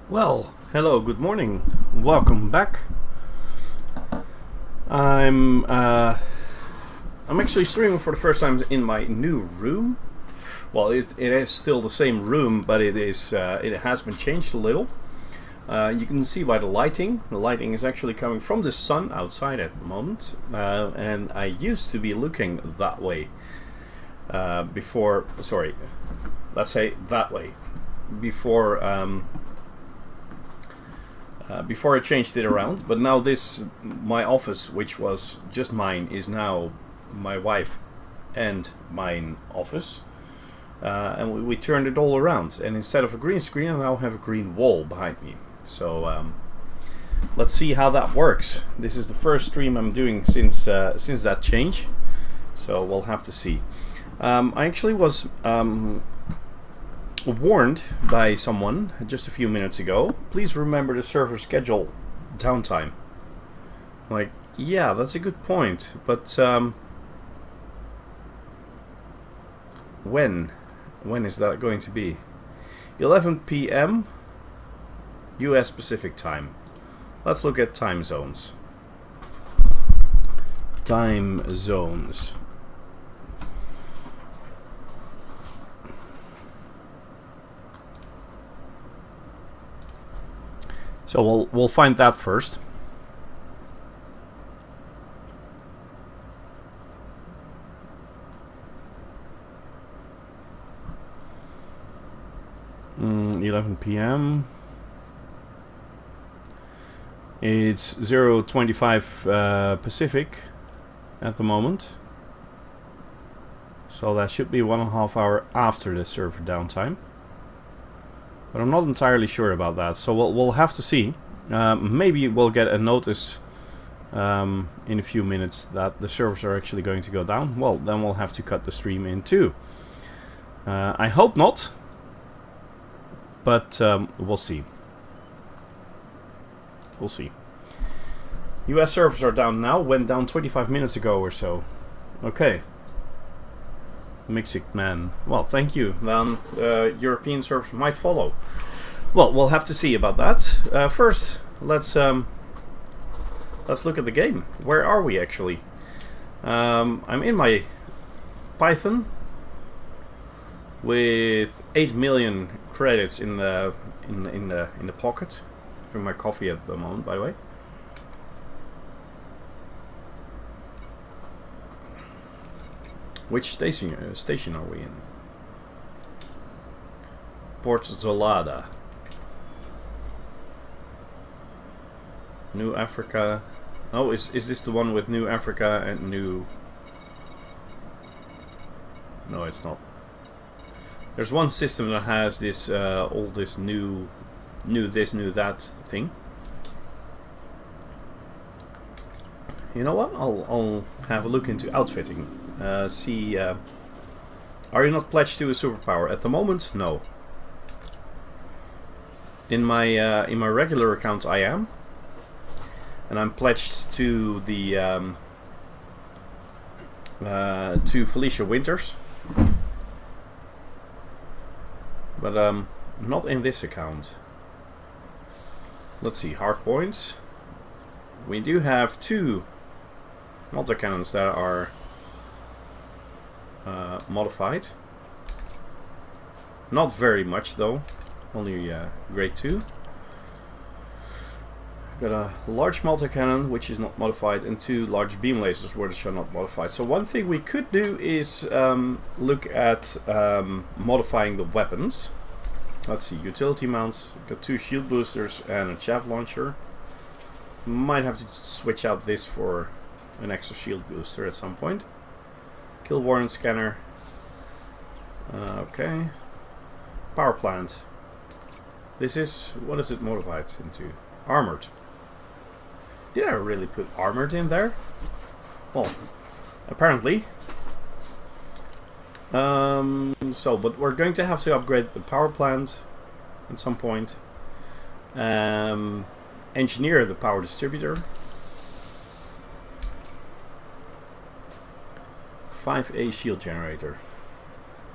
Well, hello, good morning, welcome back. I'm actually streaming for the first time in my new room. Well, it is still the same room, but it has been changed a little. You can see by the lighting. The lighting is actually coming from the sun outside at the moment, and I used to be looking that way before. Sorry, let's say that way before. Before I changed it around, but now my office, which was just mine, is now my wife and mine office, and we turned it all around, and instead of a green screen I now have a green wall behind me. So let's see how that works. This is the first stream I'm doing since that change, so we'll have to see. I actually was warned by someone just a few minutes ago, please remember the server schedule downtime. Like, yeah, that's a good point, but when is that going to be? 11 p.m. US Pacific time. Let's look at time zones. Time zones. So we'll find that first. Mm, 11 p.m. It's 0:25 Pacific at the moment. So that should be 1.5 hours after the server downtime. But I'm not entirely sure about that, so we'll have to see. Maybe we'll get a notice in a few minutes that the servers are actually going to go down. Well, then we'll have to cut the stream in too. I hope not, but we'll see. We'll see. US servers are down now, went down 25 minutes ago or so. Okay. Mixit man. Well, thank you. Then European servers might follow. Well, we'll have to see about that. First, let's look at the game. Where are we actually? I'm in my Python with 8 million credits in the pocket. For my coffee at the moment, by the way. Which station are we in? Port Zolada. New Africa. Oh, is this the one with New Africa and New... No, it's not. There's one system that has this all this new this, new that thing. You know what? I'll have a look into outfitting. See, are you not pledged to a superpower at the moment? No. In my regular account, I am, and I'm pledged to the to Felicia Winters, but not in this account. Let's see, hard points. We do have 2 multi-cannons that are modified. Not very much though, only grade 2. Got a large multi-cannon which is not modified, and 2 large beam lasers which are not modified. So one thing we could do is look at modifying the weapons. Let's see, utility mounts. Got 2 shield boosters and a chaff launcher. Might have to switch out this for an extra shield booster at some point. Kill warrant scanner. Okay. Power plant. This is... what is it modified into? Armored. Did I really put armored in there? Well, apparently. But we're going to have to upgrade the power plant at some point. Engineer the power distributor. 5A shield generator.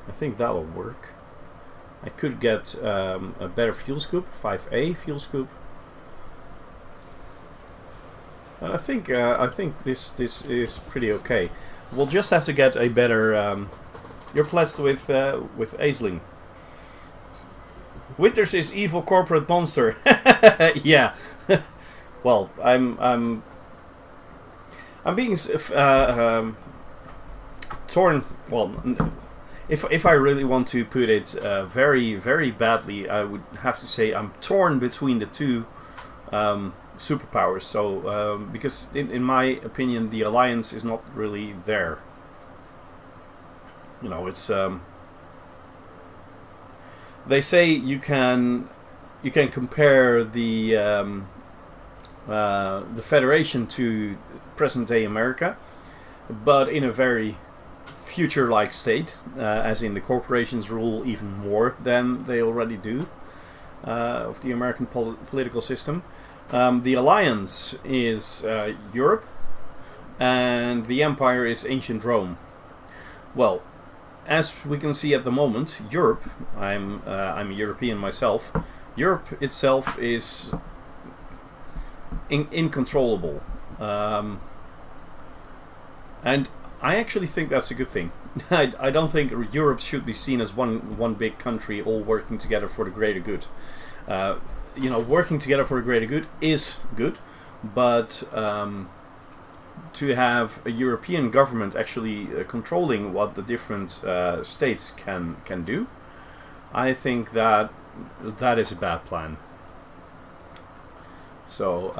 I think that'll work. I could get a better fuel scoop, 5A fuel scoop. And I think this is pretty okay. We'll just have to get a better. You're blessed with Aisling. Winters is evil corporate monster. Yeah. Well, I'm being torn. Well, if I really want to put it very, very badly, I would have to say I'm torn between the two superpowers. So because in my opinion, the alliance is not really there. You know, it's they say you can compare the Federation to present-day America, but in a very future-like state, as in the corporations rule even more than they already do of the American political system. The alliance is Europe, and the empire is ancient Rome. Well, as we can see at the moment, Europe, I'm a European myself, Europe itself is incontrollable. And I actually think that's a good thing. I don't think Europe should be seen as one big country all working together for the greater good. You know, working together for the greater good is good, but to have a European government actually controlling what the different states can do, I think that is a bad plan. So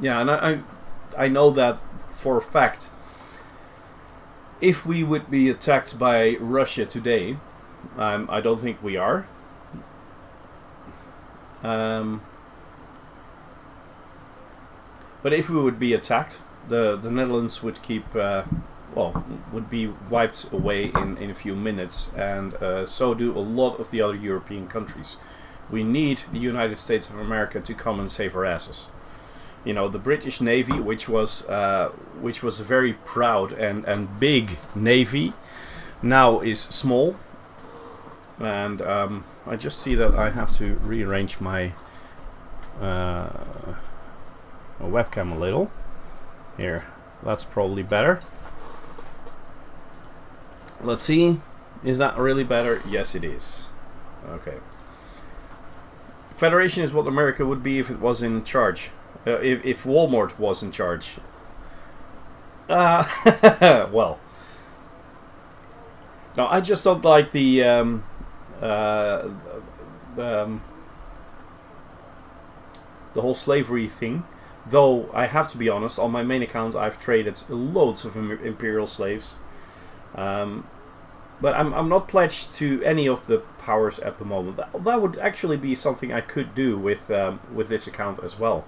yeah, and I know that for a fact, if we would be attacked by Russia today, I don't think we are. But if we would be attacked, the Netherlands would keep would be wiped away in a few minutes, and so do a lot of the other European countries. We need the United States of America to come and save our asses. You know, the British Navy, which was a very proud and big navy, now is small. And I just see that I have to rearrange my webcam a little. Here, that's probably better. Let's see, is that really better? Yes, it is. Okay. Federation is what America would be if it was in charge. If Walmart was in charge. Well. No, I just don't like the whole slavery thing. Though I have to be honest, on my main account I've traded loads of imperial slaves. But I'm not pledged to any of the powers at the moment. That would actually be something I could do with this account as well.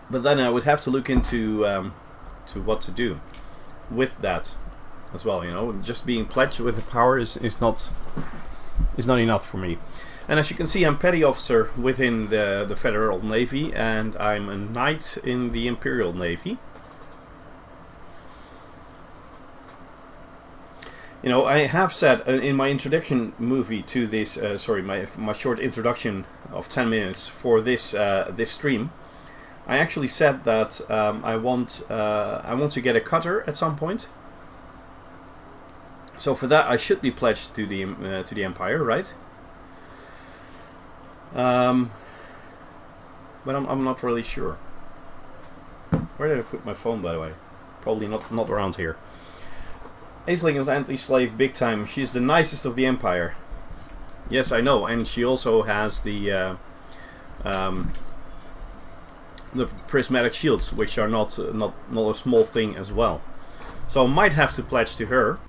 But then I would have to look into to what to do with that as well. You know, just being pledged with the power is not enough for me. And as you can see, I'm petty officer within the Federal Navy, and I'm a knight in the Imperial Navy. You know, I have said in my introduction movie to this, my short introduction of 10 minutes for this this stream, I actually said that I want to get a cutter at some point. So for that, I should be pledged to the Empire, right? But I'm not really sure. Where did I put my phone, by the way? Probably not around here. Aisling is anti-slave big time. She's the nicest of the Empire. Yes, I know, and she also has the prismatic shields, which are not a small thing as well. So I might have to pledge to her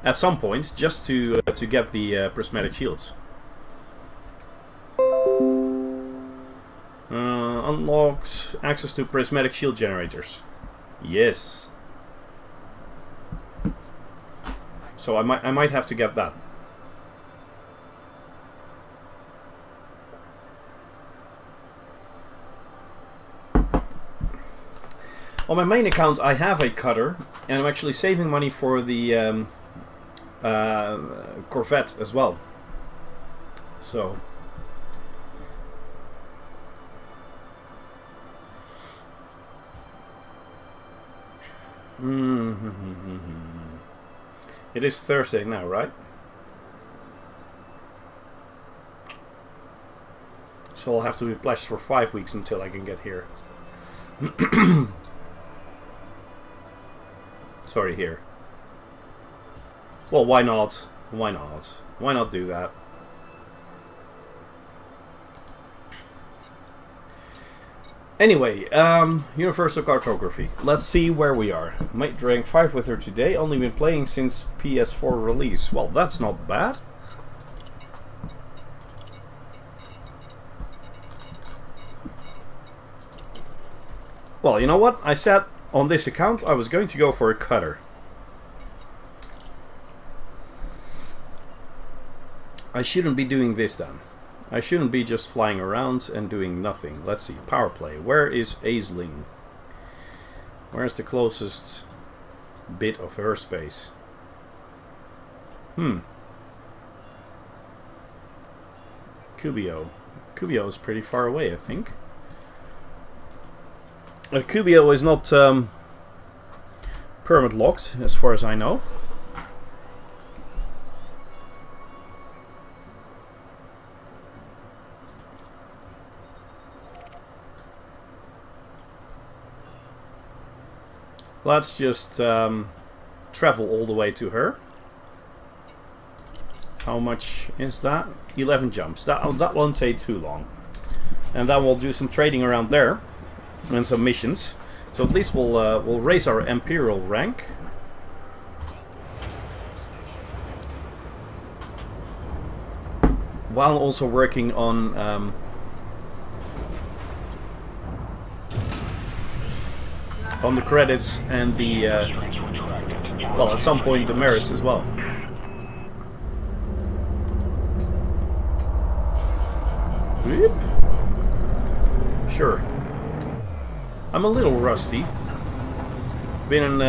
at some point, just to get the prismatic shields. Unlocks access to prismatic shield generators. Yes. So I might have to get that. On my main account, I have a cutter, And I'm actually saving money for the Corvette as well. So it is Thursday now, right? So I'll have to be pledged for 5 weeks until I can get here. Sorry, here. Well, why not? Why not? Why not do that? Anyway, Universal Cartography. Let's see where we are. Made rank 5 with her today. Only been playing since PS4 release. Well, that's not bad. Well, you know what? I said on this account I was going to go for a cutter. I shouldn't be doing this then. I shouldn't be just flying around and doing nothing. Let's see. Power play. Where is Aisling? Where's the closest bit of her space? Cubio. Cubio is pretty far away, I think. Cubio is not permit locked, as far as I know. Let's just travel all the way to her. How much is that? 11 jumps. That won't take too long. And then we'll do some trading around there. And some missions, so at least we'll raise our Imperial rank. While also working on the credits and the well, at some point the merits as well. Whoop. Sure. I'm a little rusty. I've been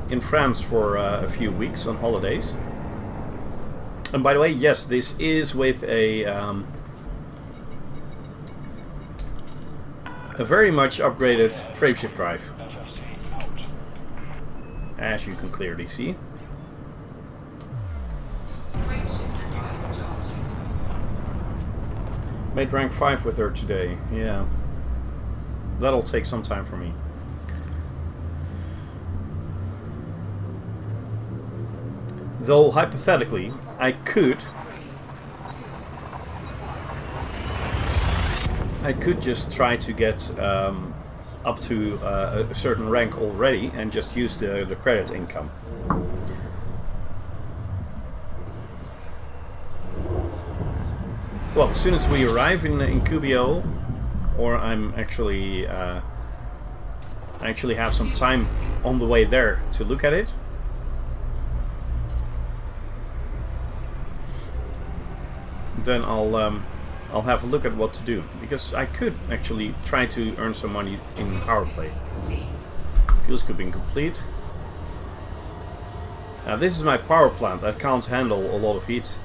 in France for a few weeks on holidays. And by the way, yes, this is with a very much upgraded frameshift drive, as you can clearly see. Made rank 5 with her today, yeah. That'll take some time for me. Though, hypothetically, I could just try to get up to a certain rank already and just use the credit income. Well, as soon as we arrive in Cubio, or I'm actually I actually have some time on the way there to look at it. Then I'll have a look at what to do, because I could actually try to earn some money in power play. Fuel scooping complete. Now this is my power plant that can't handle a lot of heat.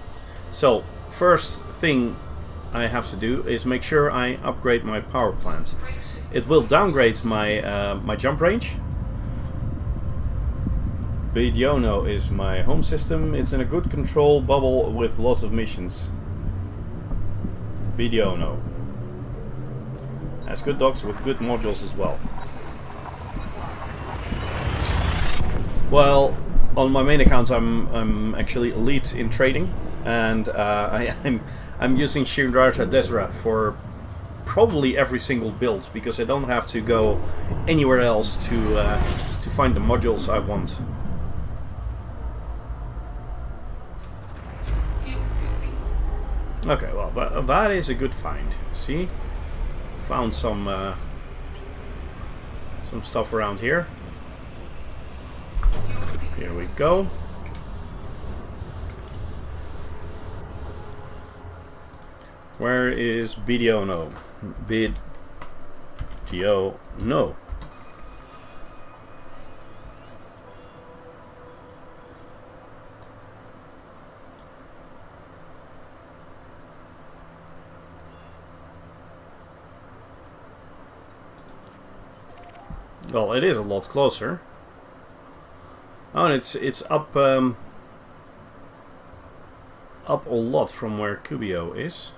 So first thing I have to do is make sure I upgrade my power plant. It will downgrade my my jump range. Bwana-Mzungu is my home system. It's in a good control bubble with lots of missions. Bwana-Mzungu has good docks with good modules as well. Well, on my main account I'm actually elite in trading, and I'm using Shirata Desra for probably every single build, because I don't have to go anywhere else to find the modules I want. Okay, well, that is a good find. See? Found some stuff around here. Here we go. Where is Bwana-Mzungu? Bwana-Mzungu. Well, it is a lot closer. Oh, and it's up up a lot from where Kubio is.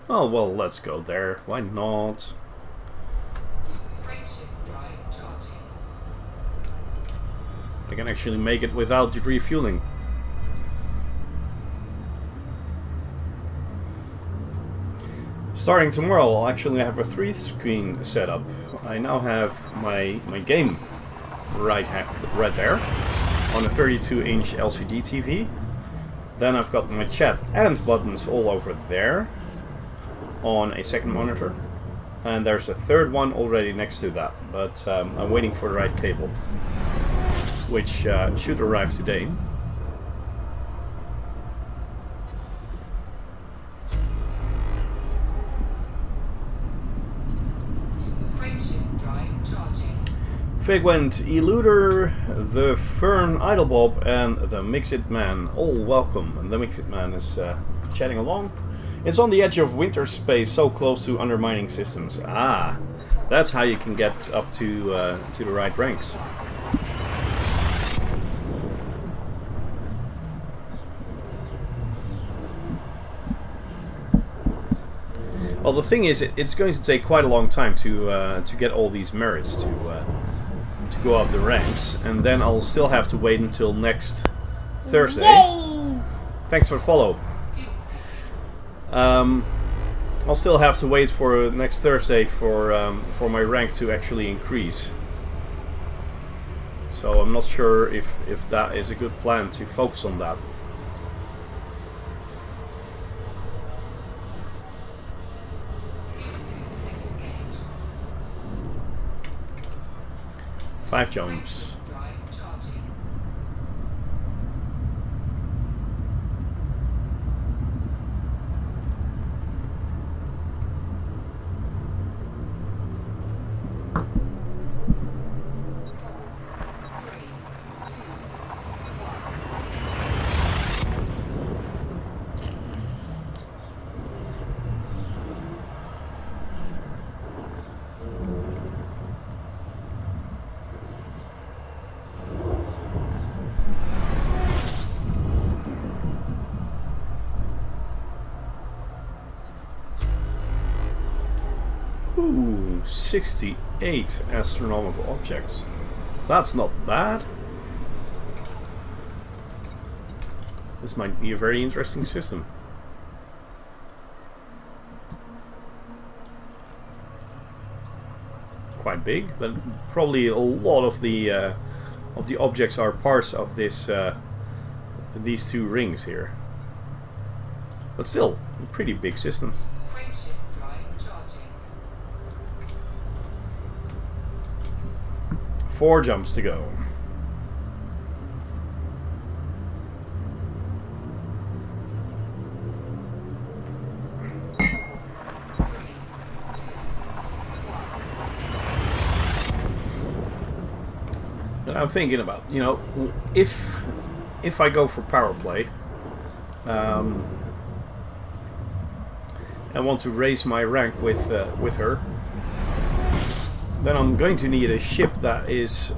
Oh well, let's go there. Why not? I can actually make it without refueling. Starting tomorrow, I'll actually have a 3-screen setup. I now have my game right there on a 32-inch LCD TV. Then I've got my chat and buttons all over there on a second monitor. And there's a third one already next to that, but I'm waiting for the right cable, which should arrive today. Figwent, Eluder, the Fern Idlebob, and the Mixit Man. All welcome. And the Mixit Man is chatting along. It's on the edge of winter space, so close to undermining systems. Ah, that's how you can get up to the right ranks. Well, the thing is, it's going to take quite a long time to get all these merits to go up the ranks, and then I'll still have to wait until next Thursday. Yay! Thanks for the follow. I'll still have to wait for next Thursday for my rank to actually increase. So I'm not sure if that is a good plan to focus on that. Five jumps. Ooh, 68 astronomical objects. That's not bad. This might be a very interesting system. Quite big, but probably a lot of the objects are parts of this these two rings here. But still, a pretty big system. 4 jumps to go. And I'm thinking about, you know, if I go for power play, and want to raise my rank with her, then I'm going to need a ship that is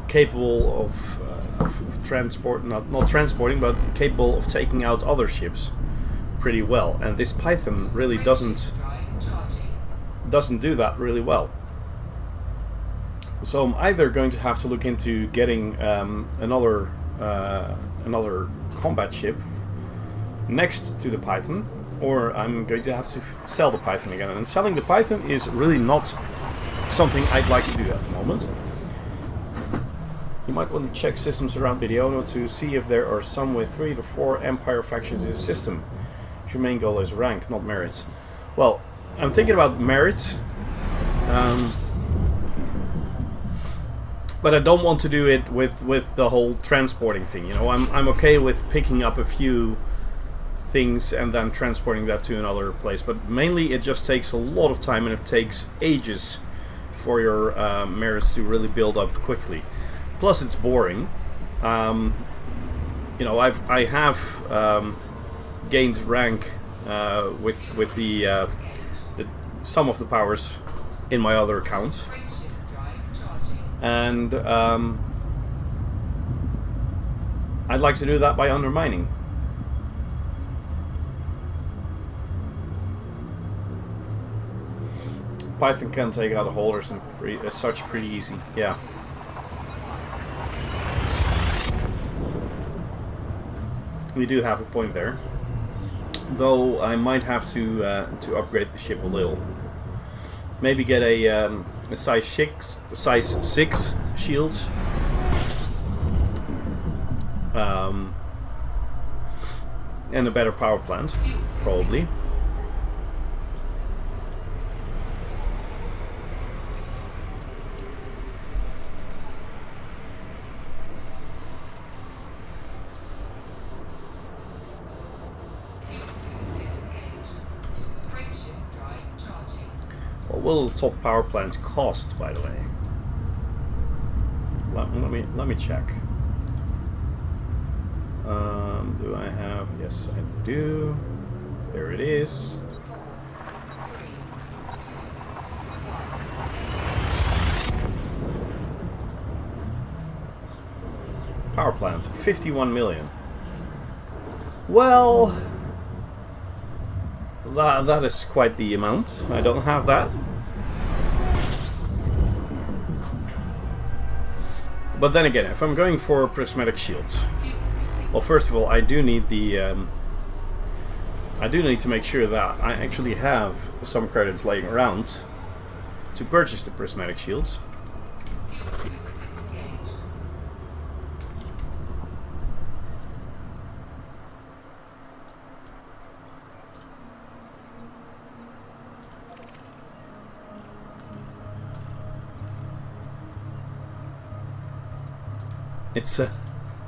capable of transport, not transporting, but capable of taking out other ships pretty well. And this Python really doesn't do that really well. So I'm either going to have to look into getting another combat ship next to the Python, or I'm going to have to sell the Python again. And selling the Python is really not something I'd like to do at the moment. You might want to check systems around Bidiono to see if there are some with 3 to 4 Empire factions in the system. Your main goal is rank, not merits. Well, I'm thinking about merits, but I don't want to do it with the whole transporting thing. You know, I'm okay with picking up a few things and then transporting that to another place, but mainly it just takes a lot of time, and it takes ages for your merits to really build up quickly. Plus, it's boring. You know, I have gained rank with the some of the powers in my other accounts, and I'd like to do that by undermining. Python can take out the holders and as such pretty easy, yeah. We do have a point there, though I might have to upgrade the ship a little. Maybe get a size 6 shield. And a better power plant, probably. What will the top power plant cost, by the way? Let me check. Do I have? Yes, I do. There it is. Power plant, 51 million. Well, that is quite the amount. I don't have that. But then again, if I'm going for prismatic shields, well, first of all, I do need the I do need to make sure that I actually have some credits laying around to purchase the prismatic shields. It's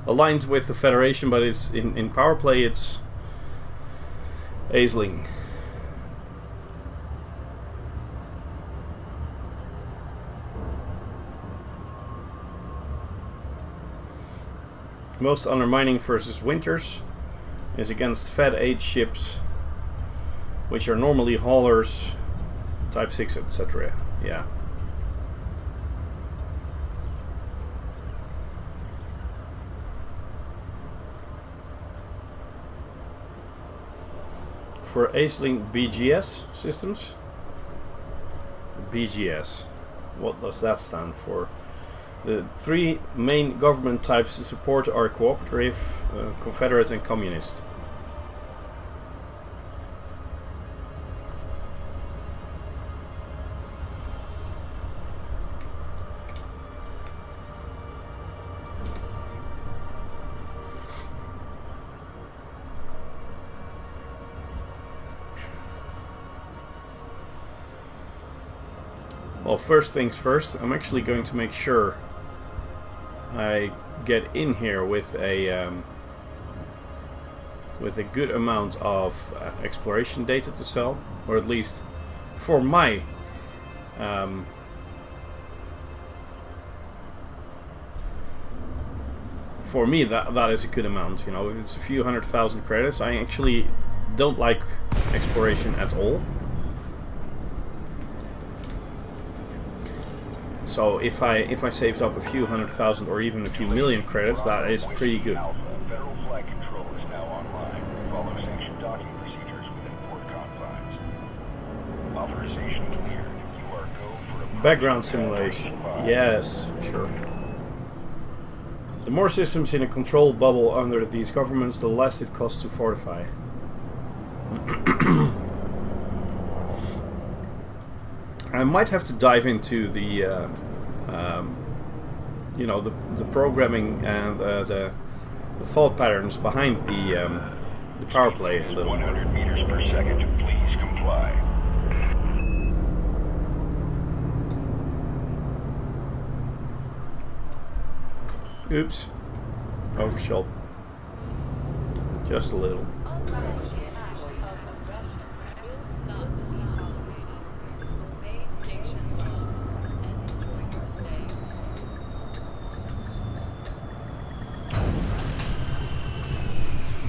aligned with the Federation, but it's in power play it's Aisling. Most undermining versus Winters is against Fed 8 ships, which are normally haulers, Type 6, etc. Yeah. For Aisling BGS systems. BGS. What does that stand for? The three main government types to support are cooperative, confederate, and communist. Well, first things first, I'm actually going to make sure I get in here with a good amount of exploration data to sell, or at least for my for me that is a good amount. You know, if it's a few 100,000 credits, I actually don't like exploration at all. So if I saved up a few 100,000 or even a few million credits, that is pretty good. Federal flight control is now online. Follow sanctioned docking procedures within port confines. Authorization cleared. You are go for a Background simulation. Yes, sure. The more systems in a control bubble under these governments, the less it costs to fortify. I might have to dive into the, you know, the programming and the thought patterns behind the power play a little 100 meters per second. Please comply. Oops, overshot. Just a little.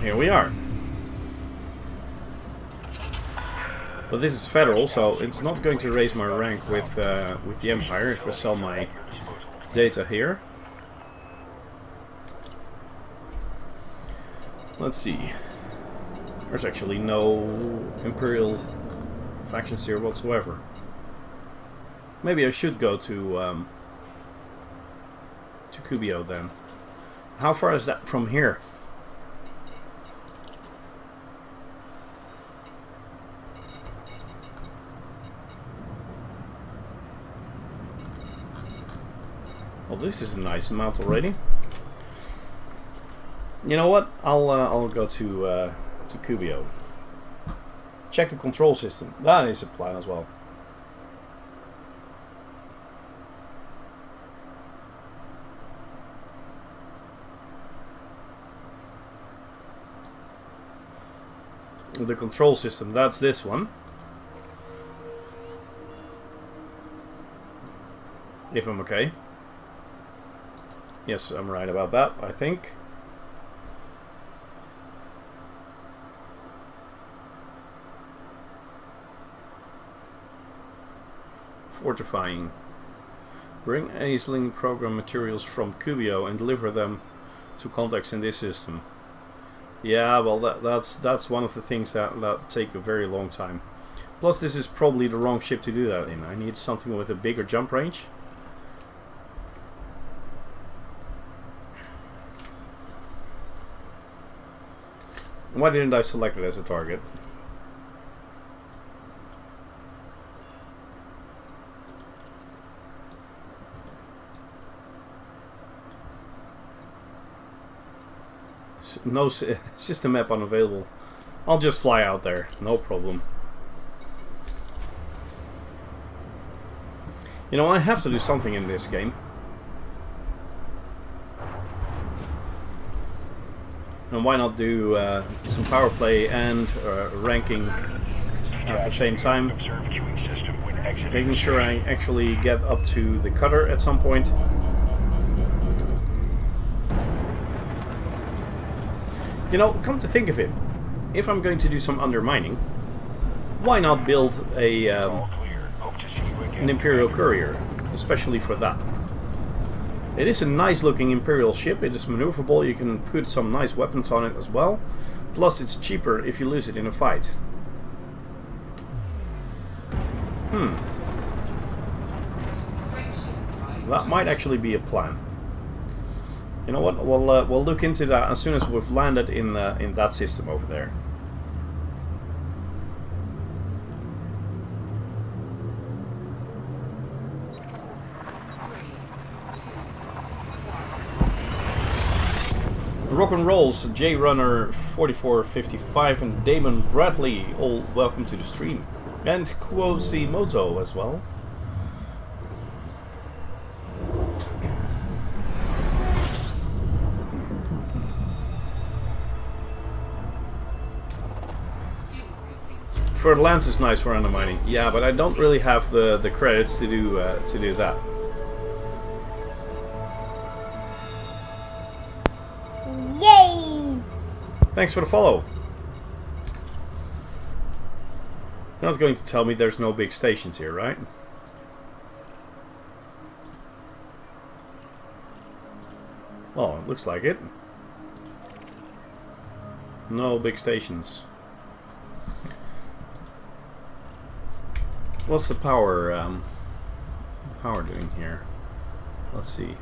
Here we are. But this is federal, so it's not going to raise my rank with the Empire if I sell my data here. Let's see. There's actually no Imperial factions here whatsoever. Maybe I should go to Kubio then. How far is that from here? Well, this is a nice amount already. You know what? I'll go to Kubio. Check the control system. That is a plan as well. The control system, that's this one. If I'm okay. Yes, I'm right about that, I think. Fortifying. Bring Aisling program materials from Kubio and deliver them to contacts in this system. Yeah, well, that's one of the things that take a very long time. Plus, this is probably the wrong ship to do that in. I need something with a bigger jump range. Why didn't I select it as a target? No system map unavailable. I'll just fly out there, no problem. You know, I have to do something in this game. And why not do some power play and ranking at the same time? Making sure I actually get up to the cutter at some point. You know, come to think of it, if I'm going to do some undermining, why not build a an Imperial Courier, especially for that? It is a nice looking Imperial ship, it is maneuverable, you can put some nice weapons on it as well, plus it's cheaper if you lose it in a fight. That might actually be a plan. You know what? We'll look into that as soon as we've landed in that system over there. Rock and Rolls, J Runner 4455 and Damon Bradley, all welcome to the stream, and Quosimoto as well. For Lance is nice for undermining. Yeah, but I don't really have the credits to do that. Yay! Thanks for the follow. You're not going to tell me there's no big stations here, right? Well, it looks like it. No big stations. What's the power doing here? Let's see.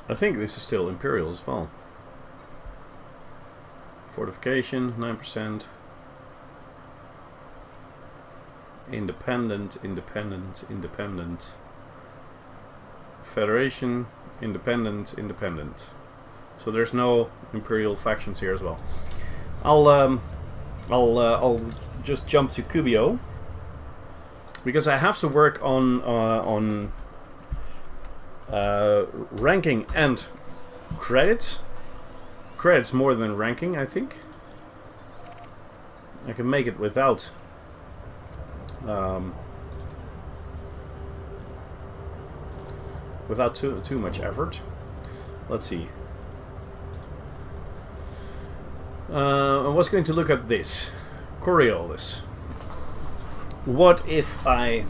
I think this is still Imperial as well. Fortification, 9%. Independent. Federation, independent. So there's no Imperial factions here as well. I'll just jump to Kubio because I have to work on ranking and credits. Credits more than ranking, I think. I can make it without without too much effort. Let's see. I was going to look at this Coriolis. What if I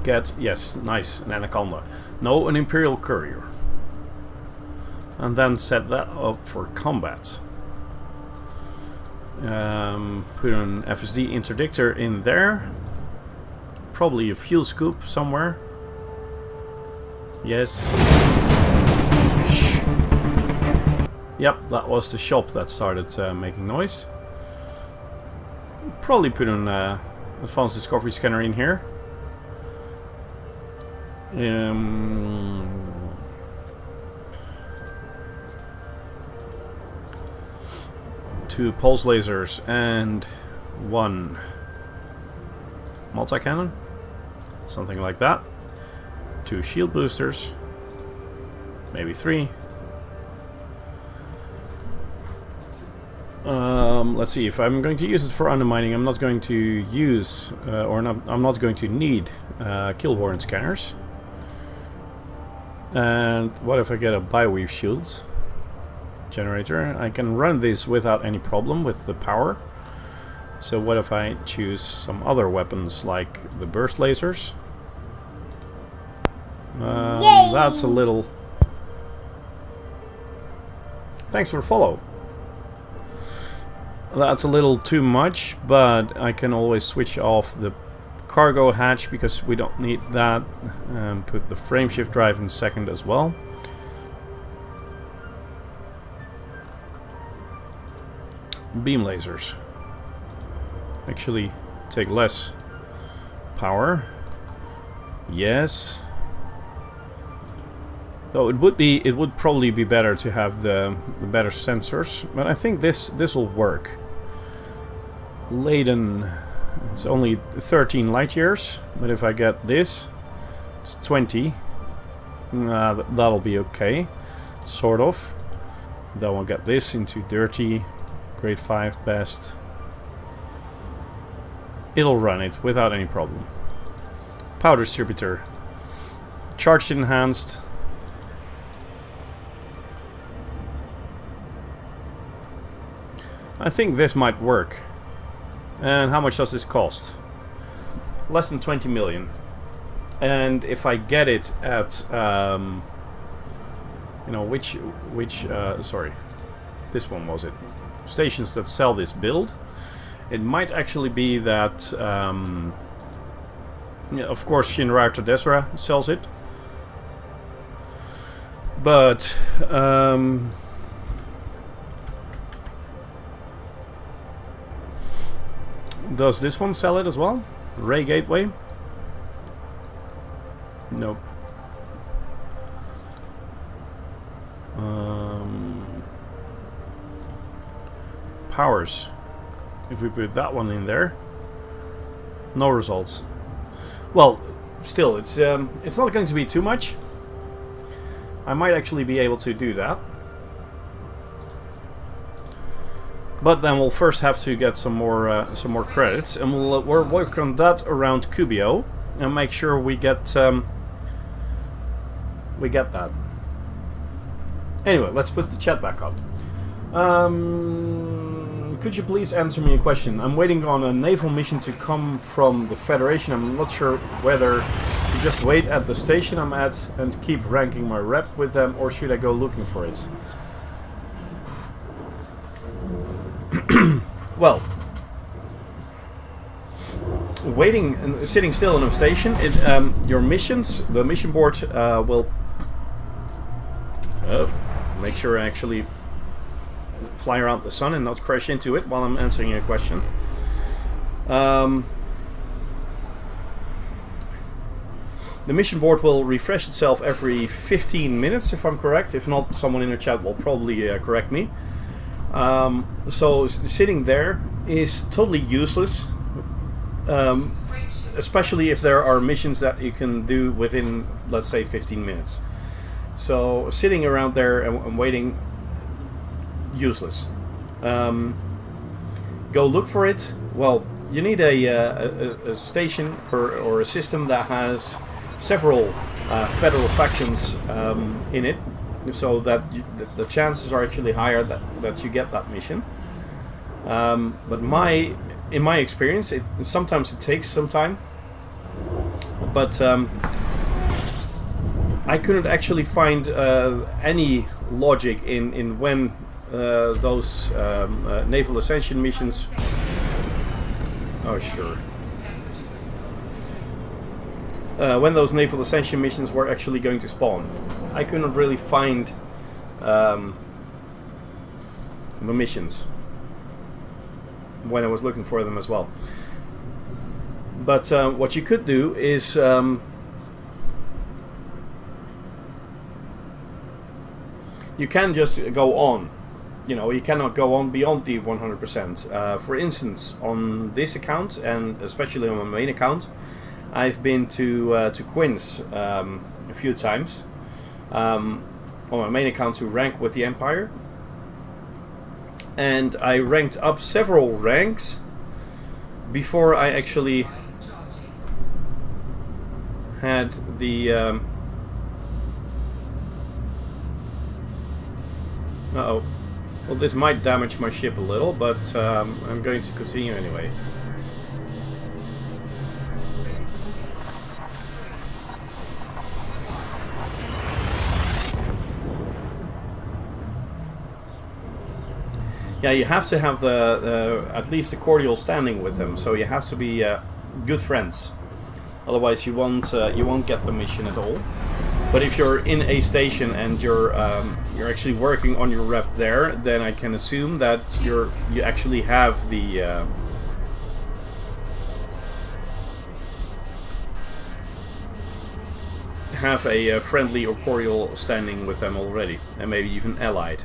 get, yes, nice, an Anaconda. No, an Imperial Courier. And then set that up for combat. Put an FSD interdictor in there. Probably a fuel scoop somewhere. Yes. Yep, that was the shop that started making noise. Probably put an advanced discovery scanner in here. 2 pulse lasers and 1 multi-cannon, something like that. 2 shield boosters, maybe 3. Let's see, if I'm going to use it for undermining, I'm not going to use, I'm not going to need killborn scanners. And what if I get a bioweave shields generator? I can run this without any problem with the power. So what if I choose some other weapons like the burst lasers? That's a little... Thanks for the follow. That's a little too much, but I can always switch off the cargo hatch because we don't need that, and put the frameshift drive in second as well. Beam lasers actually take less power. Yes. Though it would probably be better to have the better sensors, but I think this will work. Laden, it's only 13 light years, but if I get this, it's 20. That'll be okay, sort of. Then we'll get this into dirty, grade 5 best. It'll run it without any problem. Powder distributor, charged enhanced. I think this might work. And how much does this cost? Less than 20 million. And if I get it at, you know, sorry, this one was it? Stations that sell this build. It might actually be that, yeah, of course, Shinra Todesra sells it. But, does this one sell it as well? Ray Gateway? Nope. Powers. If we put that one in there, no results. Well, still, it's not going to be too much. I might actually be able to do that. But then we'll first have to get some more credits, and we'll work on that around Cubio and make sure we get that. Anyway, let's put the chat back up. Could you please answer me a question? I'm waiting on a naval mission to come from the Federation. I'm not sure whether to just wait at the station I'm at and keep ranking my rep with them, or should I go looking for it? Well, waiting and sitting still on a station, your missions, the mission board will make sure I actually fly around the sun and not crash into it while I'm answering a question. The mission board will refresh itself every 15 minutes, if I'm correct. If not, someone in the chat will probably correct me. So sitting there is totally useless, especially if there are missions that you can do within, let's say, 15 minutes. So sitting around there and waiting, useless. Go look for it. Well, you need a station or a system that has several federal factions in it, so that the chances are actually higher that you get that mission. But in my experience, sometimes it takes some time. But I couldn't actually find any logic in when those naval ascension missions. Oh sure. When those naval ascension missions were actually going to spawn, I couldn't really find the missions when I was looking for them as well. But what you could do is you can just go on. You know, you cannot go on beyond the 100%. For instance, on this account, and especially on my main account, I've been to Quinns a few times. On my main account to rank with the Empire, and I ranked up several ranks before I actually had the uh-oh. Well, this might damage my ship a little, but I'm going to continue anyway. Yeah, you have to have at least a cordial standing with them, so you have to be good friends. Otherwise, you won't get the mission at all. But if you're in a station and you're actually working on your rep there, then I can assume that you actually have the have a friendly or cordial standing with them already, and maybe even allied.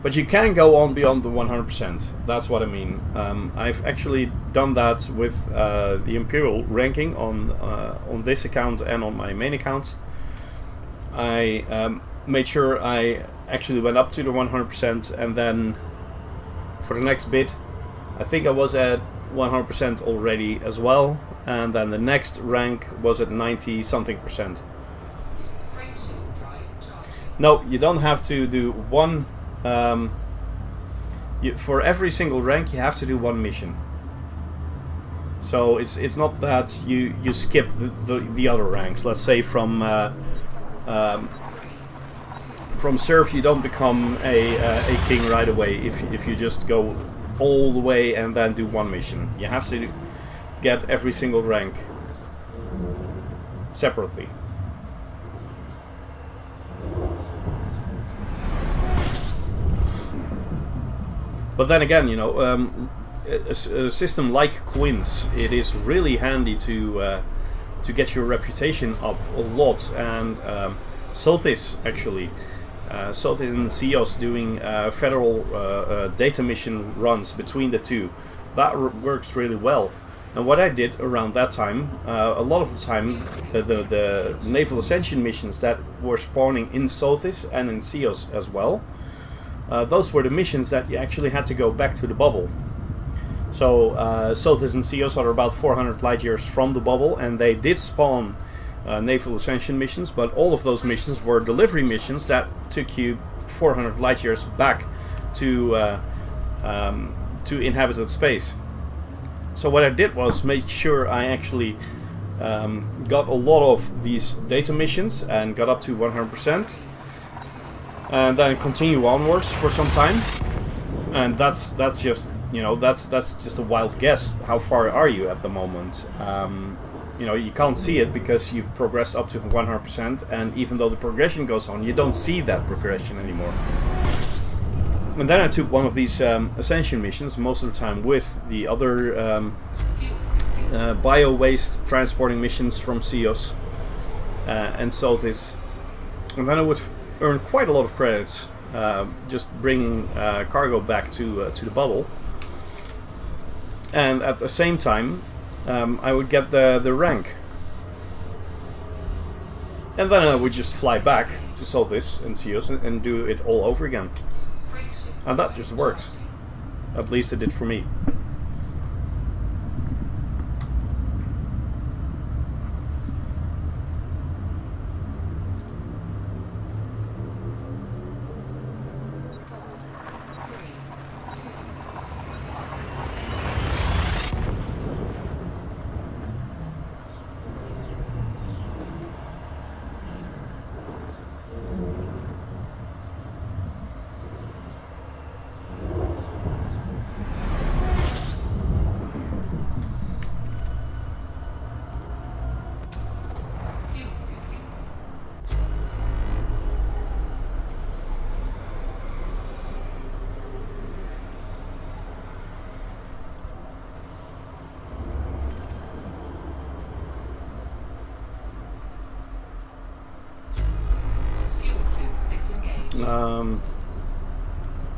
But you can go on beyond the 100%. That's what I mean. I've actually done that with the Imperial ranking on this account and on my main account. I made sure I actually went up to the 100%, and then for the next bit, I think I was at 100% already as well, and then the next rank was at 90-something%. No, you don't have to do one. For every single rank you have to do one mission. So it's not that you skip the other ranks. Let's say from Surf you don't become a king right away if you just go all the way and then do one mission. You have to get every single rank separately. But then again, you know, a system like Quinns, it is really handy to get your reputation up a lot. And Sothis actually, Sothis and CEOS doing federal data mission runs between the two, that works really well. And what I did around that time, a lot of the time, the naval ascension missions that were spawning in Sothis and in CEOS as well. Those were the missions that you actually had to go back to the bubble. So Sothis and CEOS are about 400 light years from the bubble, and they did spawn naval ascension missions, but all of those missions were delivery missions that took you 400 light years back to inhabited space. So what I did was make sure I actually got a lot of these data missions and got up to 100%. And then continue onwards for some time, and that's just, you know, that's just a wild guess. How far are you at the moment? You know, you can't see it because you've progressed up to 100%, and even though the progression goes on, you don't see that progression anymore. And then I took one of these ascension missions, most of the time with the other bio waste transporting missions from CEOS and Sothis, and then I would earn quite a lot of credits just bringing cargo back to the bubble, and at the same time I would get the rank, and then I would just fly back to Sothis and CEOS and do it all over again, and that just works. At least it did for me.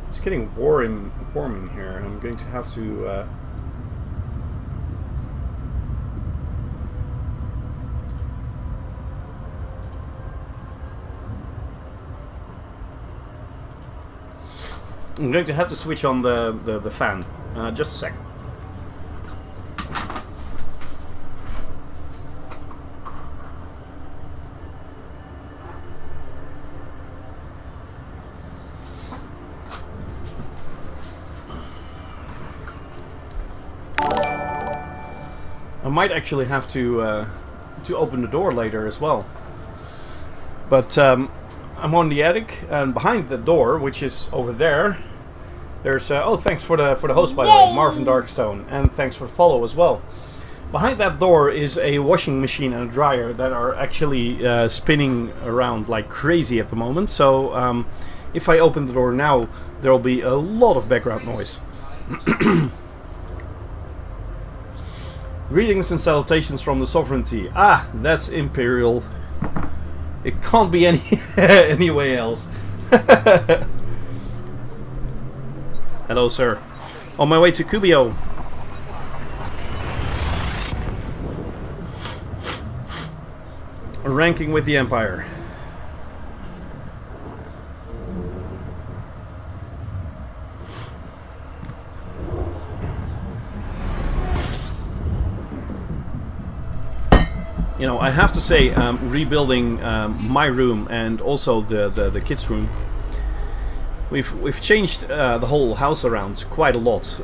It's getting warm in here. I'm going to have to. I'm going to have to switch on the fan. Just a sec. I might actually have to open the door later as well. But I'm on the attic, and behind the door, which is over there, there's oh, thanks for the host, by the way, Marvin Darkstone, and thanks for the follow as well. Behind that door is a washing machine and a dryer that are actually spinning around like crazy at the moment. So if I open the door now, there will be a lot of background noise. Greetings and salutations from the sovereignty. Ah, that's Imperial. It can't be any way else. Hello, sir. On my way to Kubio. Ranking with the Empire. You know, I have to say, rebuilding my room and also the kids' room, we've changed the whole house around quite a lot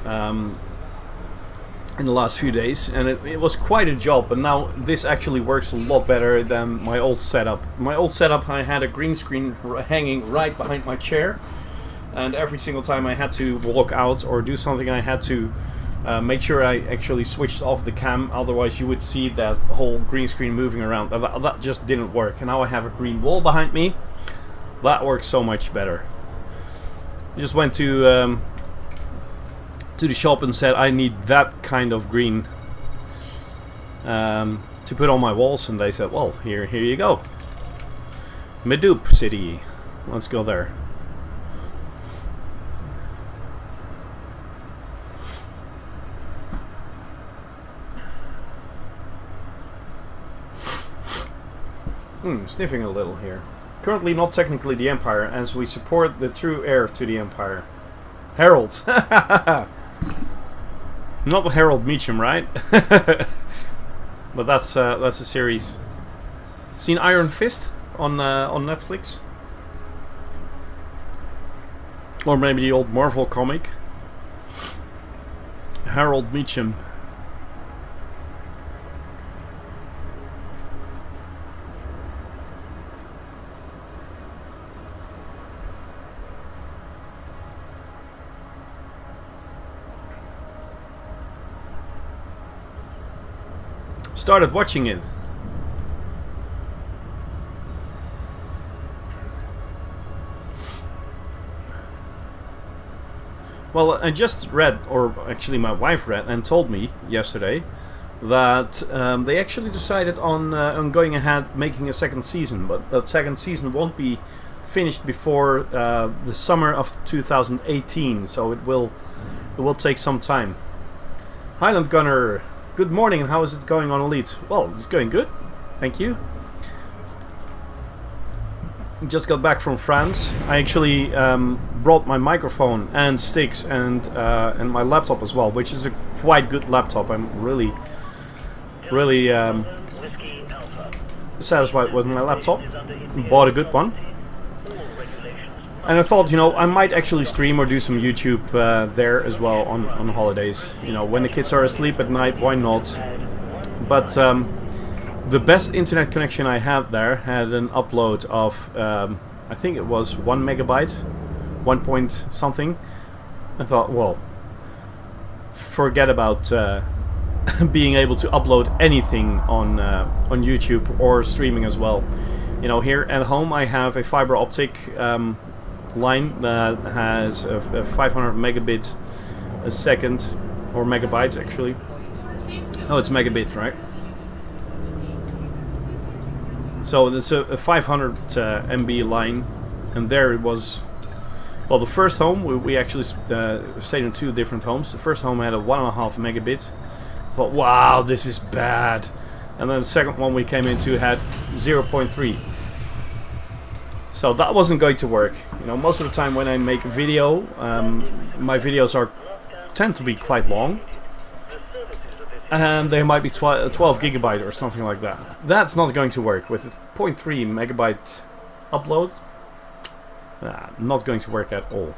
in the last few days, and it was quite a job. But now this actually works a lot better than my old setup. My old setup, I had a green screen hanging right behind my chair, and every single time I had to walk out or do something, I had to make sure I actually switched off the cam, otherwise you would see that whole green screen moving around. That just didn't work, and now I have a green wall behind me. That works so much better. I just went to the shop and said I need that kind of green to put on my walls, and they said, well, here you go. Medup City. Let's go there. Sniffing a little here. Currently not technically the Empire, as we support the true heir to the Empire. Harold. Not Harold Meacham, right? But that's a series. Seen Iron Fist on Netflix? Or maybe the old Marvel comic. Harold Meacham. Started watching it. Well, I just read, or actually my wife read and told me yesterday that they actually decided on going ahead making a second season, but that second season won't be finished before the summer of 2018, so it will take some time. Highland Gunner. Good morning, and how is it going on Elite? Well, it's going good, thank you. Just got back from France. I actually brought my microphone and sticks and my laptop as well, which is a quite good laptop. I'm really satisfied with my laptop. Bought a good one. And I thought, you know, I might actually stream or do some YouTube there as well on holidays. You know, when the kids are asleep at night, why not? But the best internet connection I had there had an upload of, I think it was 1 megabyte, 1 point something. I thought, well, forget about being able to upload anything on YouTube or streaming as well. You know, here at home I have a fiber optic line that has a 500 megabit a second, or megabytes actually. Oh, it's megabit, right? So it's a 500 MB line, and there it was. Well, the first home, we actually stayed in 2 different homes. The first home had a 1.5 megabit. I thought, wow, this is bad. And then the second one we came into had 0.3. So that wasn't going to work. You know, most of the time when I make a video, my videos tend to be quite long. And they might be 12 gigabyte or something like that. That's not going to work with a 0.3 megabyte upload. Not going to work at all.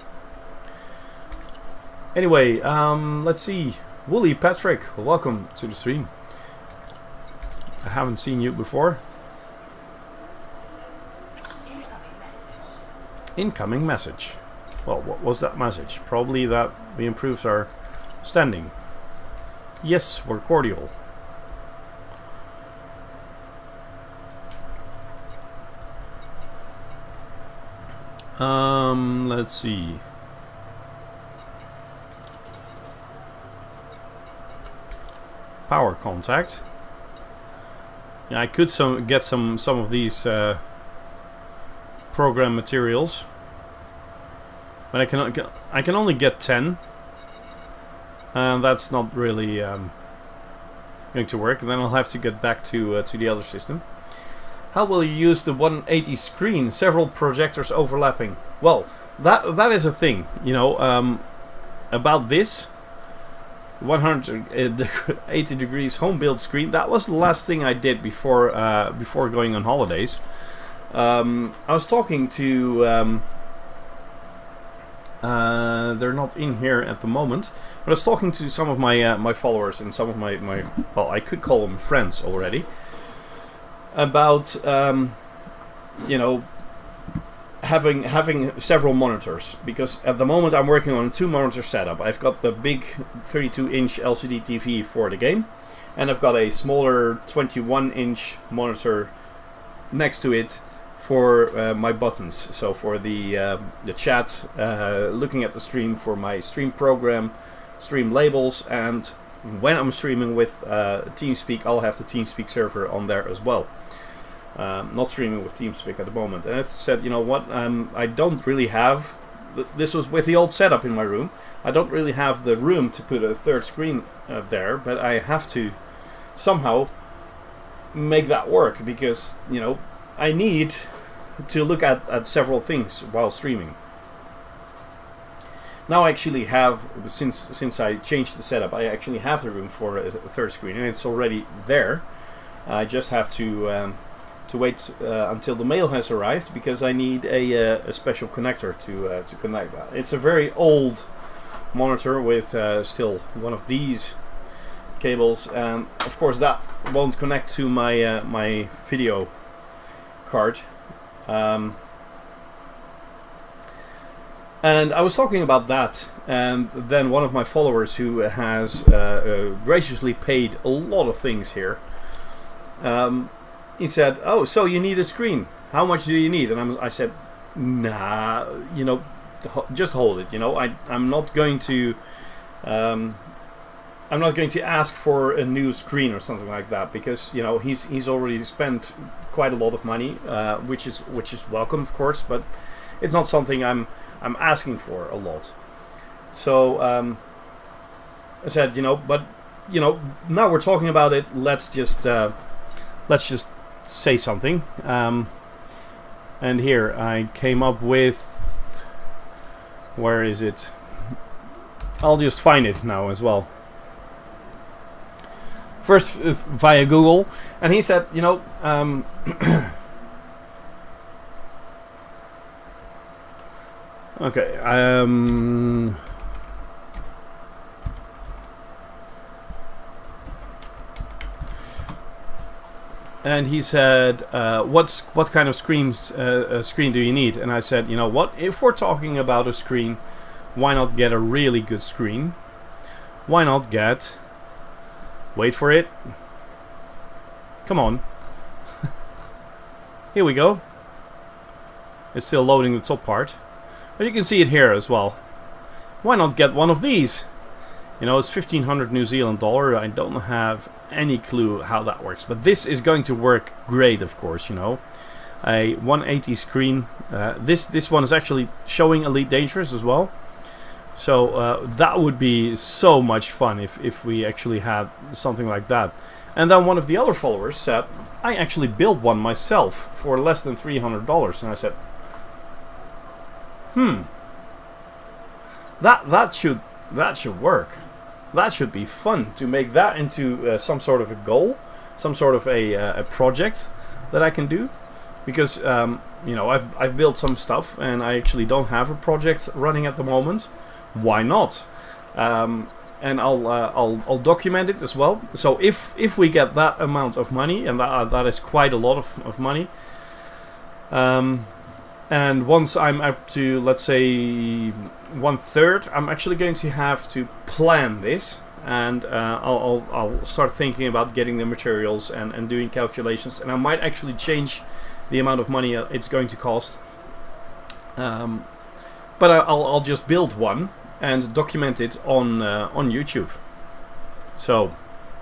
Anyway, let's see. Wooly Patrick, welcome to the stream. I haven't seen you before. Incoming message. Well, what was that message? Probably that we improved our standing. Yes, we're cordial. Let's see. Power contact. Yeah, I could get some of these program materials, but I can only get 10, and that's not really going to work. And then I'll have to get back to the other system. How will you use the 180 screen? Several projectors overlapping. Well, that is a thing, you know, about this 180 degrees home build screen. That was the last thing I did before going on holidays. I was talking to they're not in here at the moment, but I was talking to some of my my followers and some of my well, I could call them friends already, about you know, having several monitors, because at the moment I'm working on a 2-monitor setup. I've got the big 32-inch LCD TV for the game, and I've got a smaller 21-inch monitor next to it for my buttons. So for the chat, looking at the stream, for my stream program, stream labels, and when I'm streaming with TeamSpeak, I'll have the TeamSpeak server on there as well. Not streaming with TeamSpeak at the moment. And I said, you know what, I don't really have, this was with the old setup in my room, I don't really have the room to put a third screen there, but I have to somehow make that work, because, you know, I need to look at several things while streaming. Now I actually have, since I changed the setup, I actually have the room for a third screen, and it's already there. I just have to wait until the mail has arrived, because I need a special connector to connect that. It's a very old monitor with still one of these cables, and of course that won't connect to my my video card. And I was talking about that, and then one of my followers, who has graciously paid a lot of things here, he said, "Oh, so you need a screen? How much do you need?" And I said, "Nah, you know, just hold it. You know, I'm not going to ask for a new screen or something like that, because, you know, he's already spent quite a lot of money, which is welcome, of course, but it's not something I'm asking for a lot." So I said, you know, but, you know, now we're talking about it, let's just say something. And here I came up with, where is it? I'll just find it now as well. First via Google, and he said, you know, okay, and he said, what kind of screen do you need? And I said, you know what, if we're talking about a screen, why not get a really good screen? Why not get, wait for it, come on, here we go, it's still loading the top part, but you can see it here as well. Why not get one of these? You know, it's 1,500 New Zealand dollar. I don't have any clue how that works, but this is going to work great, of course, you know. a 180 screen. This one is actually showing Elite Dangerous as well. So that would be so much fun if we actually had something like that. And then one of the other followers said, I actually built one myself for less than $300. And I said, that should work. That should be fun to make that into some sort of a goal, some sort of a project that I can do. Because you know, I've built some stuff and I actually don't have a project running at the moment. Why not? And I'll document it as well. So if we get that amount of money, and that is quite a lot of money, and once I'm up to, let's say, 1/3, I'm actually going to have to plan this, and I'll start thinking about getting the materials and doing calculations, and I might actually change the amount of money it's going to cost. But I'll just build one and document it on YouTube. So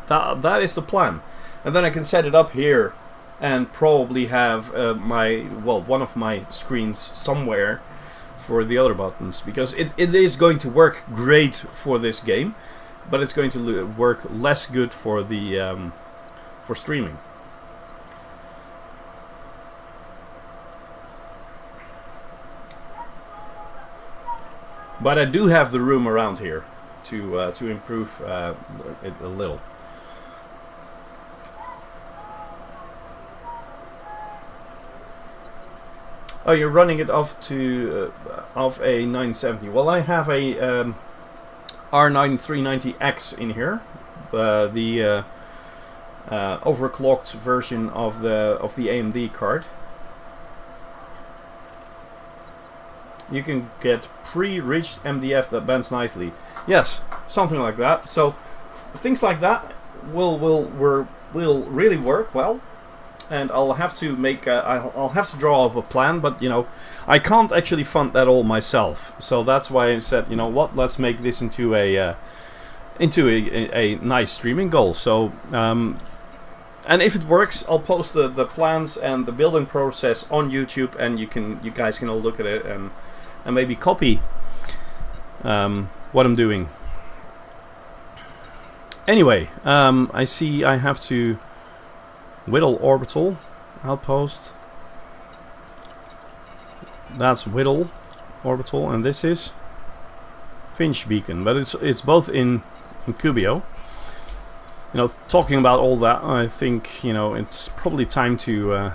that is the plan, and then I can set it up here and probably have one of my screens somewhere for the other buttons, because it is going to work great for this game, but it's going to work less good for the for streaming. But I do have the room around here to improve it a little. Oh, you're running it off a 970. Well, I have a R9 390X in here, the overclocked version of the AMD card. You can get pre-reached MDF that bends nicely. Yes, something like that. So things like that will really work well. And I'll have to make I'll have to draw up a plan, but you know, I can't actually fund that all myself. So that's why I said, you know what, let's make this into a nice streaming goal. So and if it works, I'll post the plans and the building process on YouTube, and you guys can all look at it and maybe copy what I'm doing. Anyway, I see I have to whittle orbital outpost. That's whittle orbital, and this is Finch beacon, but it's both in Cubio. You know, talking about all that, I think, you know, it's probably time to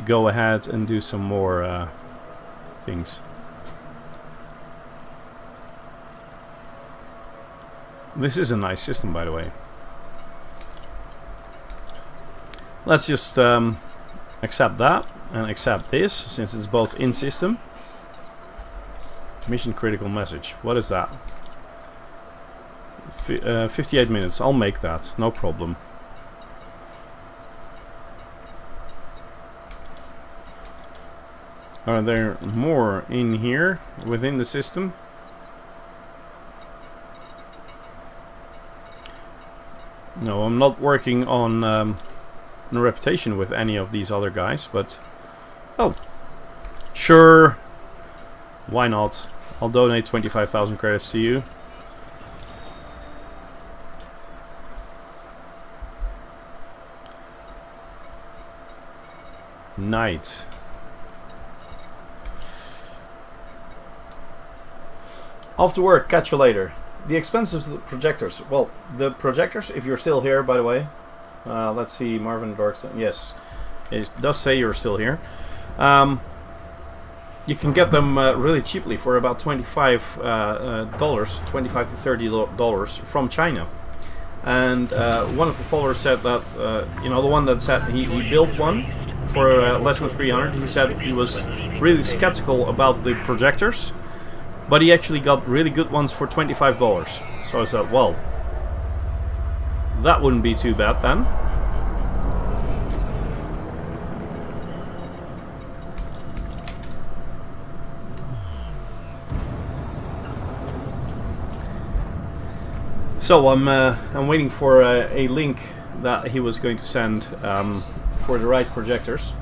go ahead and do some more things. This is a nice system, by the way. Let's just accept that and accept this, since it's both in system. Mission critical message. What is that? 58 minutes. I'll make that. No problem. Are there more in here within the system? No, I'm not working on a reputation with any of these other guys, but oh, sure, why not? I'll donate 25,000 credits to you. Night. Off to work, catch you later. The expenses of the projectors. Well, the projectors, if you're still here, by the way. Let's see, Marvin Dorkson. Yes, it does say you're still here. You can get them really cheaply for about $25 to $30 from China. And one of the followers said that, you know, the one that said he built one for less than 300. He said he was really skeptical about the projectors, but he actually got really good ones for $25. So I said, well, that wouldn't be too bad then. So I'm waiting for a link that he was going to send for the right projectors.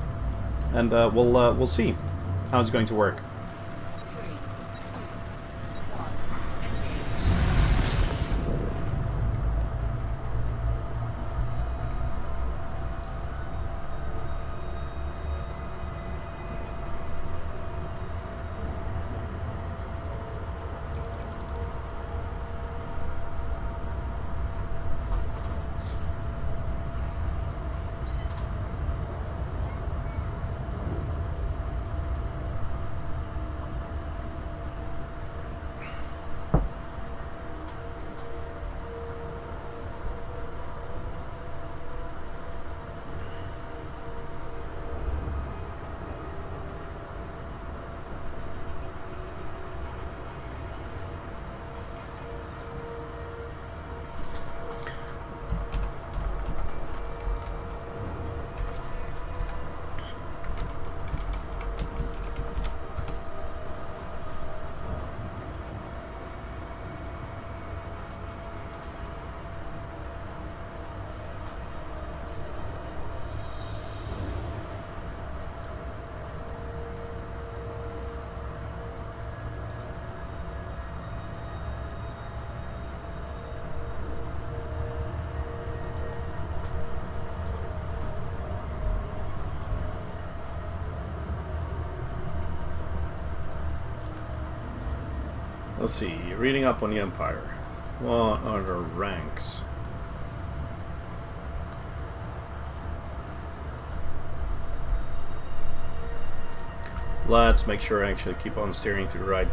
and we'll see how it's going to work. Let's see, reading up on the Empire. What are the ranks? Let's make sure I actually keep on steering to the right.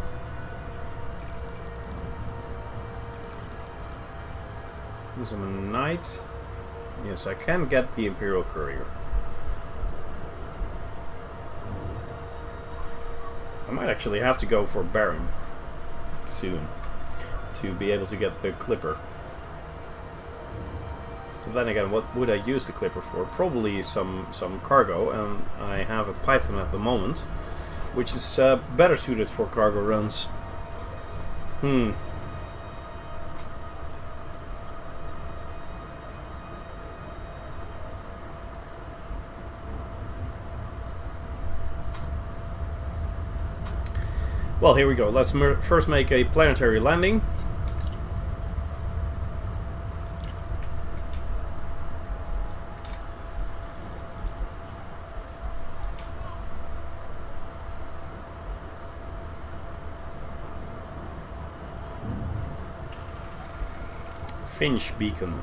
This is a knight. Yes, I can get the Imperial Courier. I might actually have to go for Baron soon to be able to get the Clipper. But then again, what would I use the Clipper for? Probably some cargo, and I have a Python at the moment, which is better suited for cargo runs. Well, here we go. Let's first make a planetary landing. Finch beacon.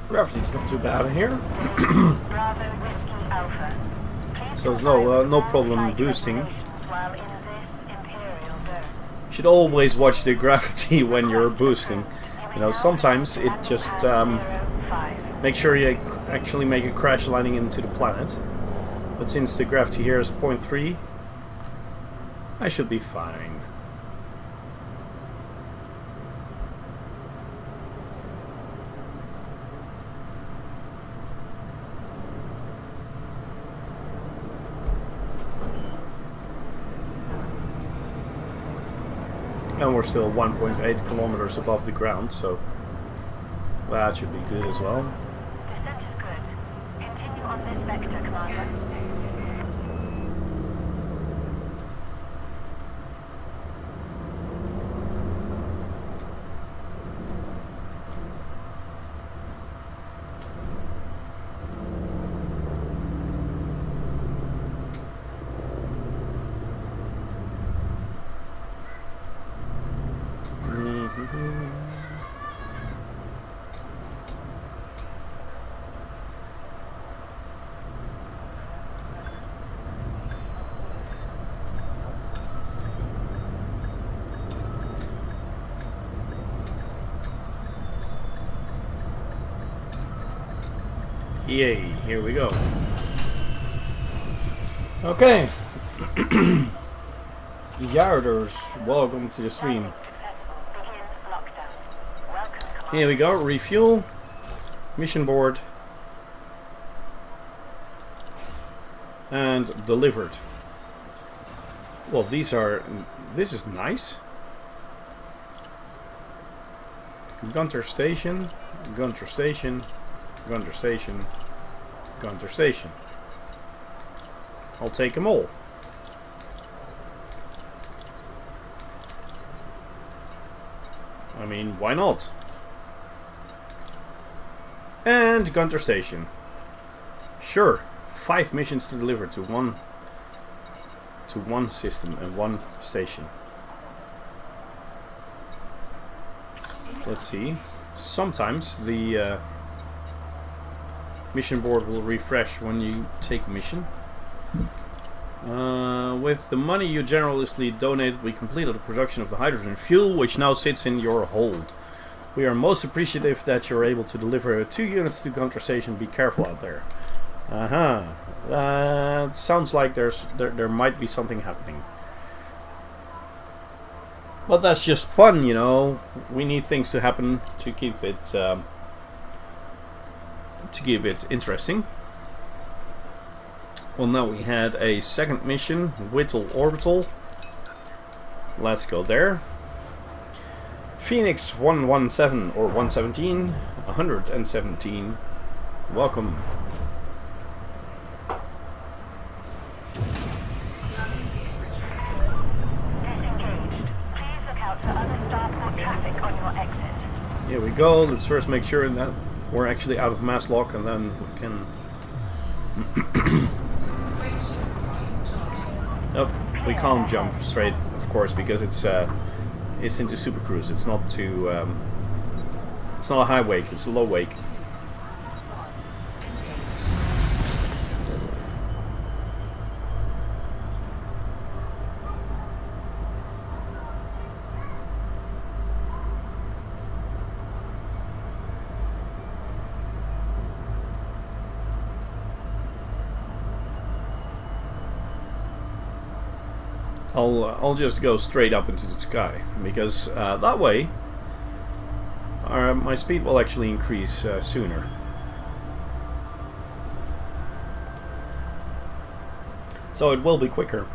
Gravity's not too bad in here. So there's no problem boosting. You should always watch the gravity when you're boosting. You know, sometimes it just make sure you actually make a crash landing into the planet. But since the gravity here is 0.3, I should be fine. And we're still 1.8 kilometers above the ground, so that should be good as well. Descent is good. Continue on this vector, Commander. Yay, here we go. Okay. Yarders, welcome to the stream. Here we go, refuel, mission board, and delivered. Well, this is nice. Gunter station, Gunter station, Gunter station, Gunter station. I'll take them all. I mean, why not? And Gunter station. Sure, 5 missions to deliver to one system and one station. Let's see. Sometimes the mission board will refresh when you take a mission. With the money you generously donated, we completed the production of the hydrogen fuel, which now sits in your hold. We are most appreciative that you're able to deliver 2 units to Gunter Station. Be careful out there. Sounds like there might be something happening. But that's just fun, you know. We need things to happen to keep it interesting. Well, now we had a second mission, Whittle Orbital. Let's go there. Phoenix 117 or 117, 117. Welcome. Disengaged. Please look out for other starport traffic on your exit. Here we go. Let's first make sure that we're actually out of mass lock, and then we can. Oh, we can't jump straight, of course, because it's into Super Cruise. It's not too. It's not a high wake. It's a low wake. I'll just go straight up into the sky, because that way my speed will actually increase sooner. So it will be quicker.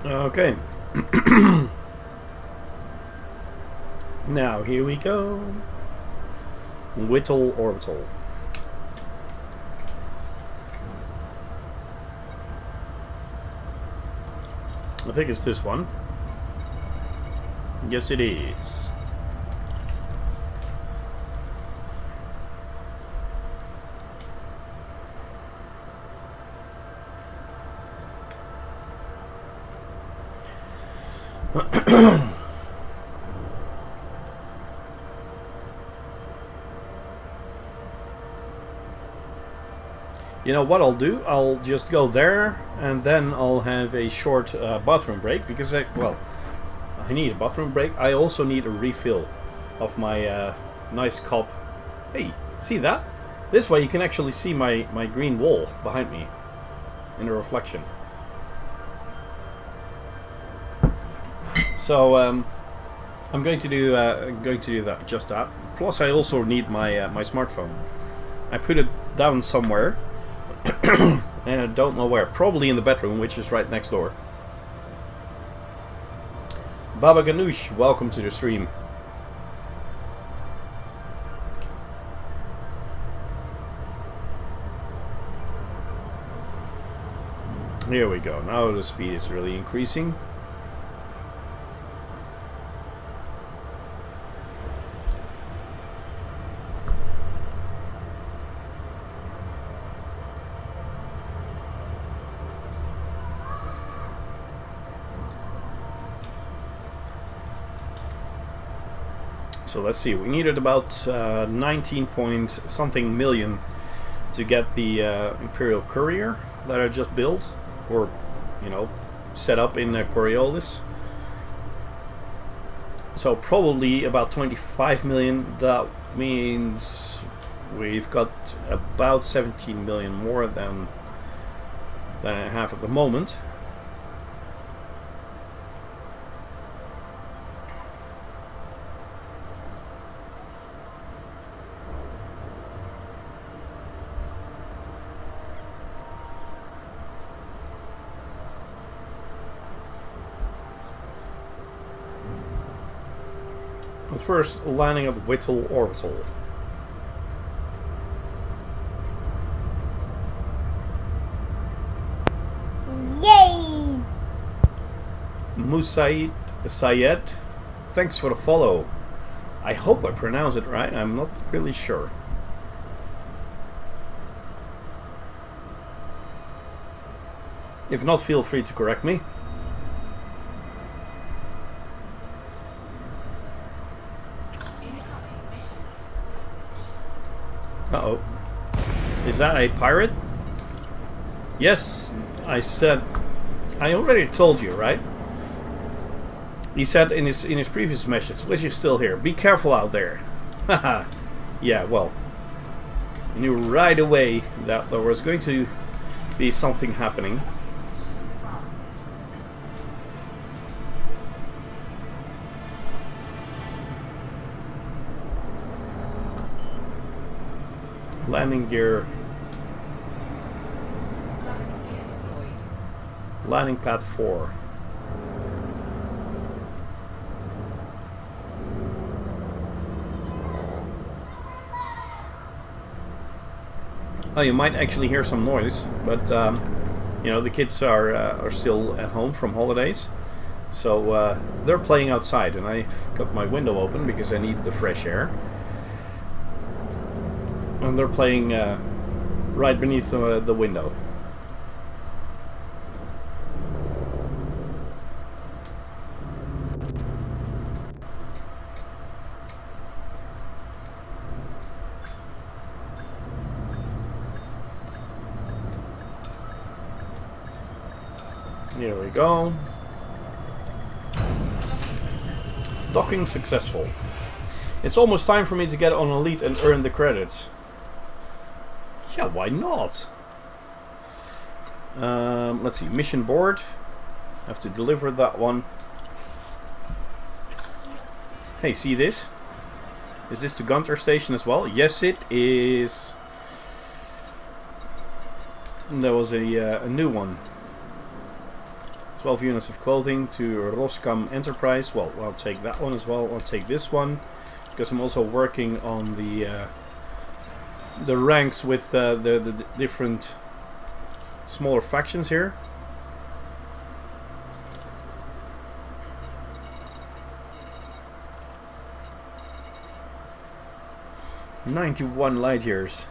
Okay. Now here we go. Whittle Orbital. I think it's this one. Yes, it is. You know what I'll do? I'll just go there, and then I'll have a short bathroom break, because I need a bathroom break. I also need a refill of my nice cup. Hey, see that? This way you can actually see my green wall behind me in the reflection. So I'm going to do that, just that. Plus, I also need my my smartphone. I put it down somewhere, and I don't know where. Probably in the bedroom, which is right next door. Baba Ganoush, welcome to the stream. Here we go. Now the speed is really increasing. So let's see, we needed about 19 point something million to get the Imperial Courier that I just built, or, you know, set up in Coriolis. So probably about 25 million. That means we've got about 17 million more than I have at the moment. But first, landing at Whittle Orbital. Yay! Musaid Sayed, thanks for the follow. I hope I pronounce it right, I'm not really sure. If not, feel free to correct me. Uh-oh. Is that a pirate? Yes, I said... I already told you, right? He said in his previous message, which is still here, be careful out there. Haha. Yeah, well, I knew right away that there was going to be something happening. Landing gear. Landing pad 4. Oh, you might actually hear some noise, but you know, the kids are still at home from holidays, so they're playing outside, and I've got my window open because I need the fresh air. And they're playing right beneath the window. Here we go. Docking successful. It's almost time for me to get on Elite and earn the credits. Yeah, why not? Let's see, mission board. I have to deliver that one. Hey, see this? Is this to Gunter Station as well? Yes, it is. There was a new one. 12 units of clothing to Roskam Enterprise. Well, I'll take that one as well. I'll take this one because I'm also working on the ranks with the different smaller factions here. "91 light years."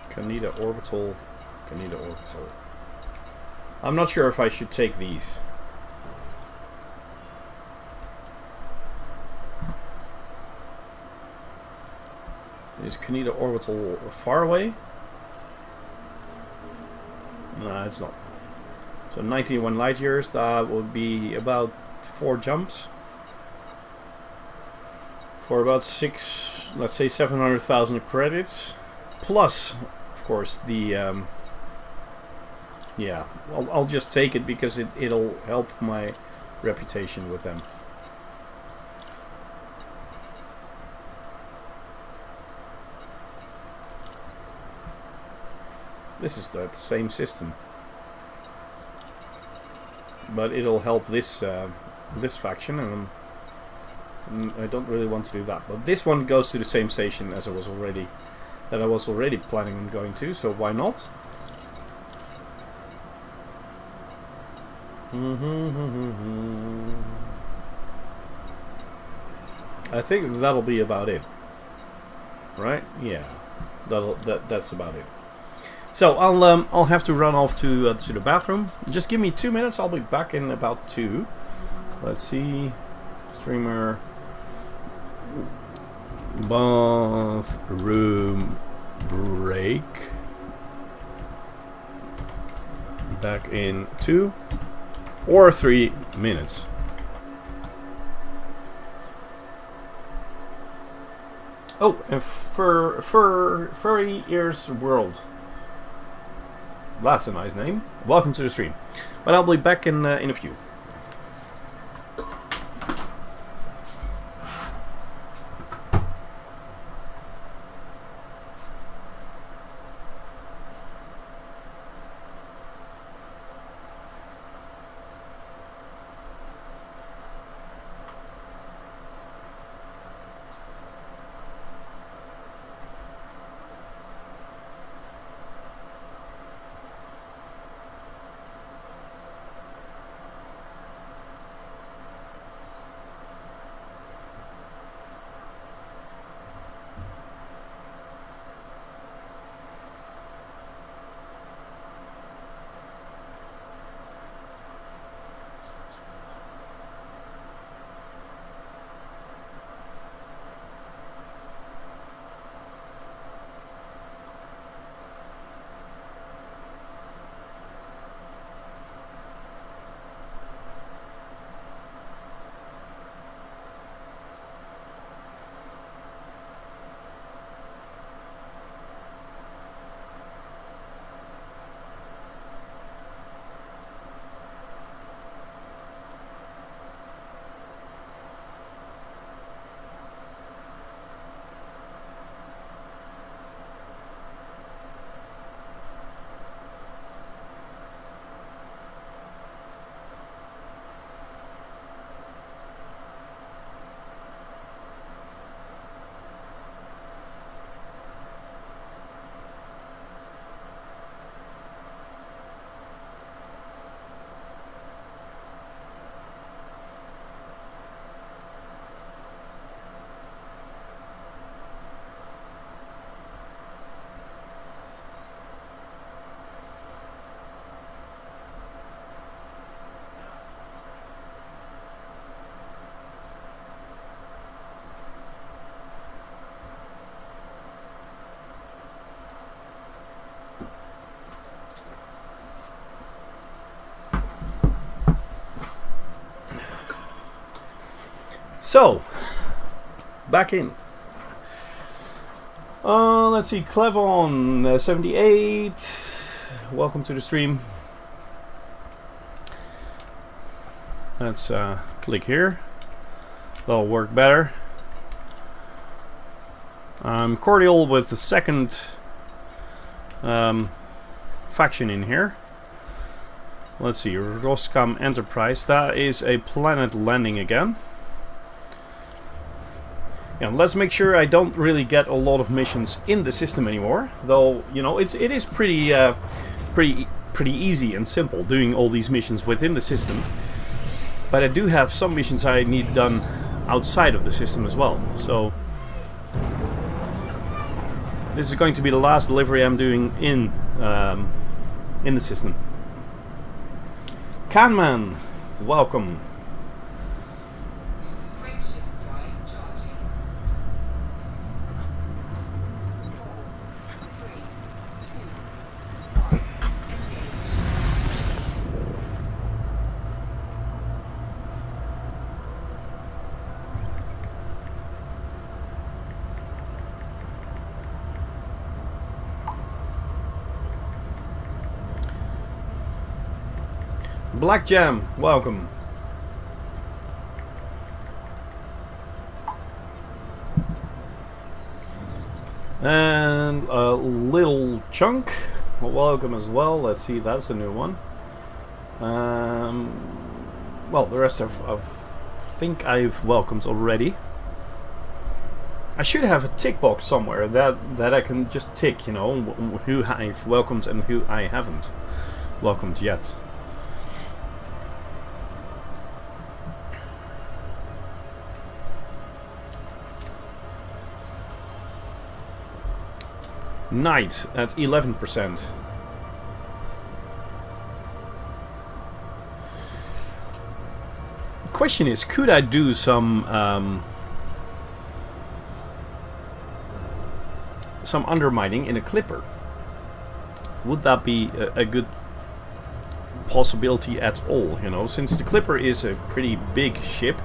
Canida Orbital. Canida Orbital. I'm not sure if I should take these. Is Kaneda orbital far away? No, it's not. So 91 light years, that would be about 4 jumps. For about 6, let's say 700,000 credits. Plus, of course, the... yeah, I'll just take it because it'll help my reputation with them. This is the same system, but it'll help this this faction, and I don't really want to do that. But this one goes to the same station as I was already planning on going to, so why not? I think that'll be about it, right? Yeah, that's about it. So I'll have to run off to the bathroom. Just give me 2 minutes. I'll be back in about 2. Let's see, streamer, bathroom break. Back in 2 or 3 minutes. Oh, and Furry Ears World. That's a nice name. Welcome to the stream. But I'll be back in a few. So, back in. Let's see, Clevon 78. Welcome to the stream. Let's click here. That'll work better. I'm cordial with the second faction in here. Let's see, Roskam Enterprise. That is a planet landing again. Yeah, let's make sure I don't really get a lot of missions in the system anymore. Though, you know, it is pretty easy and simple doing all these missions within the system. But I do have some missions I need done outside of the system as well. So this is going to be the last delivery I'm doing in the system. Canman, welcome. Black Jam, welcome. And a little chunk, welcome as well. Let's see, that's a new one. Well, the rest I think I've welcomed already. I should have a tick box somewhere that I can just tick, you know, who I've welcomed and who I haven't welcomed yet. Night at 11%. Question is, could I do some undermining in a clipper? Would that be a good possibility at all? You know, since the clipper is a pretty big ship,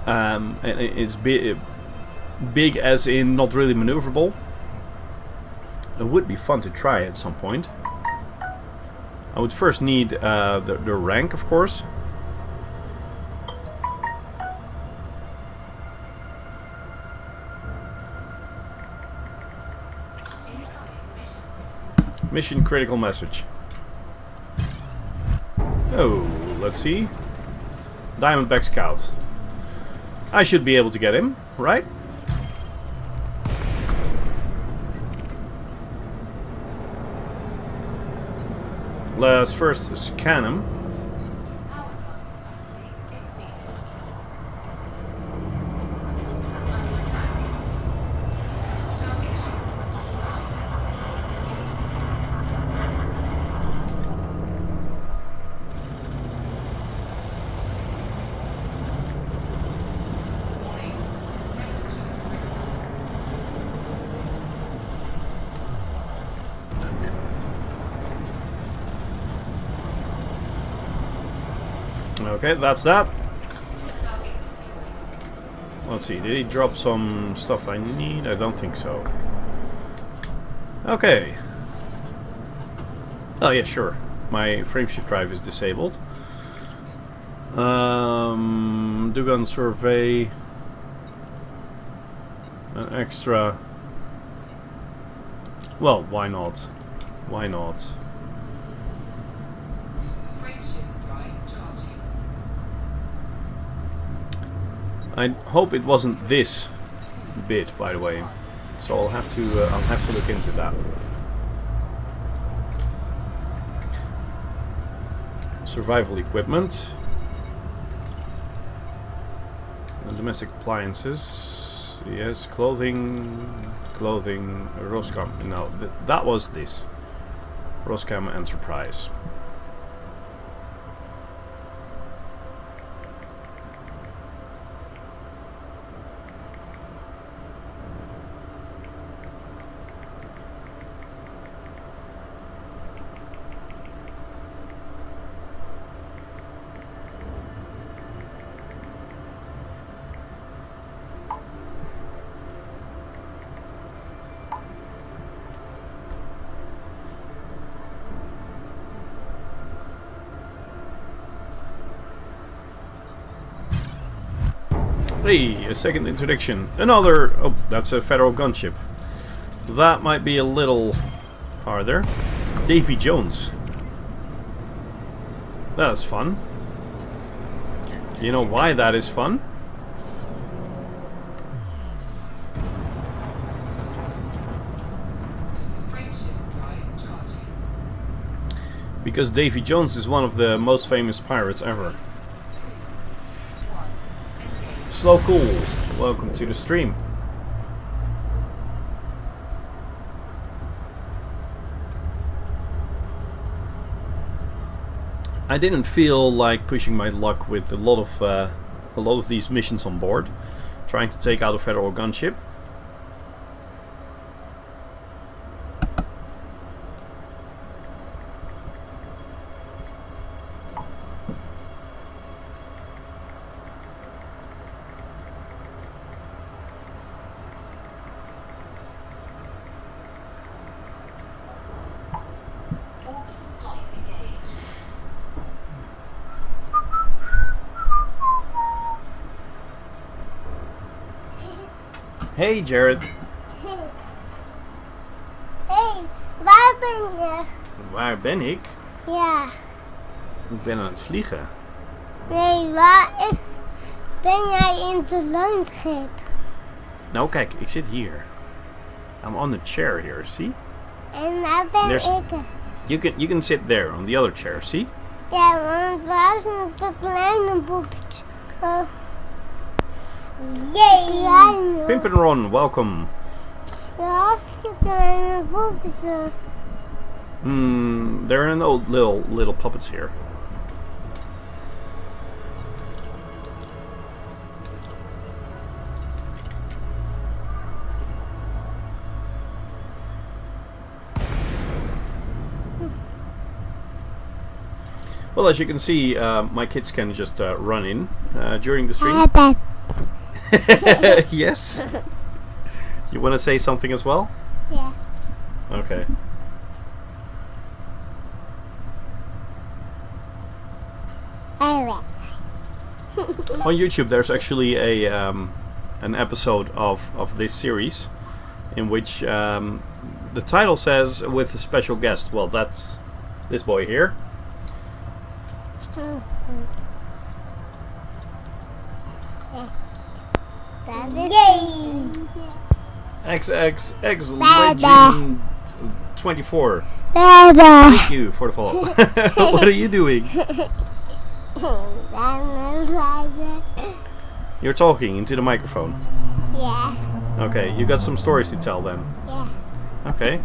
and it's big as in not really maneuverable. It would be fun to try at some point. I would first need the rank, of course. Mission critical message. Oh, let's see. Diamondback Scout. I should be able to get him, right? Let's first scan him. Okay, that's that. Let's see, did he drop some stuff I need? I don't think so. Okay. Oh yeah, sure. My frameshift drive is disabled. Dugan survey. An extra. Well, why not? Why not? I hope it wasn't this bit, by the way. So I'll have to look into that. Survival equipment. Domestic appliances. Yes, clothing, Roscam. No, that was this. Roscam Enterprise. Hey, a second interdiction. Another... Oh, that's a federal gunship. That might be a little harder. Davy Jones. That's fun. You know why that is fun? Because Davy Jones is one of the most famous pirates ever. Slow Cool, welcome to the stream. I didn't feel like pushing my luck with a lot of these missions on board, trying to take out a federal gunship. Hey Jared, Hey, waar ben je? waar ben ik? Ja. Ik ben aan het vliegen. Nee, waar ben jij in het landschip? Nou kijk, ik zit hier. I'm on the chair here, see? En daar ben There's- ik. You can sit there on the other chair, see? Ja, want waar is het kleine boepje? Jee! Kleine. Pimp and Ron, welcome. Waar is het kleine boepje? There are no little puppets here. Well, as you can see, my kids can just run in during the stream. Yes. You want to say something as well? Ja. Okay. On YouTube, there's actually a an episode of this series in which the title says with a special guest. Well, that's this boy here. Yay! XXX Baba. Legend 24. Baba! Thank you for the follow. What are you doing? You're talking into the microphone. Yeah, Okay, you got some stories to tell then. yeah. Okay.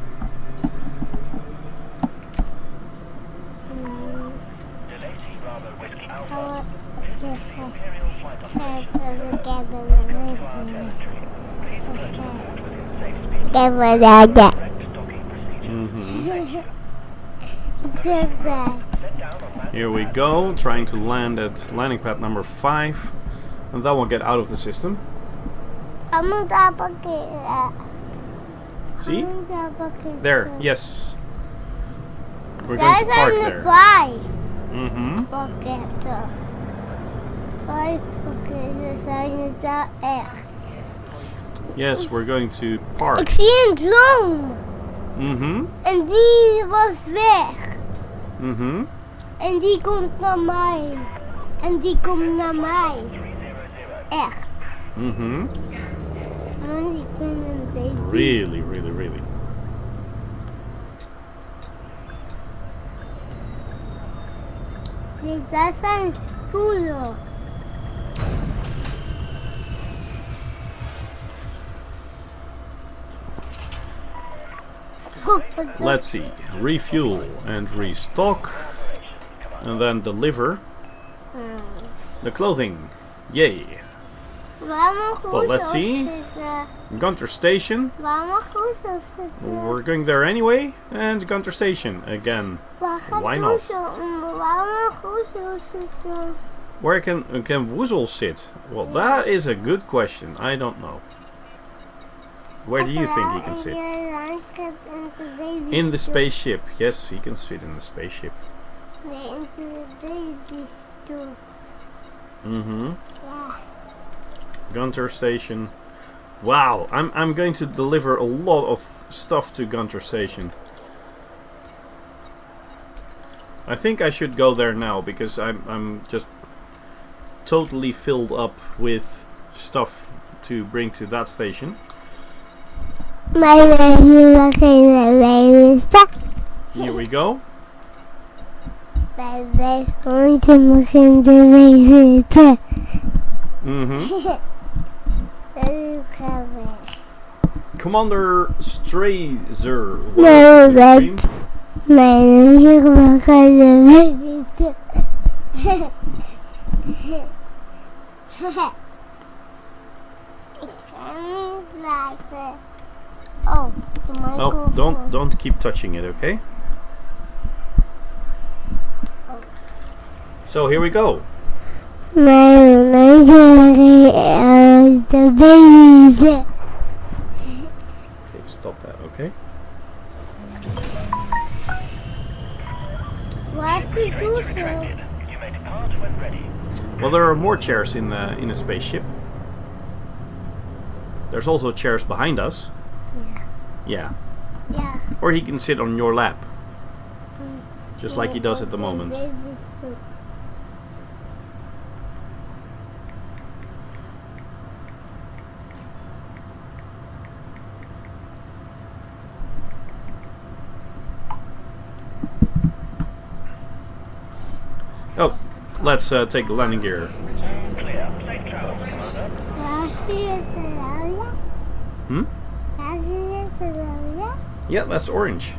Delay Bravo Whiskey Alpha. How Imperial flight operation. Direct docking procedure. Set down on land. Here we go, trying to land at landing pad number 5. And then we'll get out of the system. See? There, yes. We're going to park there. 5 Mm-hmm. pakketten. 5 pakketten zijn het daar echt. Yes, we're going to park. Ik zie een droom. Mm-hmm. En die was weg. Mm-hmm. En die komt naar mij. En die komt naar mij. Echt. Mm-hmm. Want ik ben een baby. Really, really, really. Nee, daar zijn stoelen. Let's see. Refuel and restock. And then deliver the clothing. Yay. Waar mag Well, let's Hoezel see. zitten? Gunter Station. Waar mag Hoezel zitten? We're going there anyway. And Gunter Station again. Waar gaat Why not? Hoezel? Waar mag Hoezel zitten? Where can Woozle sit? Well, that is a good question. I don't know. Where do you think he can sit? In the spaceship. Yes, he can sit in the spaceship. Nee, into the baby stoel. Mm-hmm. Ja. Gunter Station. Wow, I'm going to deliver a lot of stuff to Gunter Station. I think I should go there now because I'm just totally filled up with stuff to bring to that station. Here we go. Mm-hmm. Commander Strazer. No, welcome to the stream. Oh, Oh, don't keep touching it, okay? So here we go. the Okay, stop that, okay? Waar is die toestel? You may depart when ready. Well, there are more chairs in a spaceship. There's also chairs behind us. Yeah. Yeah. Yeah. Or he can sit on your lap. Just like he does at the moment. Oh, let's take the landing gear. Clear. Safe travels, Commander. Hmm? Yeah, that's orange.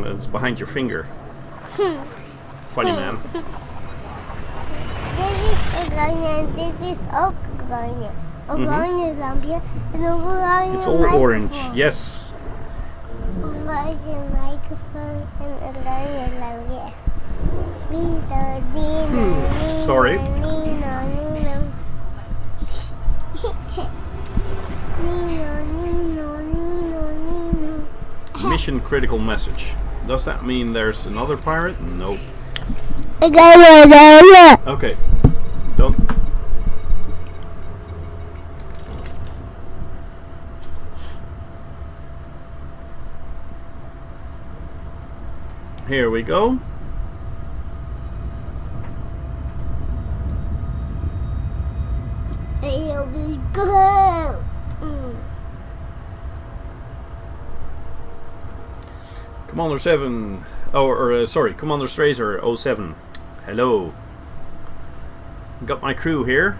It's behind your finger. Funny man. Dit is oranje en dit is ook oranje. Oranje lampje en een oranje It's all microfoon. orange, yes. Oranje microfoon en oranje lampje. Sorry. Mission critical message. Does that mean there's another pirate? Nope. Okay. Don't. Here we go. Here we go. Commander 7. Sorry, Commander Strazer 07. Hello. Got my crew here.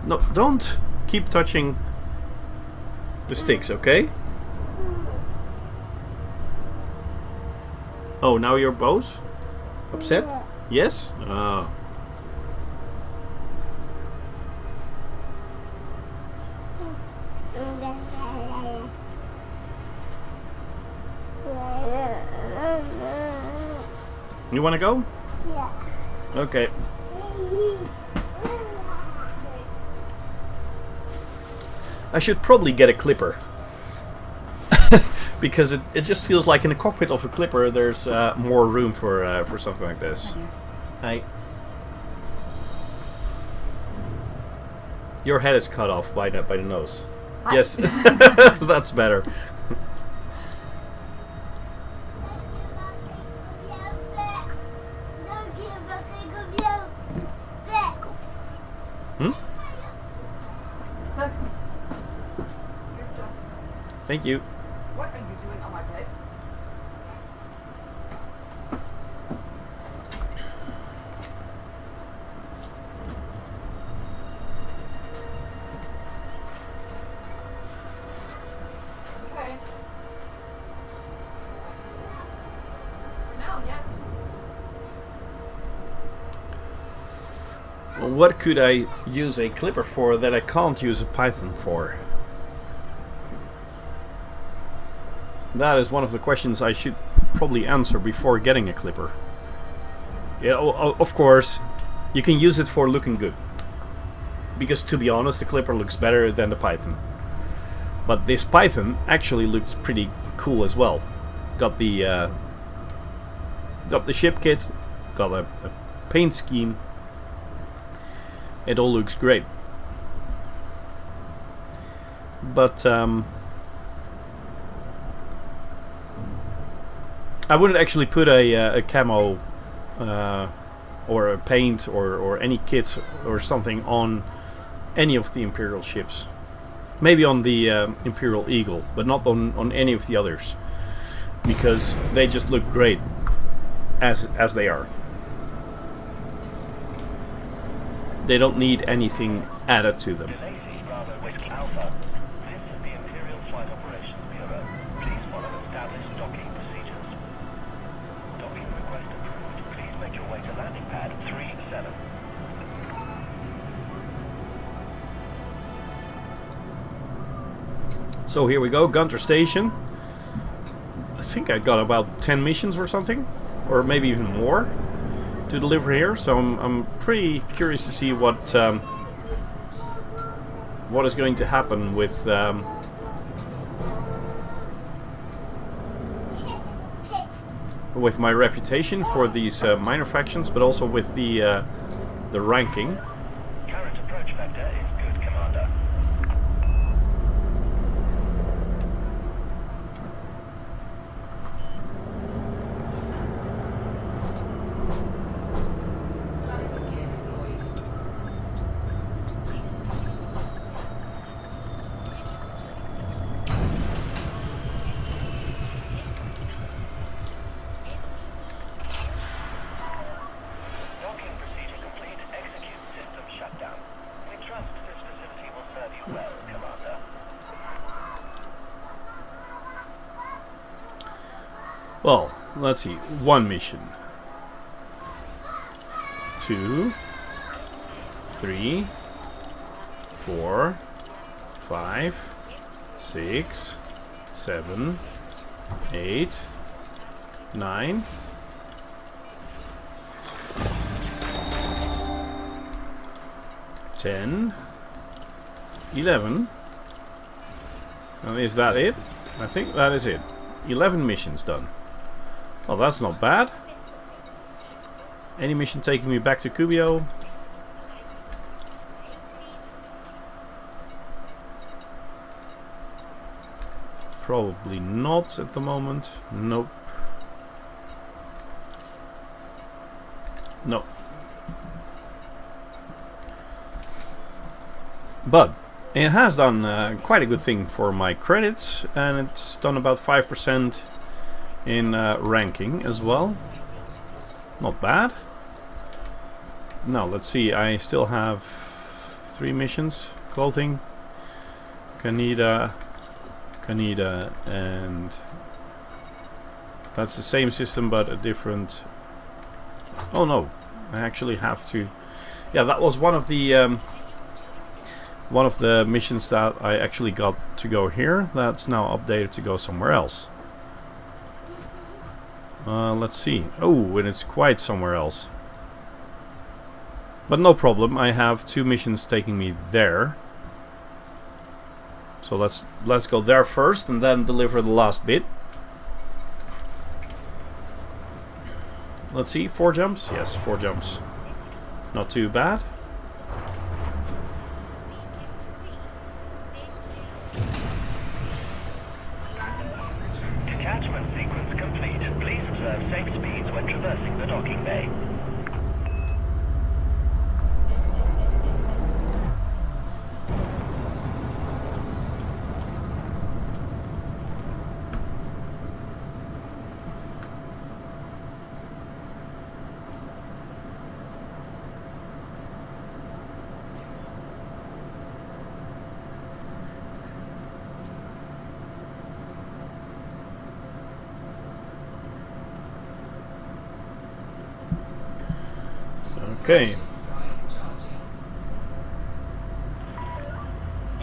No, don't keep touching the sticks, okay? Oh, now you're both upset? Yes? Oh. You wanna go? Yeah. Okay. I should probably get a clipper. Because it just feels like in the cockpit of a clipper there's more room for something like this. Hi. Your head is cut off by the nose. Hi. Yes, that's better. Hmm? Look. Good stuff. Thank you. What are you doing on my bed? Okay. No, yes. What could I use a clipper for that I can't use a Python for? That is one of the questions I should probably answer before getting a clipper. Yeah, of course, you can use it for looking good. Because to be honest, the clipper looks better than the Python. But this Python actually looks pretty cool as well. Got the ship kit, got a paint scheme. It all looks great. But I wouldn't actually put a camo or a paint or any kits or something on any of the Imperial ships. Maybe on the Imperial Eagle, but not on any of the others, because they just look great as they are. They don't need anything added to them. Delay Bravo Whiskey Alpha. This is the Imperial Flight Operations Bureau. Please follow established docking procedures. Docking request approved. Please make your way to landing pad 37. So here we go, Gunter Station. I think I got about 10 missions or something, or maybe even more to deliver here. So I'm pretty curious to see what is going to happen with my reputation for these minor factions, but also with the ranking. Well, let's see. 1 mission. 2, 3, 4, 5, 6, 7, 8, 9. 10, 11. And is that it? I think that is it. 11 missions done. Well, that's not bad. Any mission taking me back to Kubio? Probably not at the moment. Nope. Nope. But it has done quite a good thing for my credits, and it's done about 5% in ranking as well. Not bad. Now let's see, I still have 3 missions. Clothing, Kaneda, and that's the same system but a different... Oh no, I actually have to... Yeah, that was one of the missions that I actually got to go here. That's now updated to go somewhere else. Let's see. Oh, and it's quite somewhere else. But no problem, I have 2 missions taking me there. So let's go there first and then deliver the last bit. Let's see, 4 jumps? Yes, 4 jumps. Not too bad. Detachment sequence complete. Please observe safe speeds when traversing the docking bay. Okay.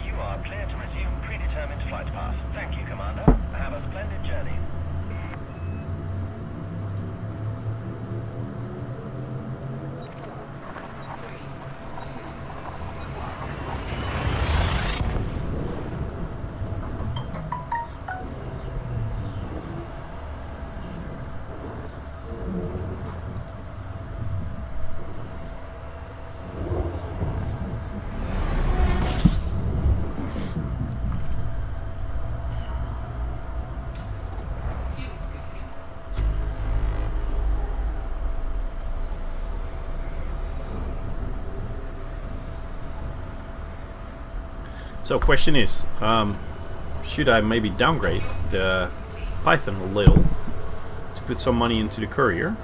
You are clear to resume predetermined flight path. Thank you, Commander. Have a splendid journey. So question is, should I maybe downgrade the Python a little to put some money into the courier?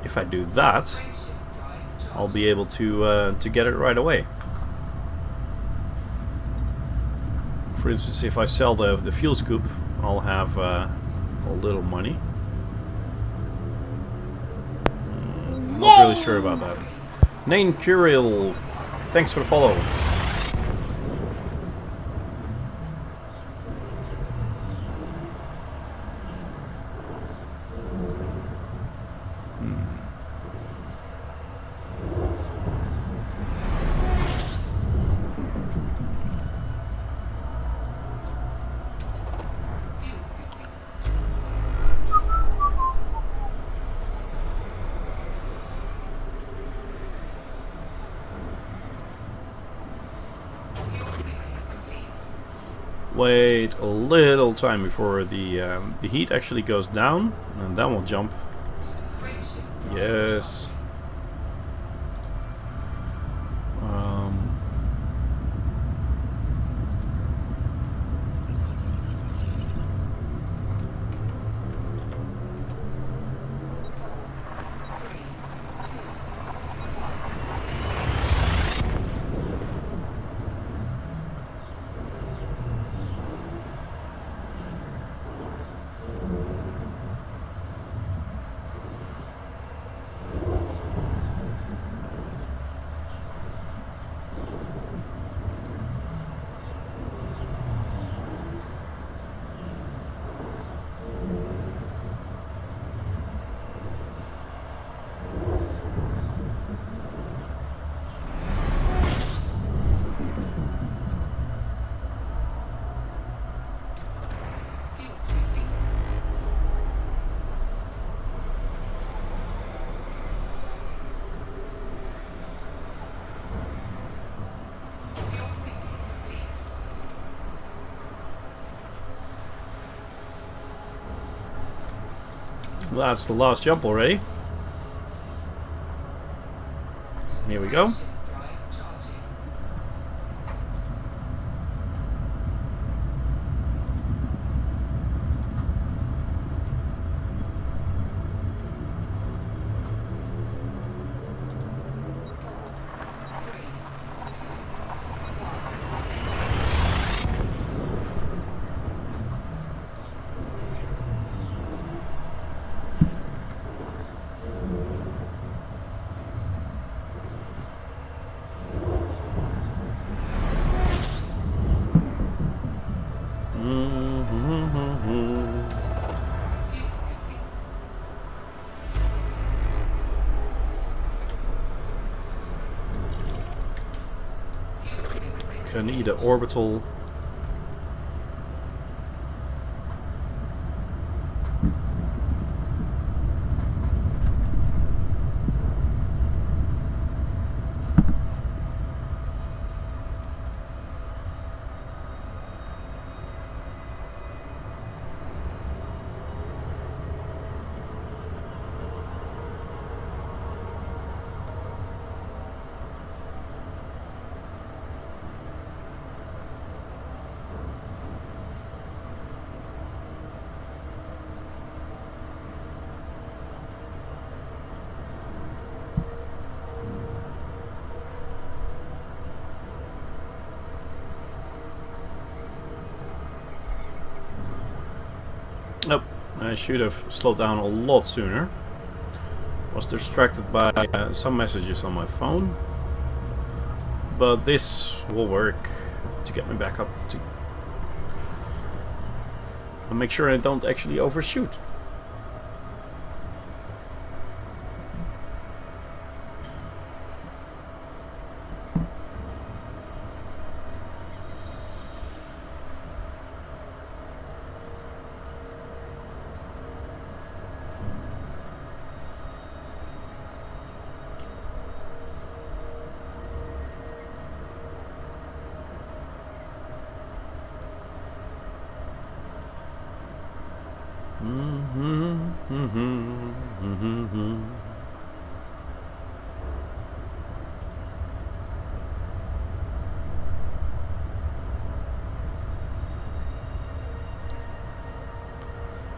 If I do that, I'll be able to get it right away. For instance, if I sell the fuel scoop, I'll have a little money. Not really sure about that. Name Curiel, thanks for the follow. Wait a little time before the heat actually goes down, and then we'll jump. Yes. That's the last jump already. Here we go. I need an orbital. Nope, I should have slowed down a lot sooner. Was distracted by some messages on my phone. But this will work to get me back up to... I'll make sure I don't actually overshoot.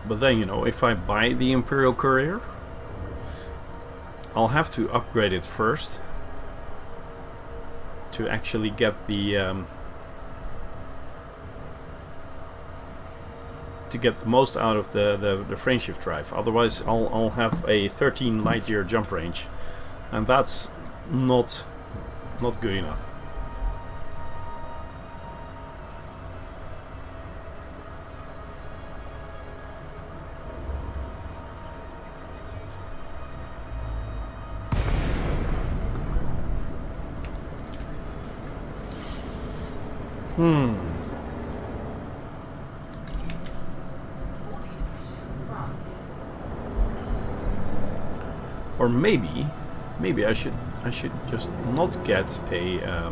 But then, you know, if I buy the Imperial Courier, I'll have to upgrade it first to actually get the most out of the frameshift drive. Otherwise, I'll have a 13 light year jump range, and that's not good enough. Or maybe I should just not get a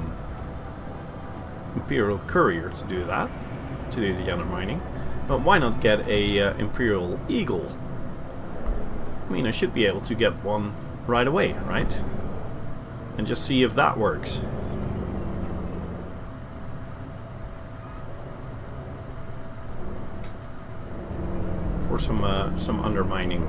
Imperial Courier to do that, to do the undermining. But why not get a Imperial Eagle? I mean, I should be able to get one right away, right? And just see if that works. For some undermining.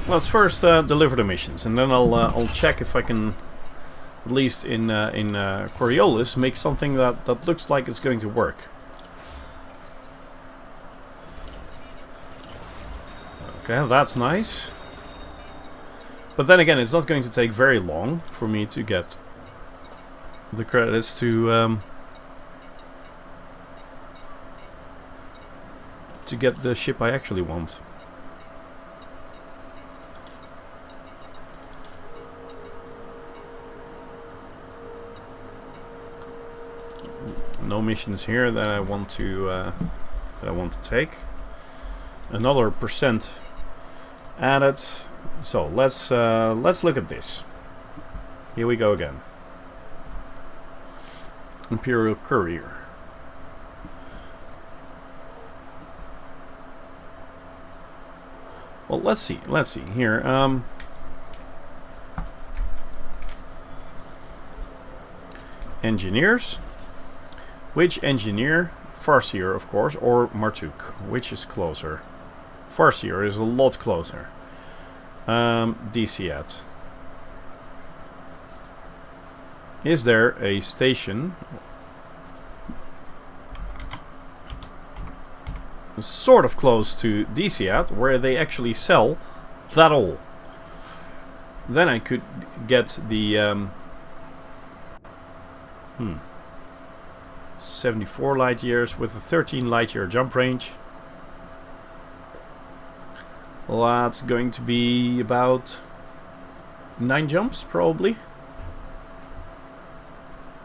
Let's first deliver the missions, and then I'll check if I can, at least in Coriolis, make something that looks like it's going to work. Okay, that's nice. But then again, it's not going to take very long for me to get the credits to get the ship I actually want. no missions here that I want to take. Another percent added. So let's look at this. Here we go again. Imperial Courier. Well, let's see here. Engineers. Which engineer? Farseer, of course, or Martuk. Which is closer? Farseer is a lot closer. DCAT. Is there a station sort of close to DCAT where they actually sell that all? Then I could get the 74 light years with a 13 light year jump range. Well, that's going to be about 9 jumps probably.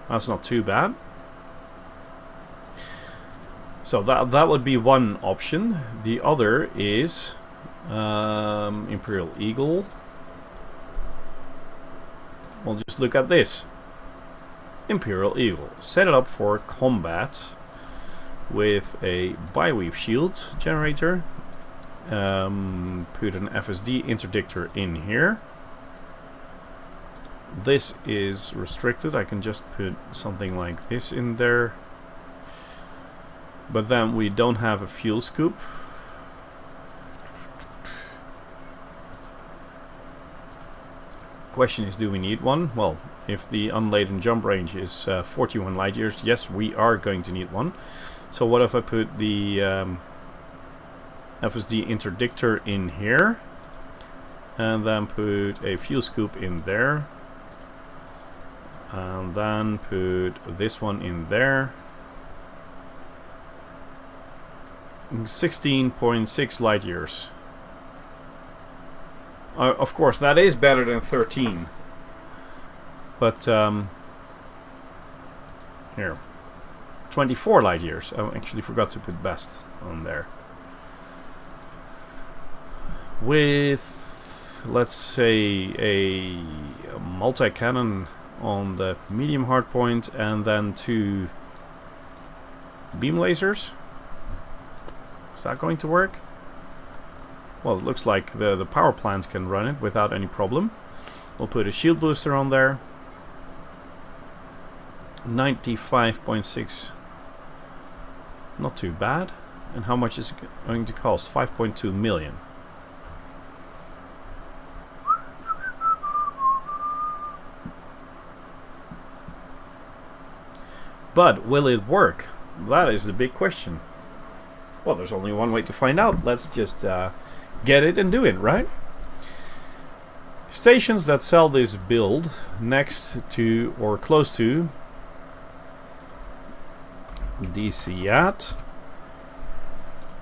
That's not too bad. So that would be one option. The other is Imperial Eagle. We'll just look at this. Imperial Eagle. Set it up for combat with a bi-weave shield generator. Put an FSD interdictor in here. This is restricted. I can just put something like this in there. But then we don't have a fuel scoop. Question is, do we need one? Well, if the unladen jump range is 41 light years, yes, we are going to need one. So what if I put the FSD interdictor in here and then put a fuel scoop in there and then put this one in there? 16.6 light years. Of course, that is better than 13. But here, 24 light years. I actually forgot to put best on there. With, let's say, a multi-cannon on the medium hardpoint and then 2 beam lasers. Is that going to work? Well, it looks like the power plant can run it without any problem. We'll put a shield booster on there. 95.6. Not too bad. And how much is it going to cost? 5.2 million. But will it work? That is the big question. Well, there's only one way to find out. Let's just get it and do it, right? Stations that sell this build next to or close to DCAT.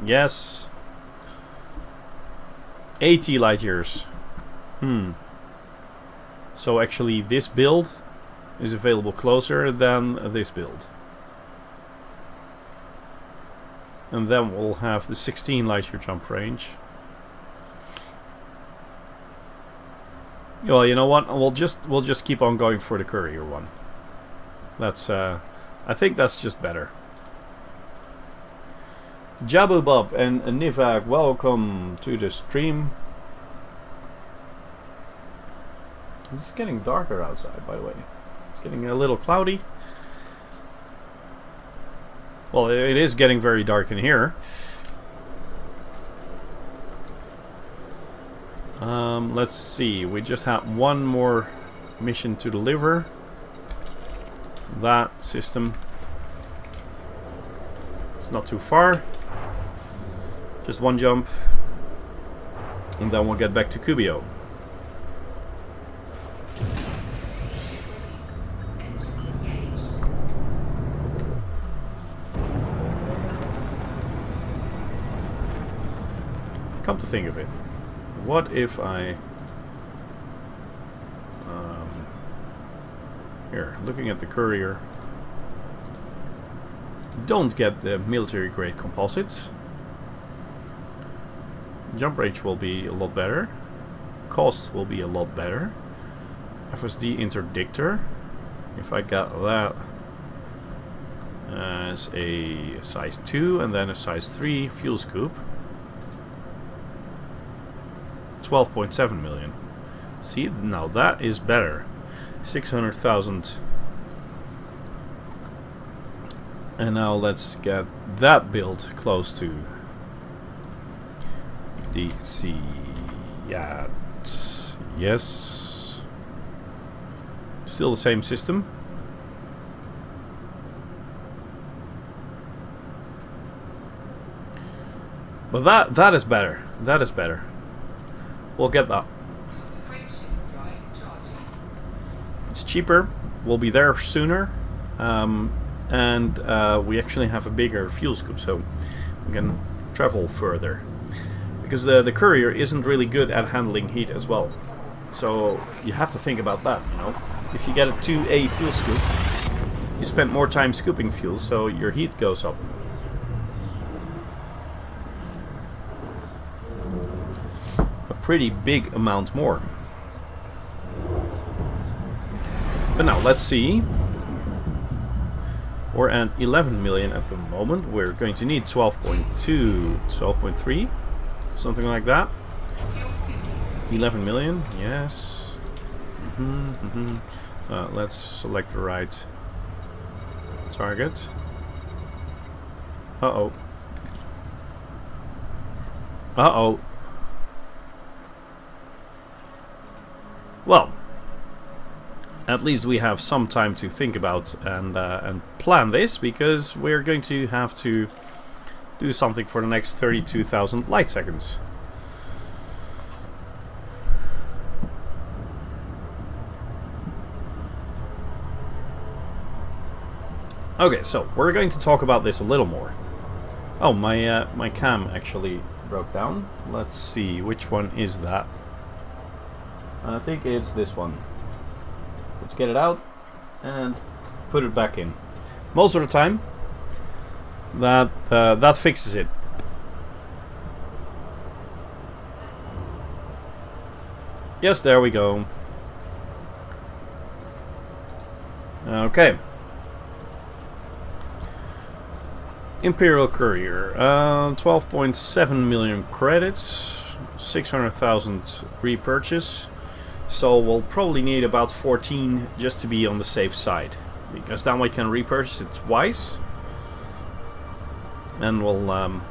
Yes. 80 light years. So actually this build is available closer than this build. And then we'll have the 16 light year jump range. Well, you know what? We'll just keep on going for the courier one. That's I think that's just better. Jabu Bob and Nivak, welcome to the stream. It's getting darker outside, by the way. It's getting a little cloudy. Well, it is getting very dark in here. Let's see. We just have one more mission to deliver. That system. It's not too far. Just one jump. And then we'll get back to Kubio. Come to think of it, what if I here, looking at the courier, Don't get the military grade composites. Jump range will be a lot better. Cost will be a lot better. FSD interdictor. If I got that as a size 2 and then a size 3 fuel scoop. 12.7 million. See, now that is better. 600,000. And now let's get that build close to DC. Yeah. Yes. Still the same system. But that is better. That is better. We'll get that. It's cheaper. We'll be there sooner. And we actually have a bigger fuel scoop, so we can travel further. Because the courier isn't really good at handling heat as well. So you have to think about that, you know. If you get a 2A fuel scoop, you spend more time scooping fuel, so your heat goes up. A pretty big amount more. But now, let's see. We're at 11 million at the moment. We're going to need 12.2, 12.3, something like that. 11 million, yes. Let's select the right target. Uh-oh. Uh-oh. Well, at least we have some time to think about and plan this, because we're going to have to do something for the next 32,000 light seconds. Okay, so we're going to talk about this a little more. Oh, my cam actually broke down. Let's see, which one is that? I think it's this one. Let's get it out and put it back in. Most of the time, that fixes it. Yes, there we go. Okay. Imperial Courier, 12.7 million credits, 600,000 repurchase. So we'll probably need about 14 just to be on the safe side, because then we can repurchase it twice, and we'll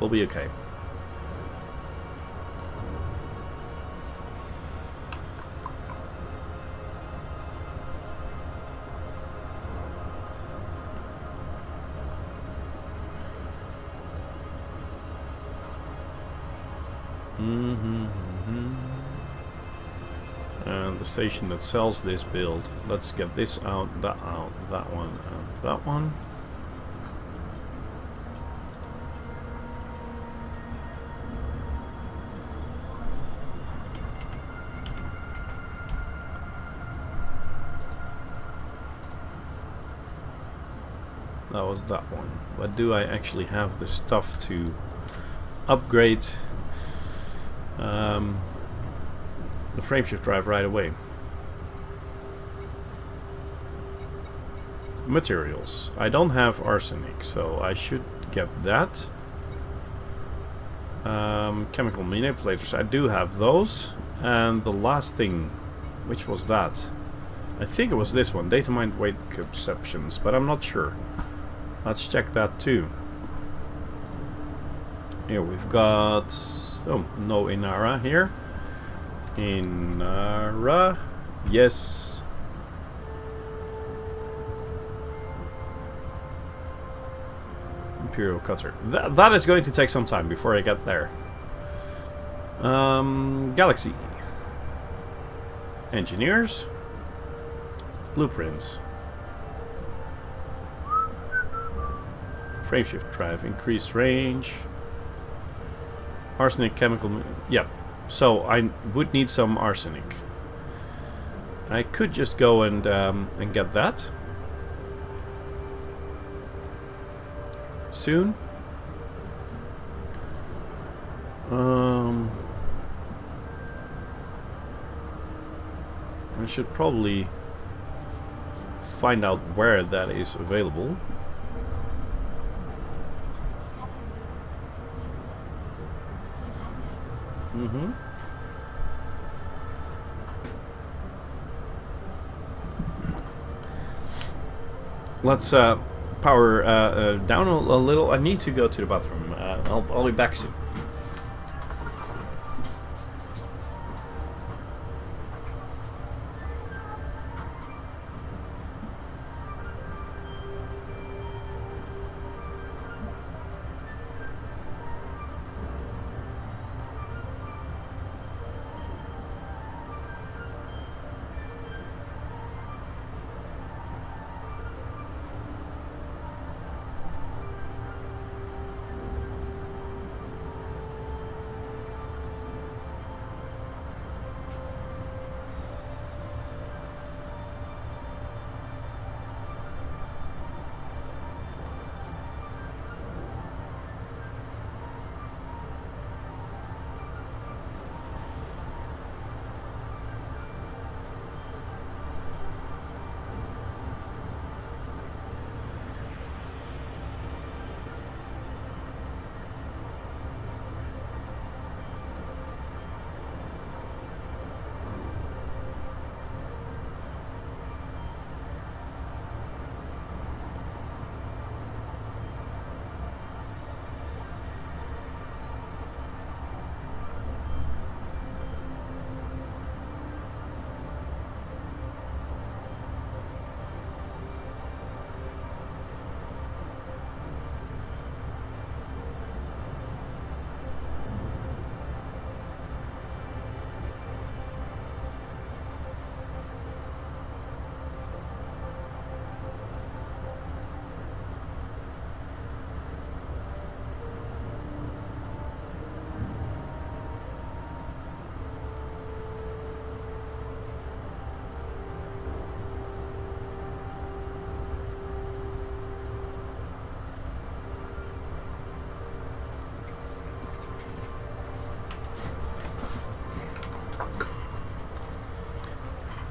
be okay. And the station that sells this build. Let's get this out, that one, and that one. That was that one. But do I actually have the stuff to upgrade the frameshift drive right away? Materials. I don't have arsenic, so I should get that. Chemical manipulators. I do have those. And the last thing, which was that? I think it was this one. Data mined weight perceptions, but I'm not sure. Let's check that too. Here we've got... oh, no Inara here. Inara, yes. Imperial Cutter. That is going to take some time before I get there. Galaxy. Engineers. Blueprints. Frameshift drive, increased range. Arsenic chemical... yeah, so I would need some arsenic. I could just go and get that. soon. I should probably find out where that is available. Let's power down a little. I need to go to the bathroom. I'll be back soon.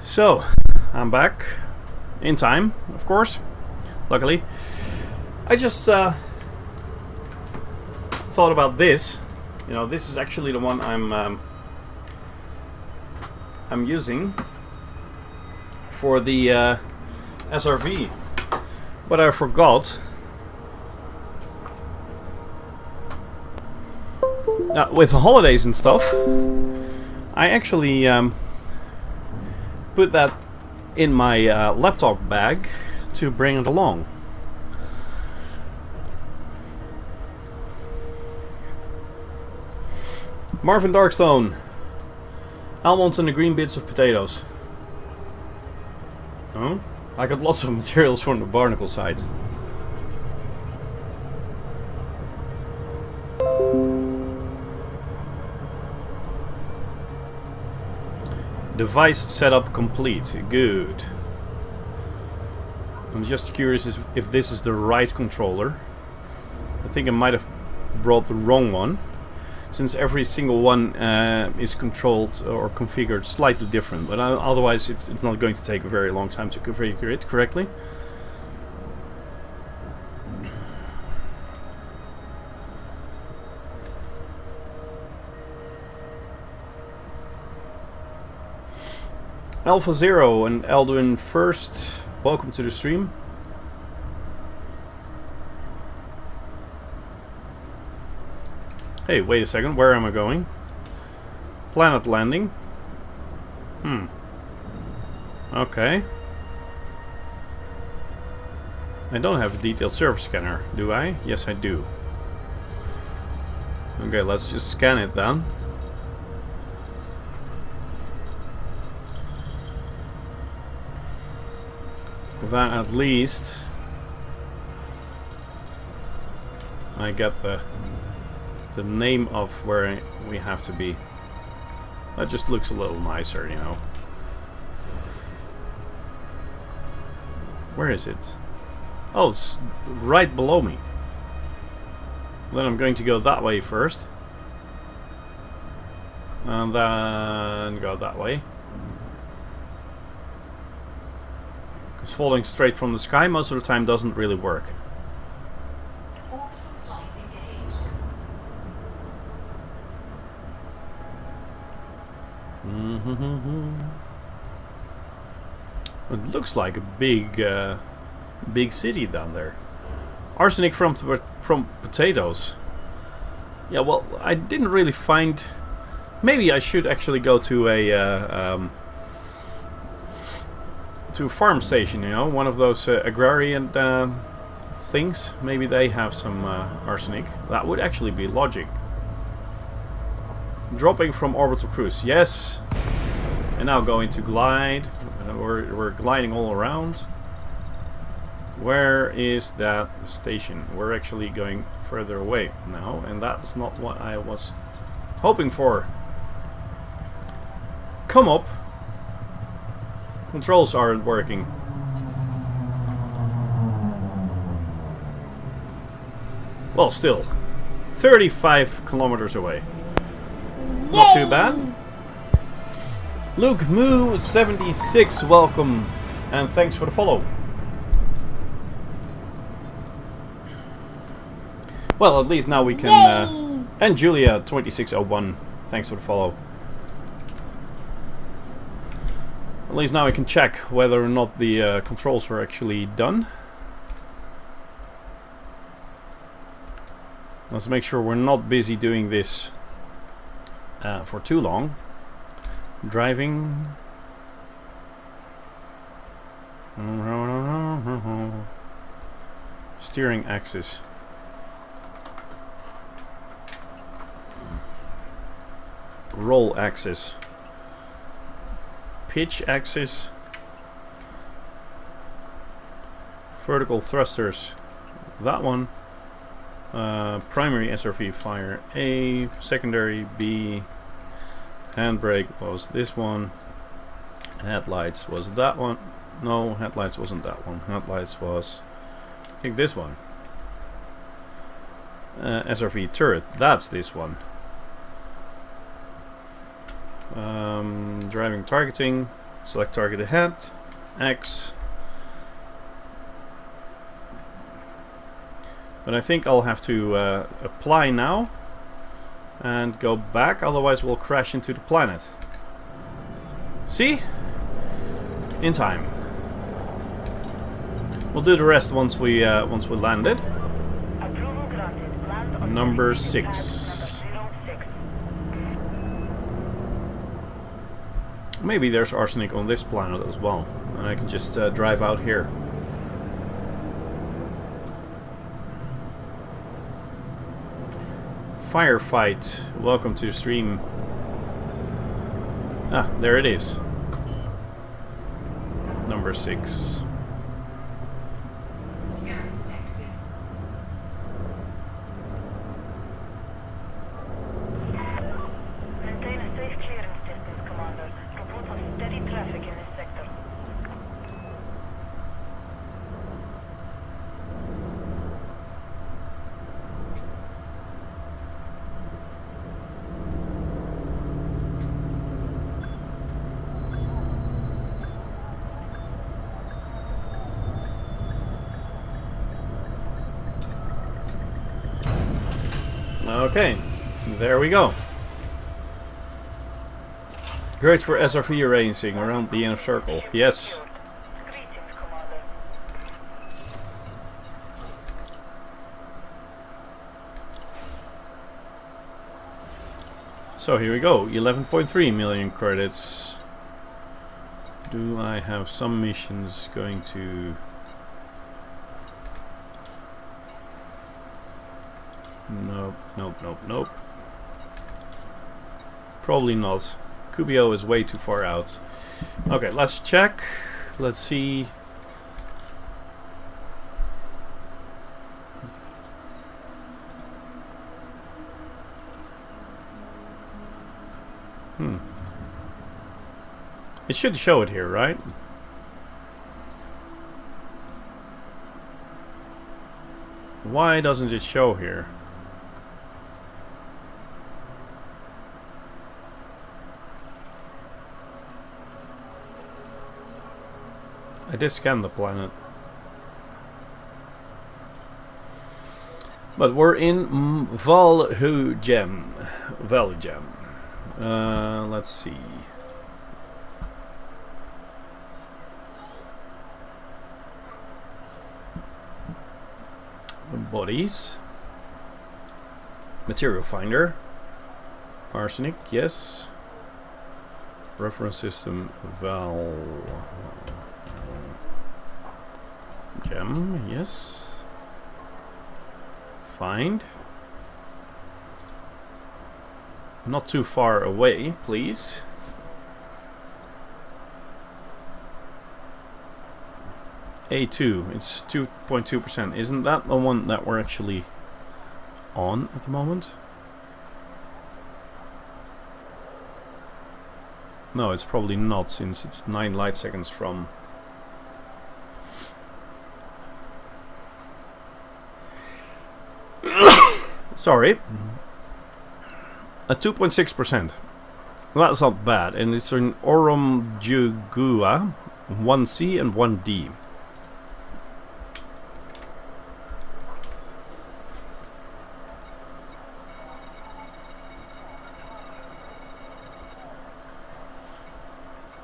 So, I'm back in time, of course, luckily. I just thought about this. You know, this is actually the one I'm using for the SRV, but I forgot. Now, with the holidays and stuff, I actually put that in my laptop bag to bring it along. Marvin Darkstone, almonds and the green bits of potatoes. Oh, I got lots of materials from the barnacle site. Device setup complete. Good. I'm just curious if this is the right controller. I think I might have brought the wrong one, since every single one is controlled or configured slightly different. But otherwise, it's not going to take a very long time to configure it correctly. Alpha Zero and Alduin First, welcome to the stream. Hey, wait a second, where am I going? Planet landing. Okay. I don't have a detailed surface scanner, do I? Yes, I do. Okay, let's just scan it then. Then at least I get the name of where we have to be. That just looks a little nicer, you know. Where is it? Oh, it's right below me. Then I'm going to go that way first. And then go that way. Because falling straight from the sky most of the time doesn't really work. Orbital flight engaged. It looks like a big, big city down there. Arsenic from potatoes. Yeah, well, I didn't really find. Maybe I should actually go to a farm station. You know, one of those agrarian things. Maybe they have some arsenic. That would actually be logic. Dropping from orbital cruise. Yes. And now going to glide. We're gliding all around. Where is that station? We're actually going further away now, and that's not what I was hoping for. Come up. Controls aren't working. Well, still 35 kilometers away. Not too bad. Luke Moo 76, welcome and thanks for the follow. Well, at least now we can and Julia 2601, thanks for the follow. At least now we can check whether or not the controls are actually done. Let's make sure we're not busy doing this for too long. Driving. Steering axis. Roll axis. Pitch axis. Vertical thrusters. That one. Primary SRV fire A. Secondary B. Handbrake was this one. Headlights was that one. No, headlights wasn't that one. Headlights was, I think, this one. SRV turret, that's this one. Driving targeting, select target ahead, X. But I think I'll have to apply now and go back, otherwise we'll crash into the planet. See? In time. We'll do the rest once we landed. Approval granted. Land on Number taxi pad 6. number 06. Maybe there's arsenic on this planet as well, and I can just drive out here. Firefight, welcome to the stream. Ah, there it is. Number 6. Scan detected. Maintain a safe clearance distance, Commander. Report on steady traffic in this sector. Okay, there we go. Great for SRV racing around the inner circle. Yes. Greetings, Commander. So here we go. 11.3 million credits. Do I have some missions going to... Nope, nope, nope, nope. Probably not. Kubio is way too far out. Okay, let's check. Let's see. It should show it here, right? Why doesn't it show here? I did scan the planet. But we're in Valhugem. Let's see. Bodies. Material finder. Arsenic, yes. Reference system Gem, yes. Find. Not too far away, please. A2, it's 2.2%. Isn't that the one that we're actually on at the moment? No, it's probably not, since it's 9 light seconds from... Sorry. At 2.6%. That's not bad, and it's an Oromjugua 1C and 1D.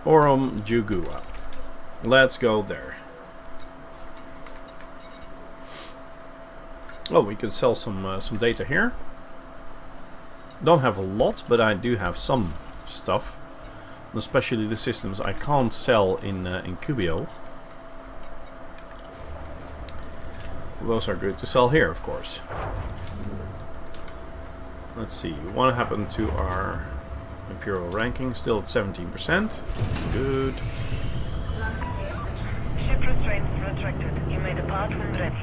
Oromjugua. Let's go there. Oh, we could sell some data here. Don't have a lot, but I do have some stuff, especially the systems I can't sell in Cubio. Those are good to sell here, of course. Let's see, what happened to our Imperial ranking? Still at 17%. Good. Ship restraints retracted. You may depart when ready.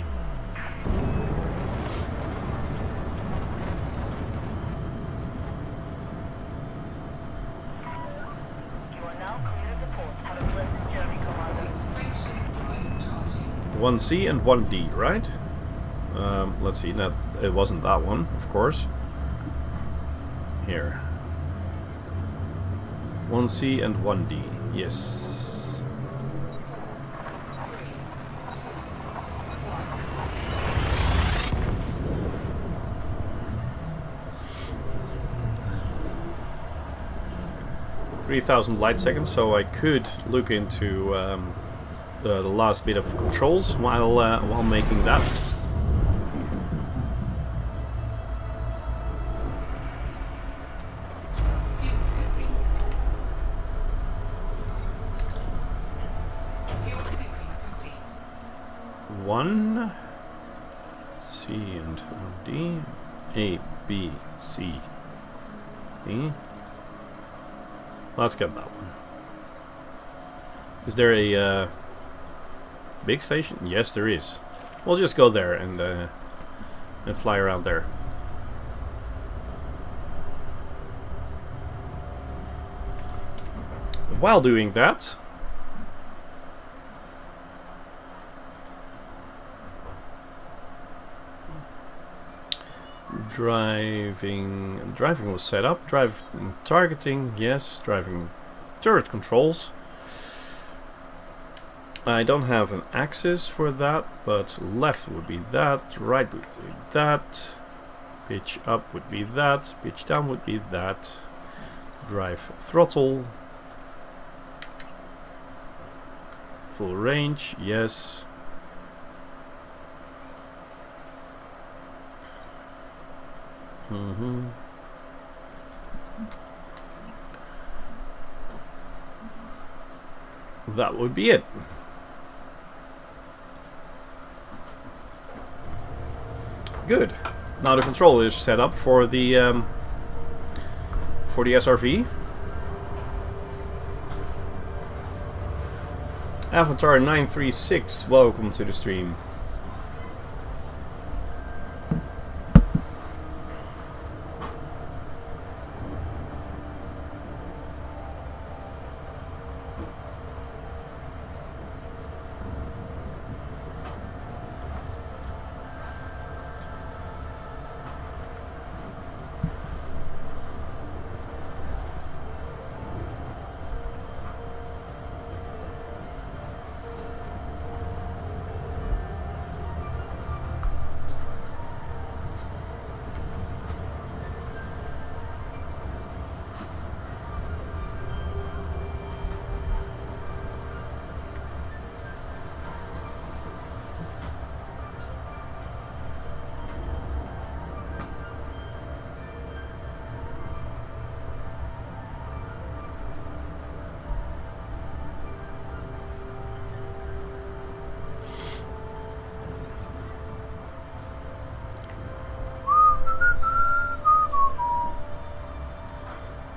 You are now clear of the port. Have a pleasant journey, Commander. Frameshift drive charging. 1C and 1D, right? Let's see, that it wasn't that one, of course. Here. 1C and 1D, yes. 3,000 light seconds, so I could look into the last bit of controls while making that. Fuel scooping. Fuel scooping complete. 1 C and 1D. A, B, C, D. Let's get that one. Is there a big station? Yes, there is. We'll just go there and fly around there. While doing that, driving was set up. Targeting, yes. Driving turret controls. I don't have an axis for that, but left would be that, right would be that, pitch up would be that, pitch down would be that, drive throttle, full range, yes. That would be it. Good. Now the control is set up for the SRV. Avatar 936, welcome to the stream.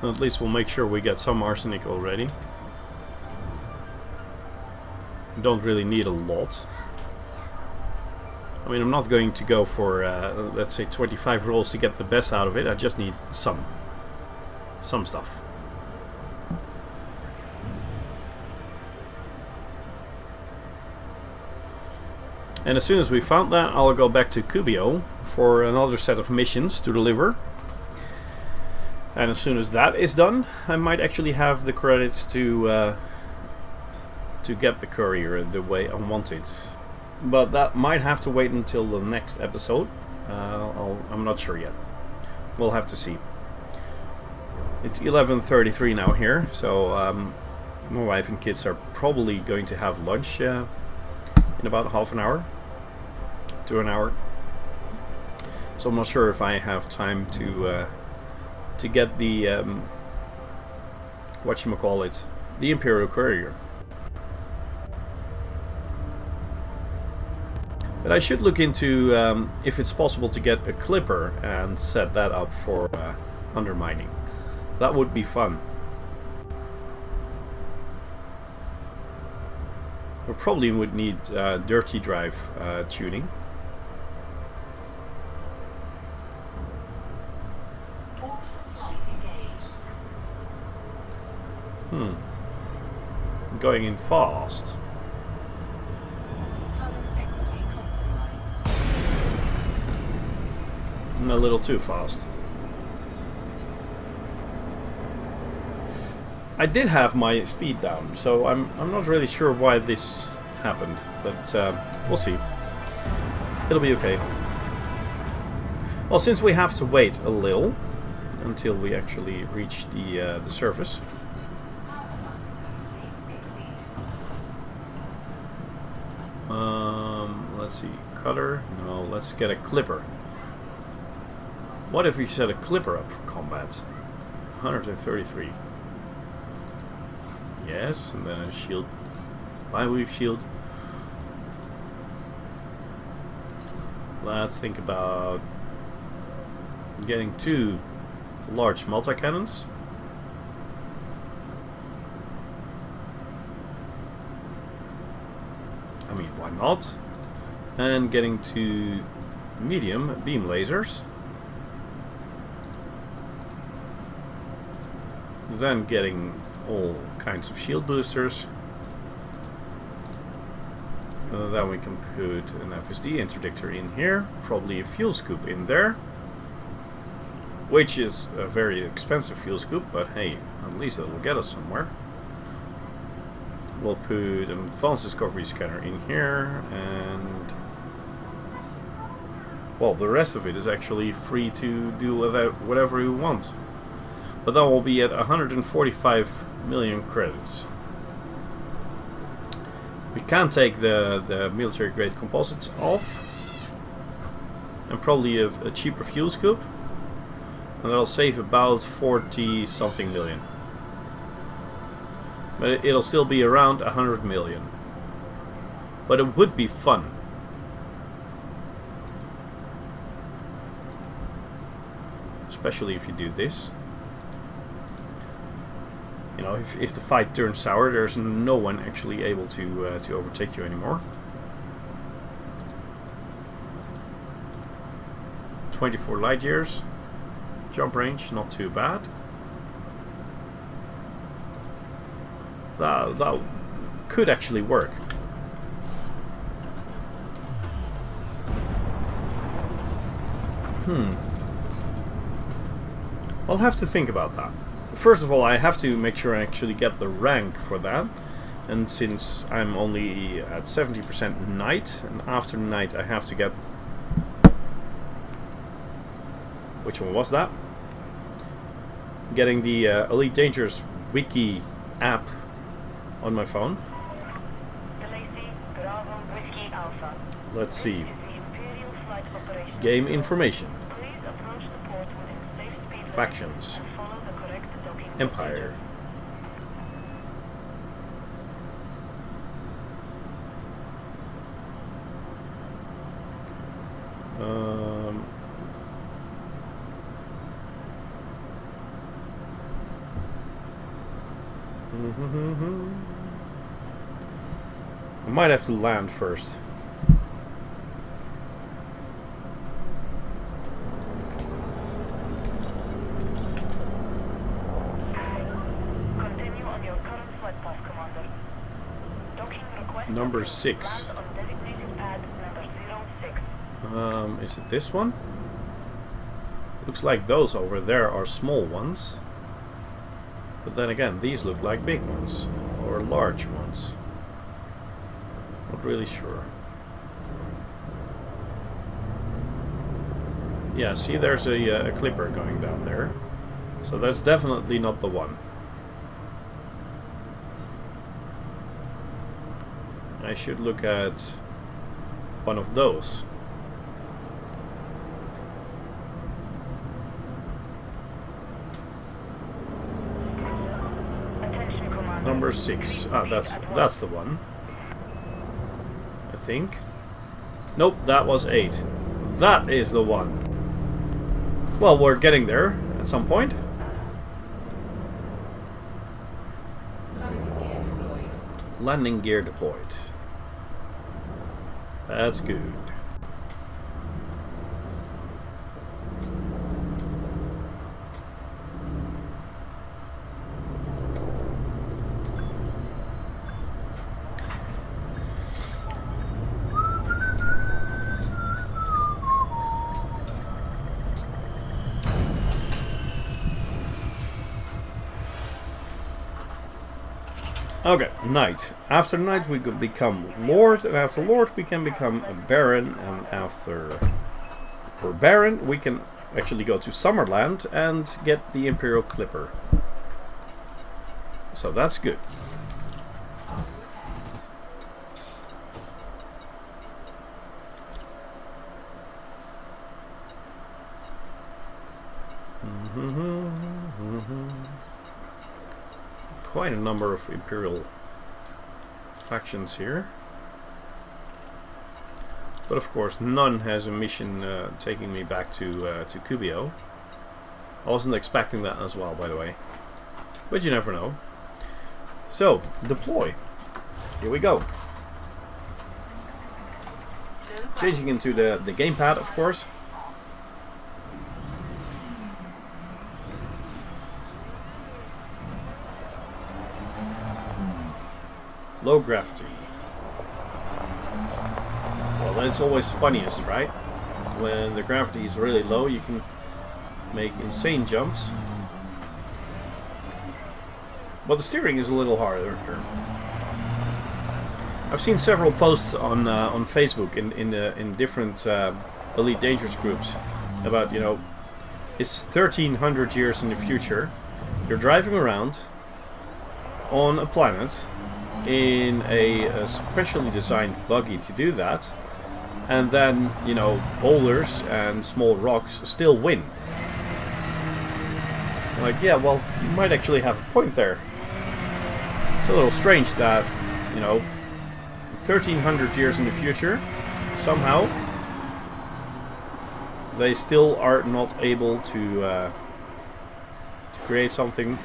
At least we'll make sure we get some arsenic already. Don't really need a lot. I mean, I'm not going to go for, let's say, 25 rolls to get the best out of it. I just need some stuff. And as soon as we found that, I'll go back to Kubio for another set of missions to deliver. And as soon as that is done, I might actually have the credits to get the courier the way I want it. But that might have to wait until the next episode. I'm not sure yet. We'll have to see. It's 11:33 now here, so my wife and kids are probably going to have lunch in about half an hour to an hour. So I'm not sure if I have time to get the whatchamacallit, the Imperial Courier. But I should look into if it's possible to get a clipper and set that up for undermining. That would be fun. We probably would need dirty drive tuning. Orbital flight engaged. Going in fast. Hull integrity compromised. And a little too fast. I did have my speed down, so I'm not really sure why this happened, but we'll see. It'll be okay. Well, since we have to wait a little until we actually reach the surface. Power plant capacity exceeded. Let's see, cutter. No, let's get a clipper. What if we set a clipper up for combat? 133. Yes, and then a shield. Bi-weave shield. Let's think about getting 2 large multi-cannons. I mean, why not? And getting 2 medium beam lasers. Then getting all kinds of shield boosters. Then we can put an FSD interdictor in here, probably a fuel scoop in there, which is a very expensive fuel scoop, but hey, at least it'll get us somewhere. We'll put an advanced discovery scanner in here, and well, the rest of it is actually free to do without whatever you want. But then we'll be at 145 million credits. We can take the military grade composites off, and probably a cheaper fuel scoop, and that'll save about 40 something million. But it'll still be around 100 million. But it would be fun. Especially if you do this. You know, if the fight turns sour, there's no one actually able to overtake you anymore. 24 light years. Jump range, not too bad. That could actually work. I'll have to think about that. First of all, I have to make sure I actually get the rank for that. And since I'm only at 70% night, and after night I have to get... Which one was that? Getting the Elite Dangerous Wiki app on my phone. Let's see. Game information. Factions. Empire. I might have to land first. Continue on your current flight path, Commander. Docking request. Number 6. Land on designated pad number 06. Is it this one? Looks like those over there are small ones. But then again, these look like big ones. Or large ones. Not really sure. Yeah, see there's a clipper going down there. So that's definitely not the one. I should look at one of those. Attention, Commander. Number 6. Ah, that's the one. I think. Nope, that was 8. That is the one. Well, we're getting there at some point. Landing gear deployed. Landing gear deployed. That's good. Okay, knight. After knight we could become lord, and after lord we can become a baron, and after baron we can actually go to Summerland and get the Imperial Clipper. So that's good. Quite a number of Imperial factions here. But of course none has a mission taking me back to Kubio. I wasn't expecting that as well, by the way. But you never know. So, deploy. Here we go. Changing into the gamepad, of course. Low gravity. Well, that's always funniest, right? When the gravity is really low, you can make insane jumps. But the steering is a little harder. I've seen several posts on Facebook in different Elite Dangerous groups about, you know, it's 1300 years in the future. You're driving around on a planet in a specially designed buggy to do that, and then, you know, boulders and small rocks still win. Like, yeah, well, you might actually have a point there. It's a little strange that, you know, 1300 years in the future, somehow they still are not able to create something.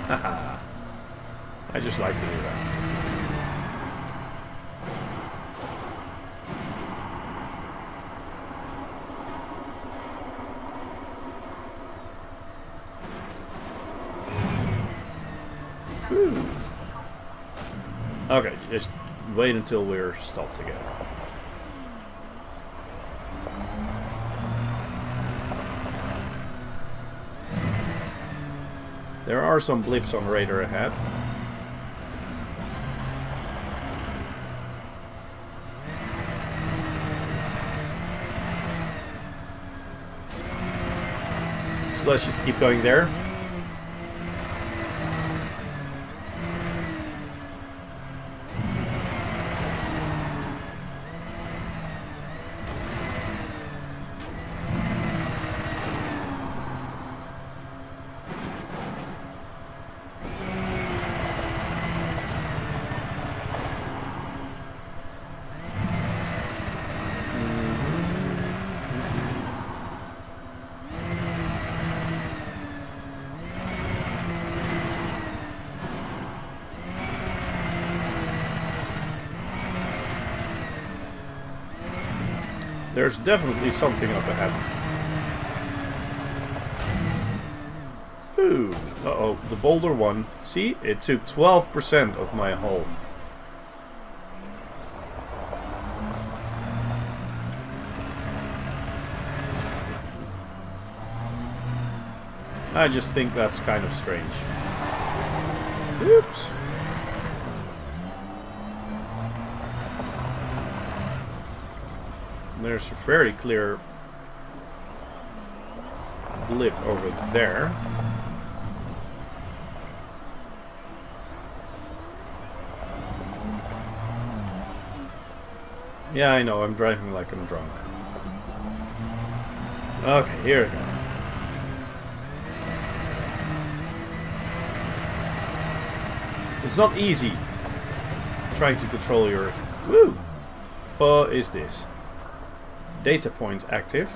Haha. I just like to do that. Whew. Okay, just wait until we're stopped again. There are some blips on radar ahead. So let's just keep going there. There's definitely something up ahead. Ooh, uh-oh, the boulder one. See, it took 12% of my hull. I just think that's kind of strange. Oops. There's a very clear blip over there. Yeah, I know, I'm driving like I'm drunk. Okay, here we go. It's not easy trying to control your... Woo! What is this? Data point active.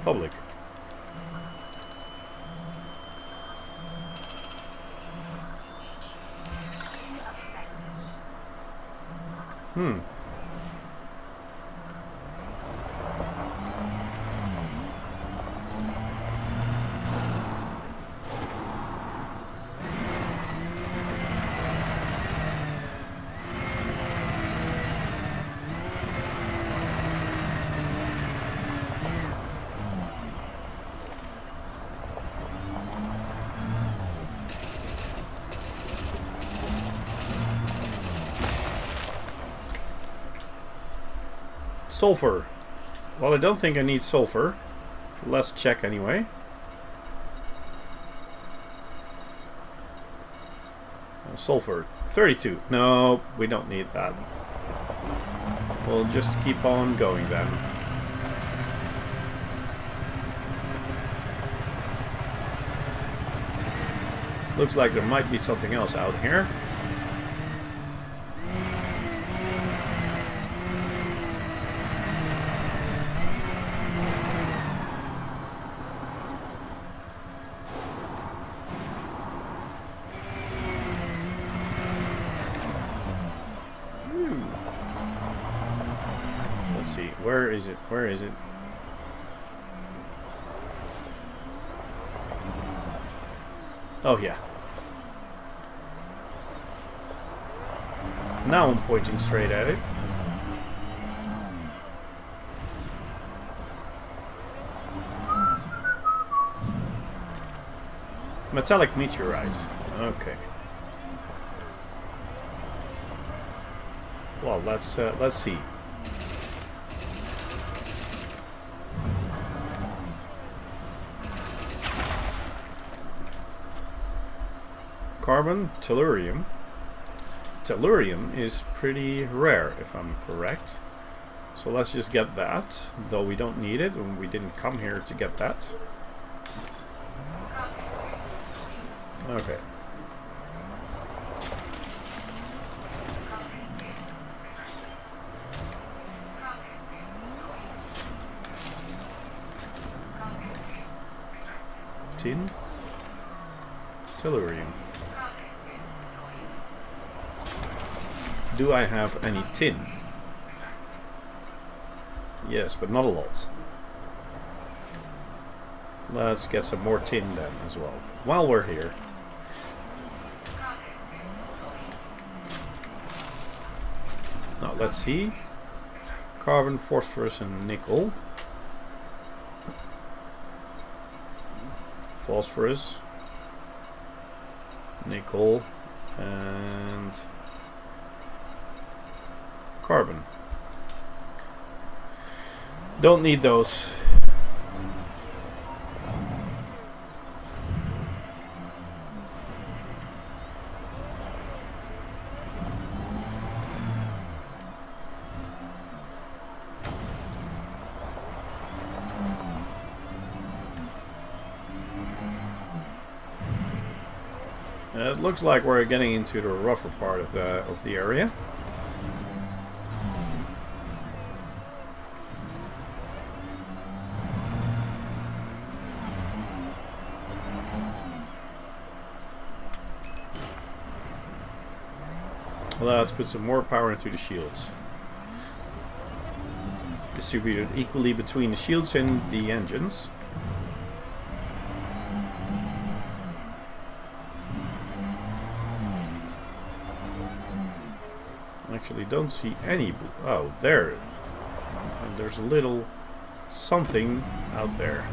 Public. Sulfur. Well, I don't think I need sulfur. Let's check anyway. Sulfur. 32. No, we don't need that. We'll just keep on going then. Looks like there might be something else out here. Let's see, where is it? Where is it? Oh yeah. Now I'm pointing straight at it. Metallic meteorites. Okay. Well, let's see. Carbon, tellurium. Tellurium is pretty rare, if I'm correct. So let's just get that, though we don't need it, and we didn't come here to get that. Okay. Tin. Tellurium. Do I have any tin? Yes, but not a lot. Let's get some more tin then as well, while we're here. Now let's see. Carbon, phosphorus and nickel. Phosphorus, nickel and carbon. Don't need those. It looks like we're getting into the rougher part of the area. Let's put some more power into the shields. Distributed equally between the shields and the engines. Actually don't see any blue. Oh, there. And there's a little something out there.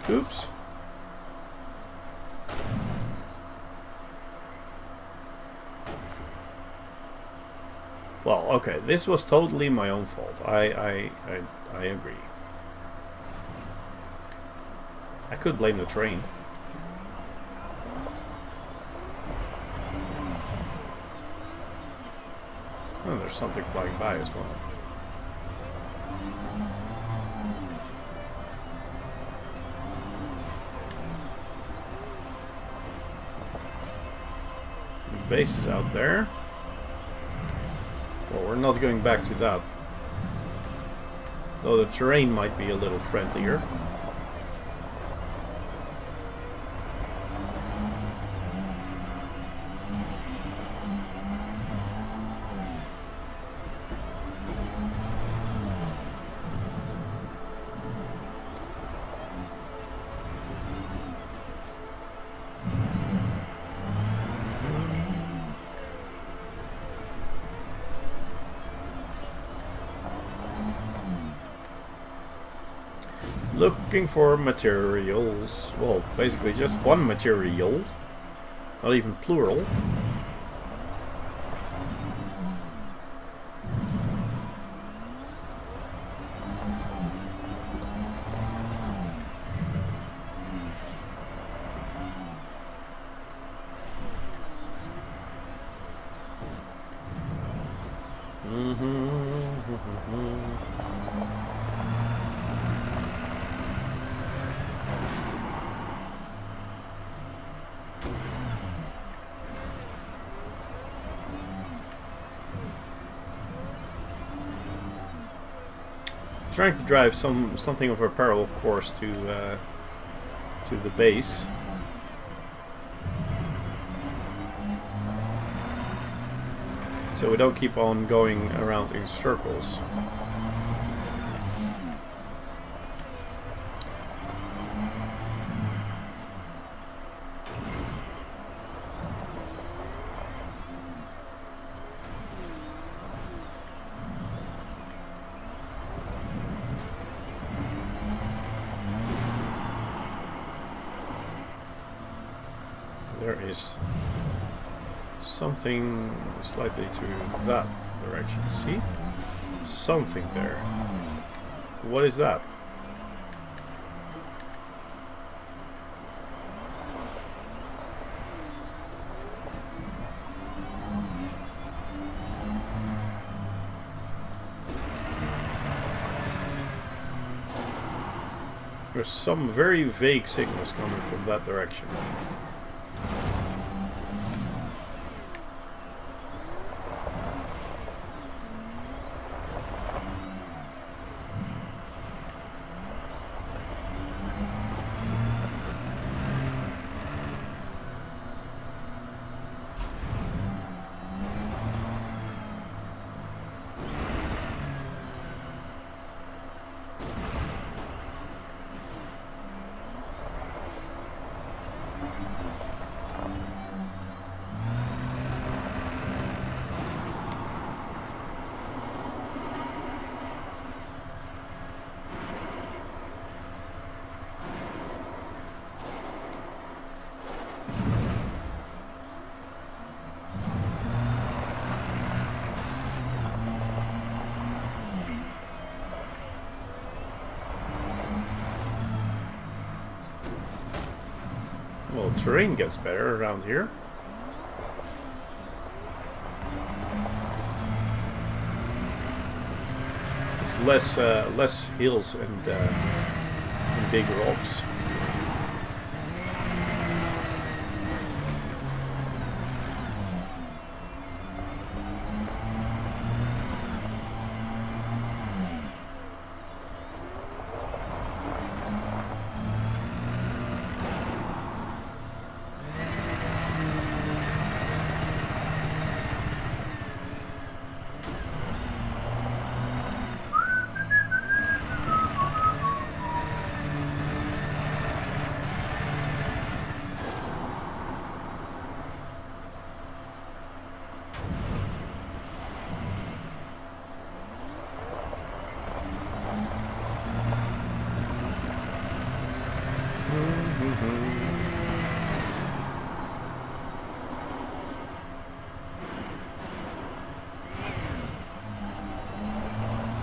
Oops. Well, okay, this was totally my own fault. I agree. I could blame the train. Oh, there's something flying by as well. Base is out there. Well, we're not going back to that. Though the terrain might be a little friendlier. Looking for materials. Well, basically just one material. Not even plural. Trying to drive something of a parallel course to the base. So we don't keep on going around in circles. There is something slightly to that direction. See? Something there. What is that? There's some very vague signals coming from that direction. Well, terrain gets better around here. There's less hills and big rocks.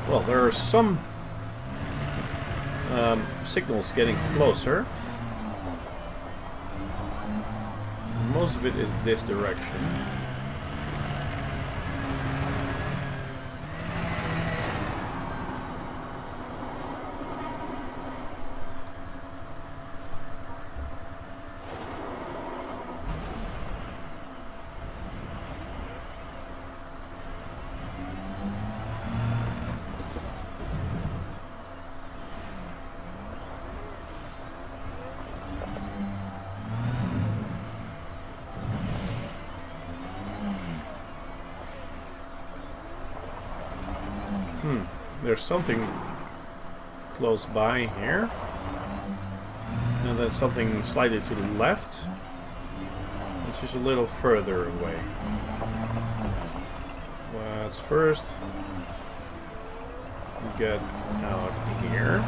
Well, there are some signals getting closer. Most of it is this direction. There's something close by here. And then something slightly to the left. It's just a little further away. Let's first get out here.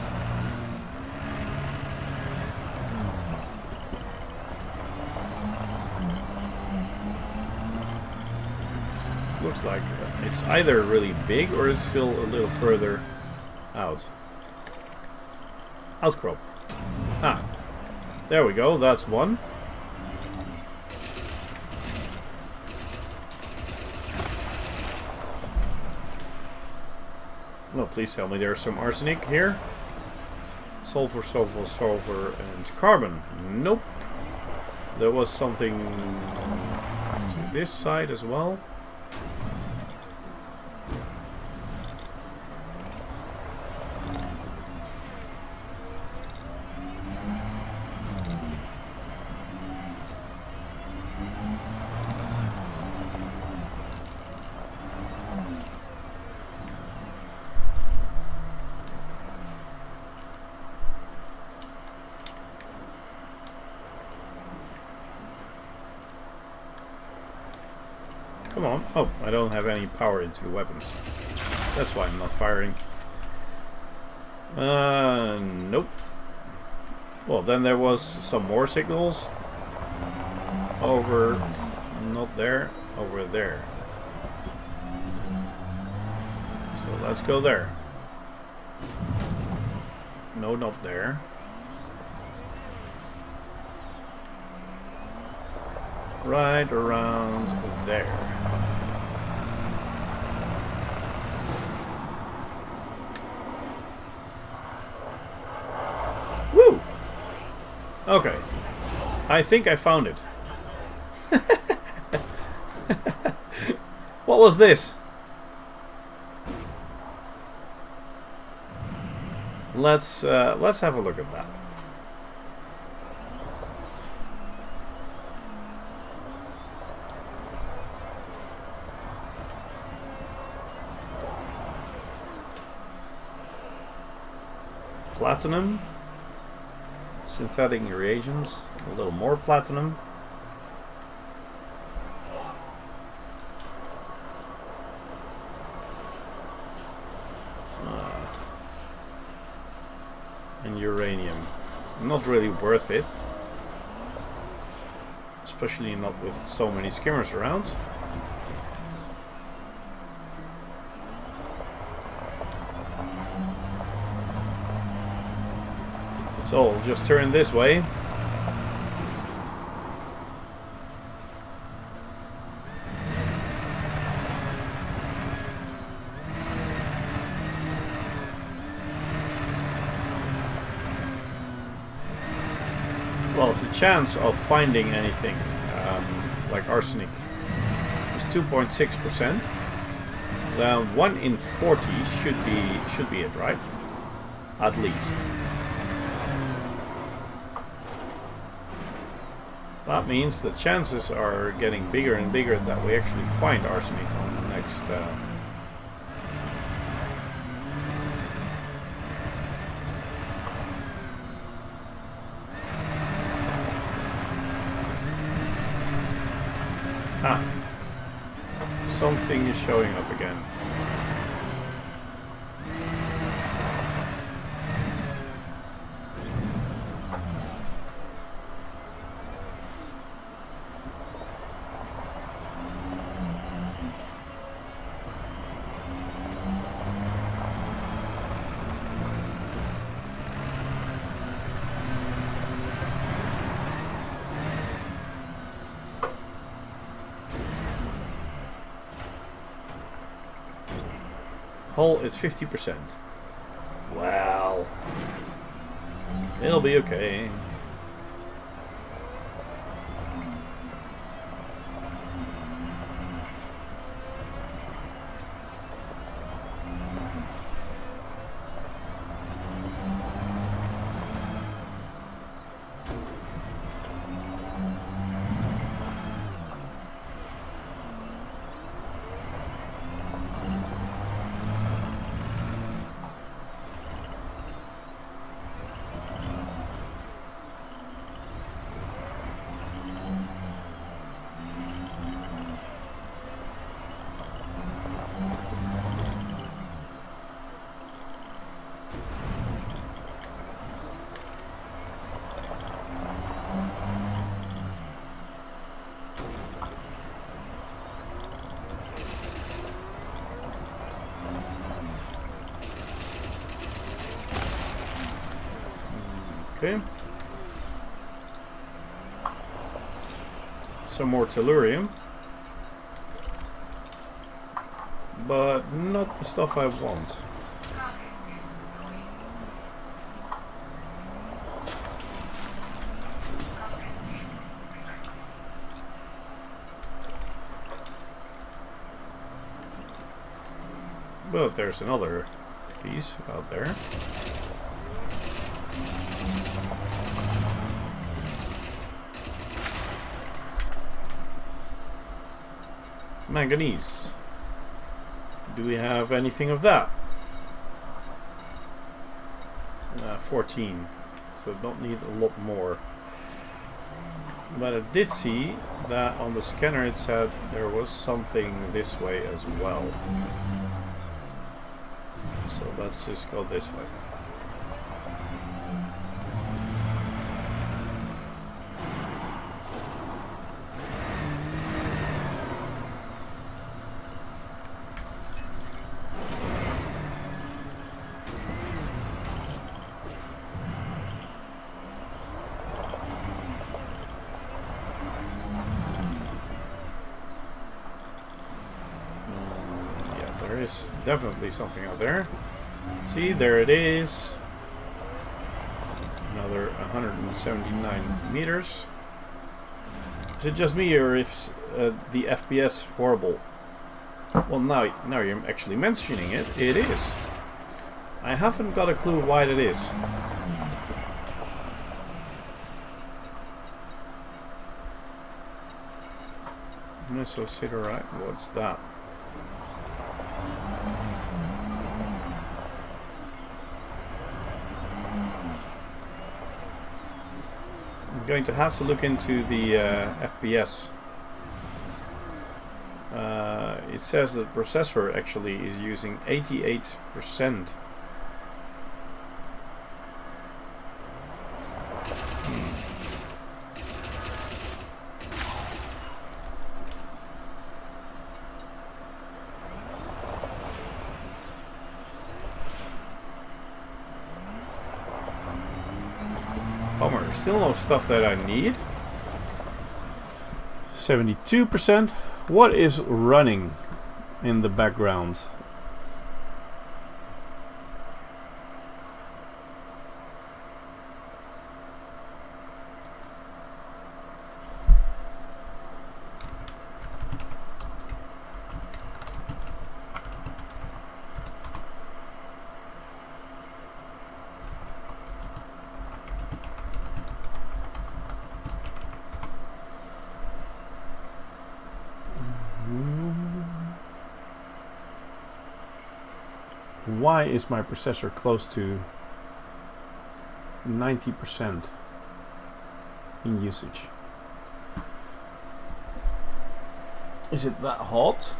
Looks like it's either really big or it's still a little further out. Outcrop. Ah, there we go, that's one. Well, please tell me there's some arsenic here. Sulfur, sulfur, sulfur, and carbon. Nope. There was something to this side as well. Come on. Oh, I don't have any power into weapons. That's why I'm not firing. Nope. Well, then there was some more signals. Over... not there. Over there. So let's go there. No, not there. Right around there. Woo! Okay. I think I found it. What was this? Let's have a look at that. Platinum, synthetic reagents, a little more platinum. And uranium. Not really worth it. Especially not with so many skimmers around. So I'll just turn this way. well, if the chance of finding anything like arsenic is 2.6%, then 1 in 40 should be it, right? At least. That means the chances are getting bigger and bigger that we actually find arsenic on the next. Something is showing up again. Hull is 50%. Well, it'll be okay. Okay. Some more tellurium. But not the stuff I want. But there's another piece out there. Manganese. Do we have anything of that? 14. So don't need a lot more. But I did see that on the scanner it said there was something this way as well. So let's just go this way. There is definitely something out there. See, there it is. Another 179 meters. Is it just me, or is the FPS horrible? Well, now you're actually mentioning it. It is. I haven't got a clue why that is. Missile Siderite, what's that? I'm going to have to look into the FPS. It says the processor actually is using 88%. Bummer, still no stuff that I need. 72%. What is running in the background? why is my processor close to 90% in usage? Is it that hot?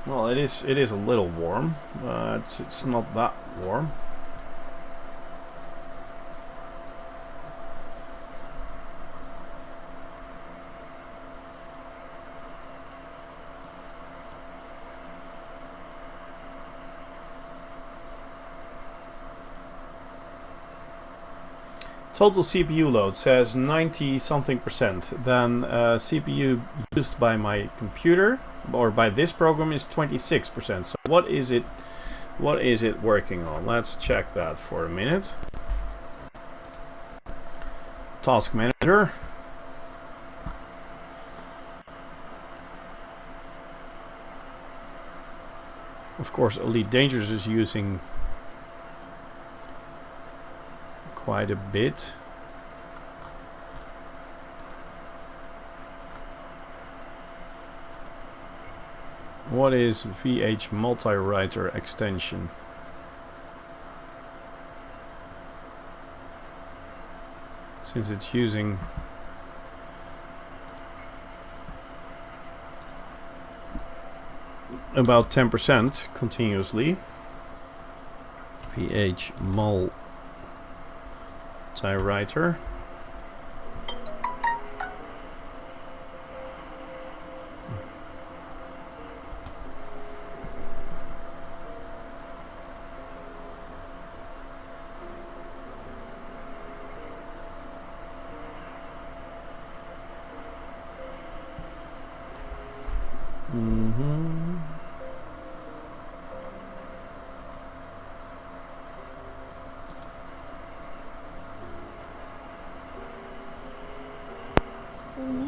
Well, it is a little warm, but it's not that warm. Total CPU load says 90 something percent. Then CPU used by my computer or by this program is 26%. So what is it working on? Let's check that for a minute. Task manager. Of course, Elite Dangerous is using quite a bit. What is VH multi-writer extension? Since it's using about 10% continuously. VH multi-writer.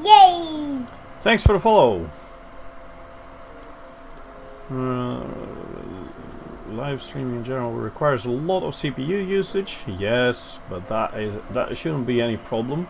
Yay! Thanks for the follow. Live streaming in general requires a lot of CPU usage. Yes, but that shouldn't be any problem.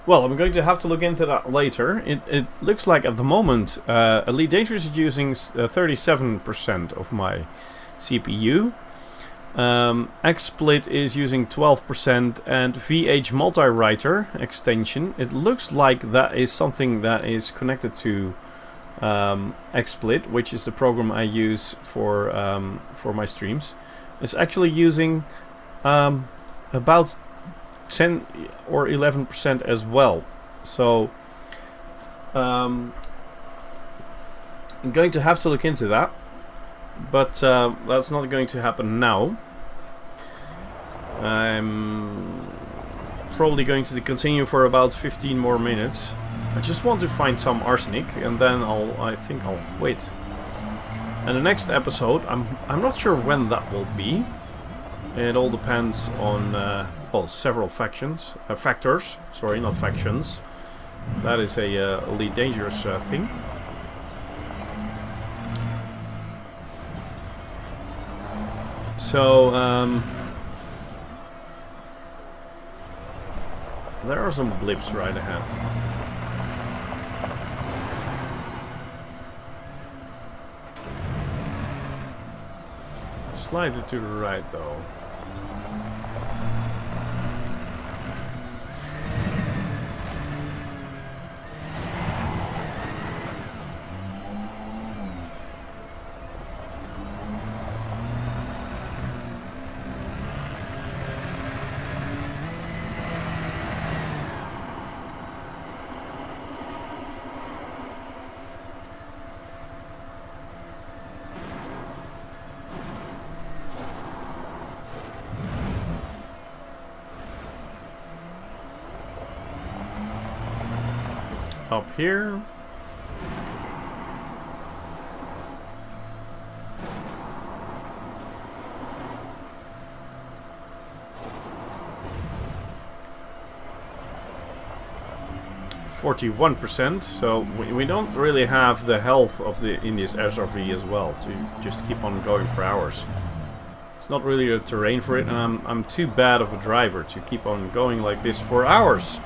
Well, I'm going to have to look into that later. It looks like at the moment Elite Dangerous is using 37% of my CPU. XSplit is using 12%, and VH multi-writer extension, it looks like that is something that is connected to XSplit, which is the program I use for my streams. It's actually using about 10 or 11% as well. So I'm going to have to look into that, but that's not going to happen now. I'm probably going to continue for about 15 more minutes. I just want to find some arsenic, and then I think I'll quit. And the next episode, I'm not sure when that will be. It all depends on well, several factors. Sorry, not factions. That is a Elite Dangerous thing. So there are some blips right ahead. Slightly to the right though. up here. %, so we don't really have the health of the in this SRV as well to just keep on going for hours. It's not really the terrain for it, and I'm too bad of a driver to keep on going like this for hours.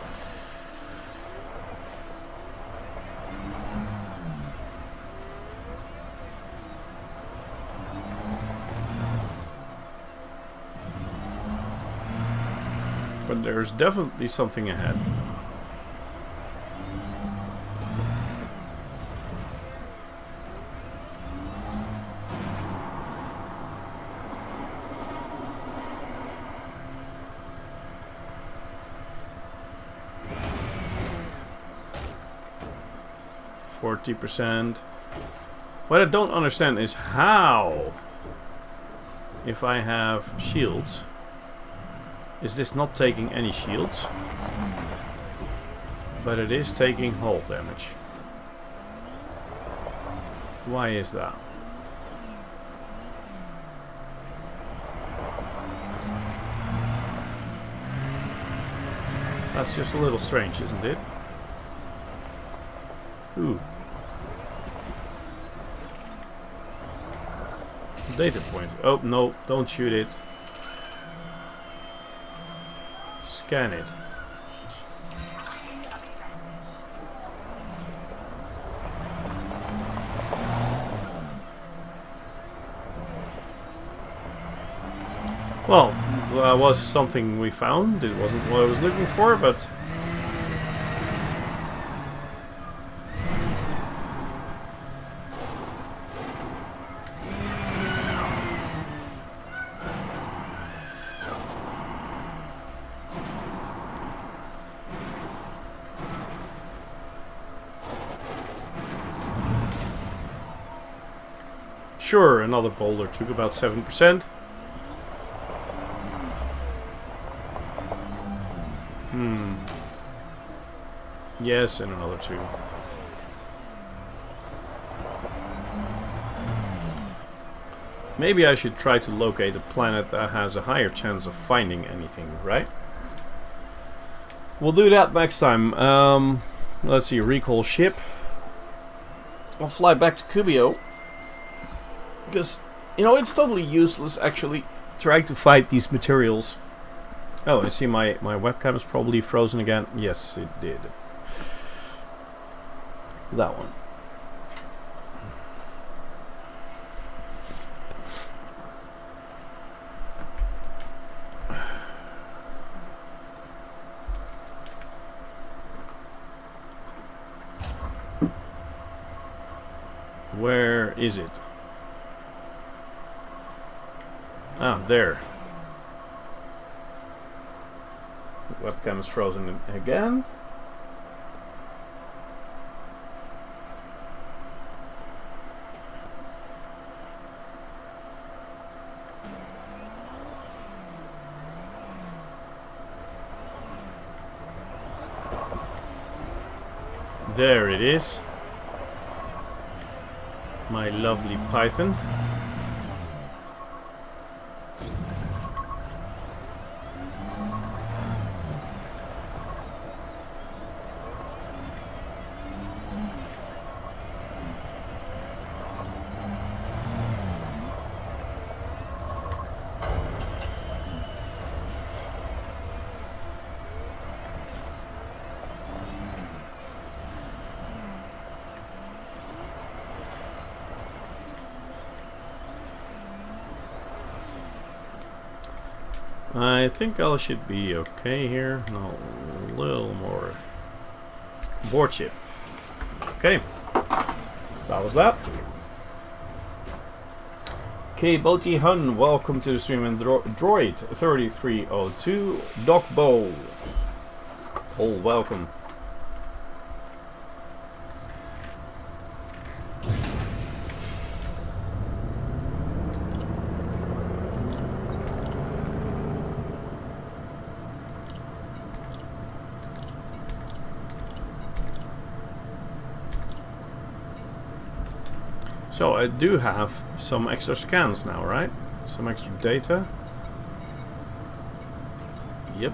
But there's definitely something ahead. %. What I don't understand is how, if I have shields, is this not taking any shields? But it is taking hull damage. Why is that? That's just a little strange, isn't it? Ooh. Data point. Oh, no, don't shoot it. Scan it. Well, that was something we found. It wasn't what I was looking for, but... Sure, another boulder took about 7%. Yes, and another 2. Maybe I should try to locate a planet that has a higher chance of finding anything, right? We'll do that next time. Let's see, recall ship. I'll fly back to Kubio. Because, you know, it's totally useless actually trying to fight these materials. Oh, I see my webcam is probably frozen again. Yes, it did. That one. Where is it? Ah, there. The webcam is frozen again. There it is. My lovely Python. I think I should be okay here. No, a little more. Board chip. Okay. That was that. Okay, Boti Hun, welcome to the stream. And Droid 3302, Doc Bowl. Oh, welcome. So I do have some extra scans now, right? Some extra data. Yep.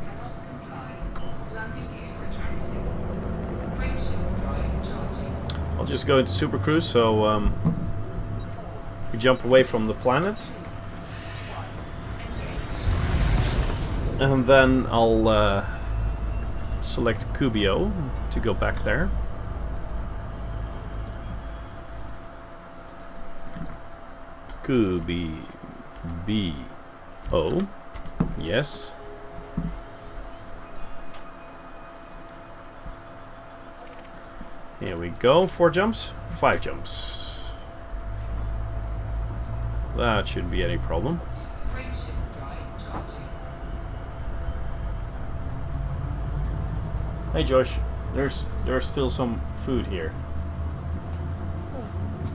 Cannot comply. Landing gear retracted. Frameshift drive charging. I'll just go into Super Cruise, so we jump away from the planet. And then I'll select Cubio to go back there. Cubio. Yes. Here we go. 4 jumps, 5 jumps. That shouldn't be any problem. Frameshift drive charging. Hey Josh, there's still some food here.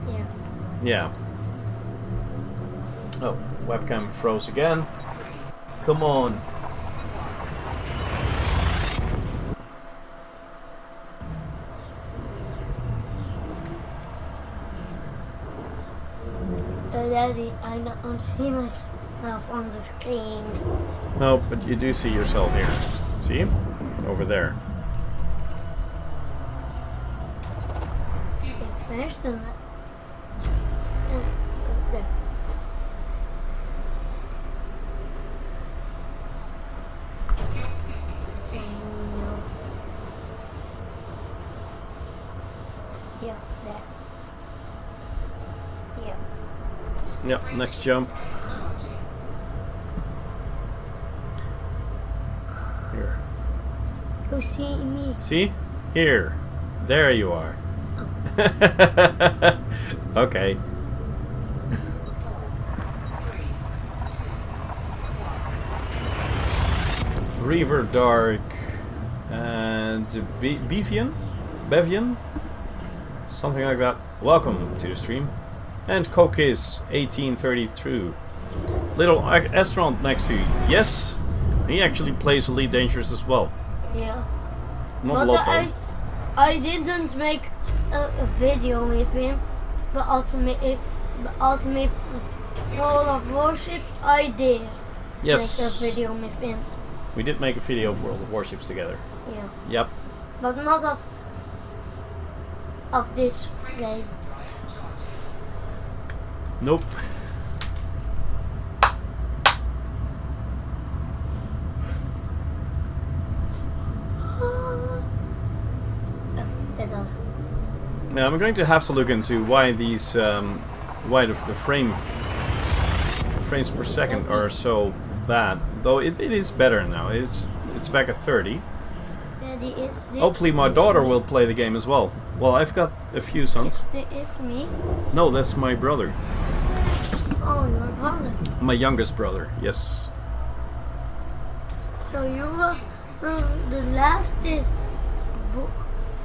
Yeah. Yeah. Oh, webcam froze again. Come on. Daddy, I don't see myself on the screen. No, but you do see yourself here. See? Over there. Where's the map? Fuel scooping complete. Yeah, that. Yeah. Yep, next jump. Charging. Here. You see me? See? Here. There you are. Okay. 4, 3, 2, 1. Reaver Dark and Bevian? Something like that. Welcome to the stream. And Kokis 1832. Little astronaut next to you. Yes, he actually plays Elite Dangerous as well. Yeah. Not a But lot though. I didn't make a video with him, but ultimate World of Warship I did Yes, make a video with him. we did make a video of World of Warships together. Yeah. Yep. But not of this game. Drive charging. Nope. That's awesome. Now I'm going to have to look into why these why the frames per second are so bad. Though it is better now. It's back at 30. Daddy is this. Hopefully my daughter will play the game as well. Well, I've got a few sons. It's me. No, that's my brother. Oh, your brother. My youngest brother. Yes. So you were the last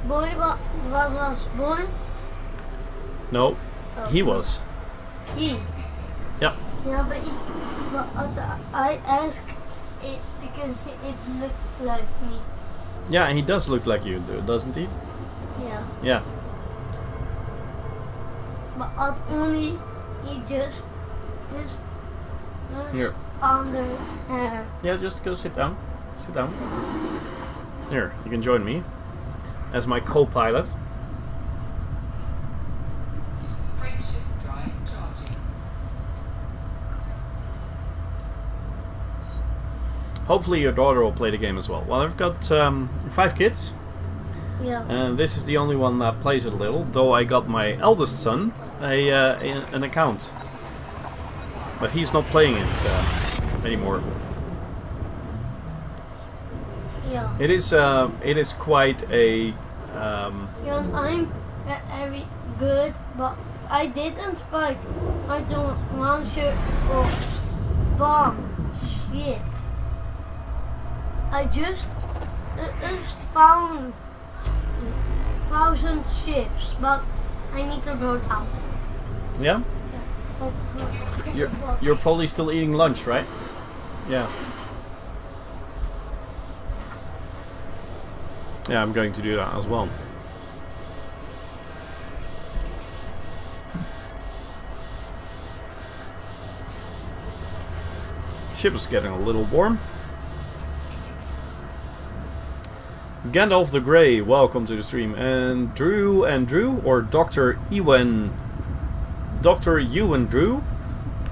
boy was born. No, Oh. he was. He. Yeah. Yeah, but I asked it because it looks like me. Yeah, and he does look like you, doesn't he? Yeah. Yeah. But only he just Here. under hair. Yeah, just go sit down. Sit down. Here, you can join me as my co-pilot. Frameshift drive charging. Hopefully your daughter will play the game as well. Well, I've got 5 kids, Yeah. and this is the only one that plays it a little. Though I got my eldest son an account, but he's not playing it anymore. Yeah. It is quite a Yeah, I'm very good, but I didn't fight. I don't launcher or bomb shit. I just found 1,000 ships, but I need to go down. yeah. You're probably still eating lunch, right? Yeah. Yeah, I'm going to do that as well. Ship is getting a little warm. Gandalf the Grey, welcome to the stream. And Drew or Dr. Ewan. Dr. Ewan Drew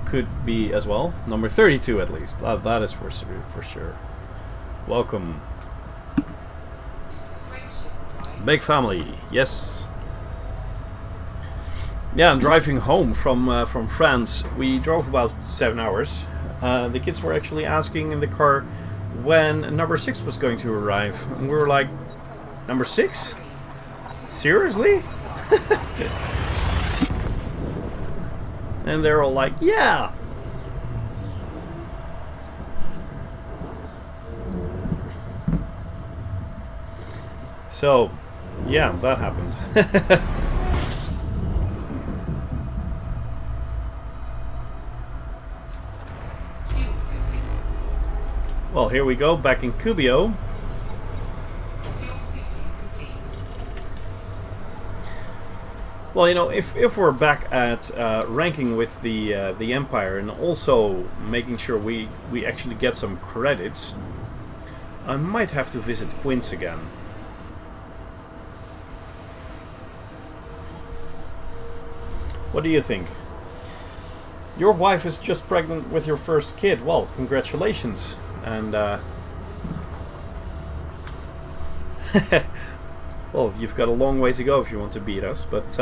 could be as well. Number 32 at least. That is for sure. Welcome. Big family, yes. Yeah, I'm driving home from France. We drove about 7 hours. The kids were actually asking in the car when number 6 was going to arrive. And we were like, number 6? Seriously? And they're all like, yeah! So, yeah, that happened. Well, here we go, back in Cubio. Well, you know, if we're back at ranking with the Empire and also making sure we actually get some credits, I might have to visit Quince again. What do you think? Your wife is just pregnant with your first kid. Well, congratulations. And well, you've got a long way to go if you want to beat us, but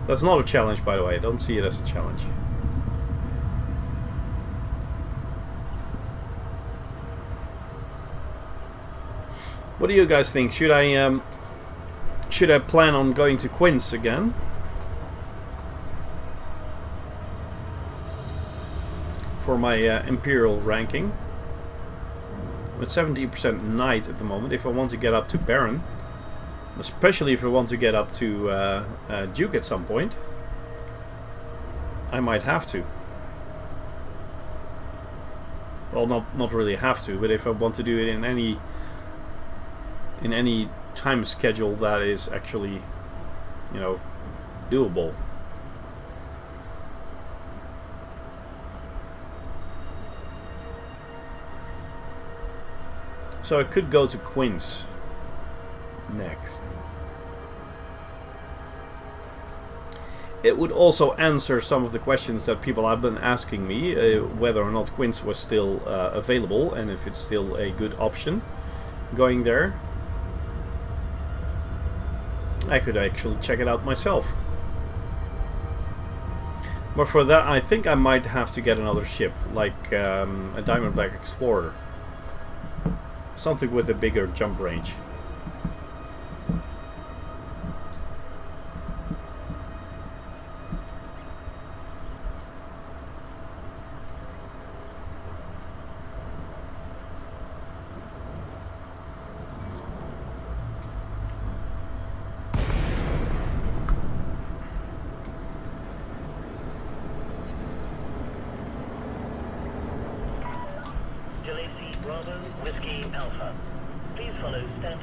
that's not a challenge, by the way. I don't see it as a challenge. What do you guys think? Should I plan on going to Quince again? For my Imperial ranking. With 70% Knight at the moment, if I want to get up to Baron. Especially if I want to get up to Duke at some point. I might have to. Well, not really have to, but if I want to do it in any time schedule that is actually, you know, doable. So I could go to Quince next. It would also answer some of the questions that people have been asking me, whether or not Quince was still available and if it's still a good option going there. I could actually check it out myself. But for that, I think I might have to get another ship, like a Diamondback Explorer. Something with a bigger jump range.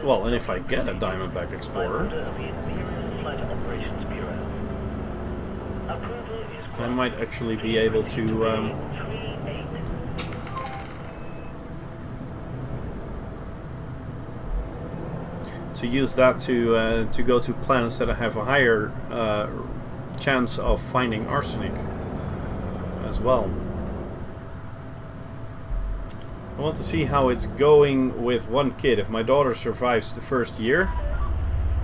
Well, and if I get a Diamondback Explorer, I might actually be able to use that to go to planets that have a higher chance of finding arsenic as well. I want to see how it's going with one kid. If my daughter survives the first year,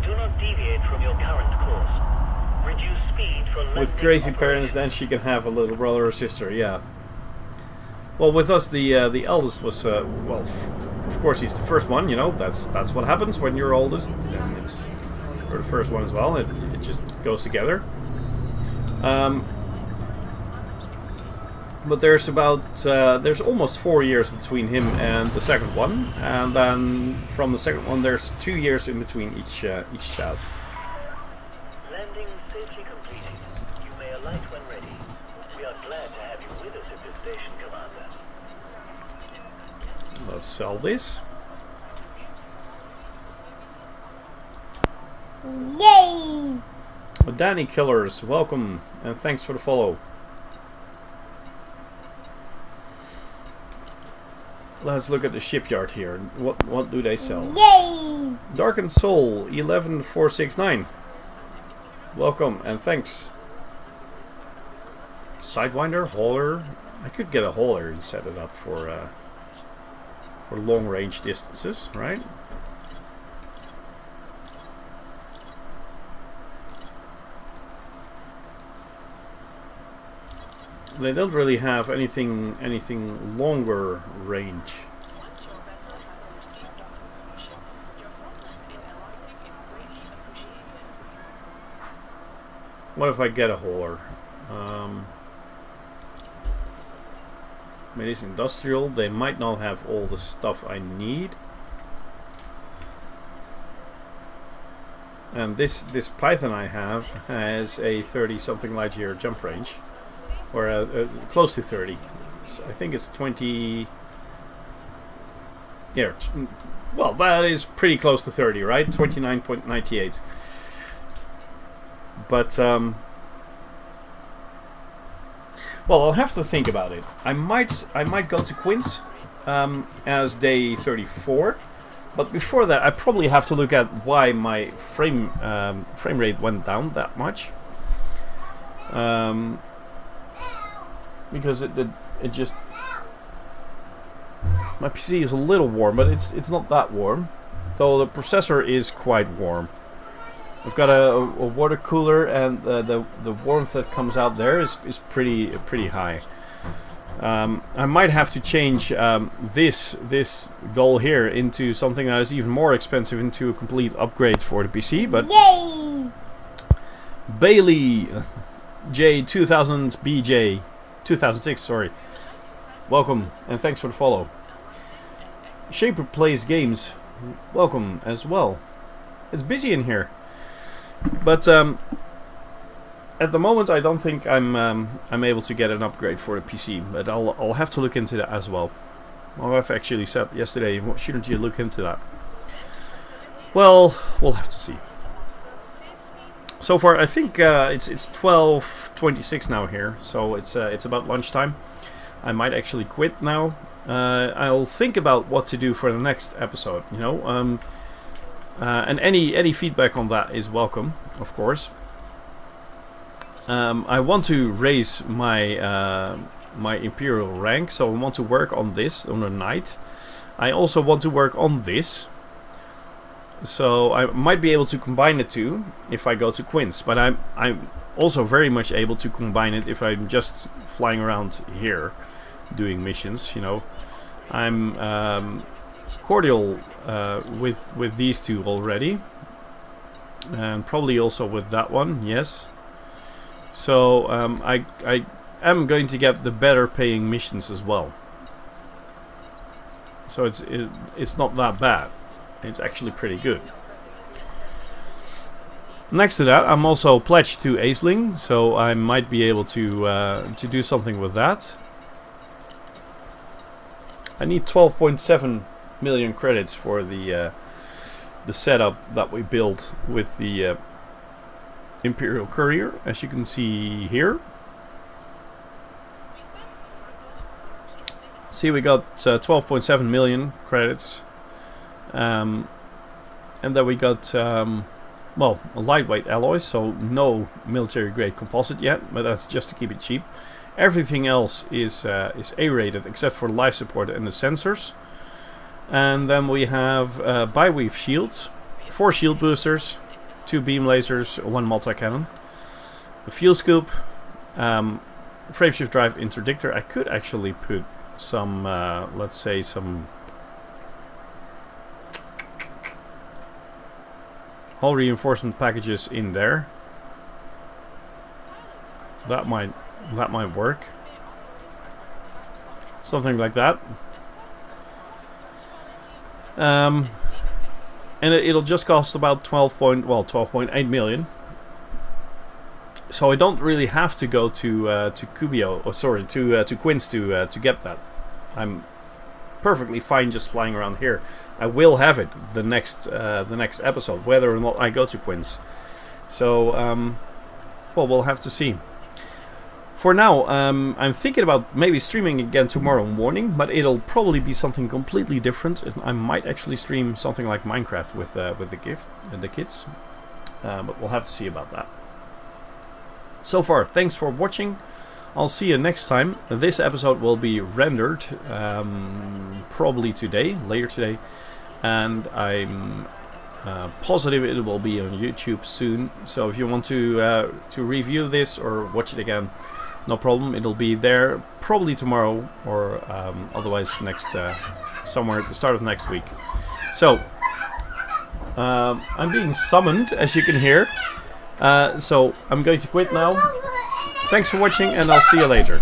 Do not deviate from your current course. Reduce speed for with crazy parents, then she can have a little brother or sister. Yeah. Well, with us, the eldest was well, of course he's the first one. You know, that's what happens when you're oldest. And it's or the first one as well. It just goes together. But there's there's almost 4 years between him and the second one, and then from the second one there's 2 years in between each child. Landing safely completed. You may alight when ready. We are glad to have you with us at this station, Commander. Let's sell this. Yay! Danny Killers, welcome and thanks for the follow. Let's look at the shipyard here. What do they sell? Yay! Darkened Soul 11469. Welcome and thanks. Sidewinder, hauler. I could get a hauler and set it up for long range distances, right? They don't really have anything longer range. What if I get a hauler? It is industrial. They might not have all the stuff I need. And this Python I have has a 30 something light year jump range, or close to 30. So I think it's 20. Yeah, well, that is pretty close to 30, right? 29.98. But well, I'll have to think about it. I might go to Quince as day 34, but before that, I probably have to look at why my frame rate went down that much. Because it just, my PC is a little warm, but it's not that warm, though the processor is quite warm. I've got a water cooler, and the warmth that comes out there is pretty high. I might have to change this goal here into something that is even more expensive, into a complete upgrade for the PC. But Yay! Bailey J2000 BJ 2006, sorry. Welcome and thanks for the follow. Shaper Plays Games, welcome as well. It's busy in here. But at the moment, I don't think I'm able to get an upgrade for the PC. But I'll have to look into that as well. My wife actually said yesterday, shouldn't you look into that? Well, we'll have to see. So far, I think it's 12:26 now here, so it's about lunchtime. I might actually quit now. I'll think about what to do for the next episode. You know. And any feedback on that is welcome, of course. I want to raise my my Imperial rank, so I want to work on this on a night. I also want to work on this, so I might be able to combine the two if I go to Quince. But I'm also very much able to combine it if I'm just flying around here doing missions. You know, I'm cordial with these two already, and probably also with that one, yes. So I am going to get the better paying missions as well. So it's not that bad. It's actually pretty good. Next to that, I'm also pledged to Aisling, so I might be able to do something with that. I need 12.7 million credits for the setup that we built with the Imperial Courier, as you can see here. See, we got 12.7 million credits, and then we got well, a lightweight alloy, so no military grade composite yet, but that's just to keep it cheap. Everything else is A-rated except for life support and the sensors. And then we have bi-weave shields, 4 shield boosters, 2 beam lasers, 1 multi-cannon, a fuel scoop, frameshift drive interdictor. I could actually put some, let's say some hull reinforcement packages in there. That might work. Something like that. And it'll just cost about 12.8 million. So I don't really have to go to Kubio, or sorry, to Quince to get that. perfectly fine just flying around here. I will have it the next episode, whether or not I go to Quince. So, well, we'll have to see. For now, I'm thinking about maybe streaming again tomorrow morning, but it'll probably be something completely different. I might actually stream something like Minecraft with the kids, but we'll have to see about that. So far, thanks for watching. I'll see you next time. This episode will be rendered probably today, later today, and I'm positive it will be on YouTube soon. So if you want to review this or watch it again, no problem. It'll be there probably tomorrow, or otherwise somewhere at the start of next week. So I'm being summoned, as you can hear. So I'm going to quit now. Thanks for watching, and I'll see you later.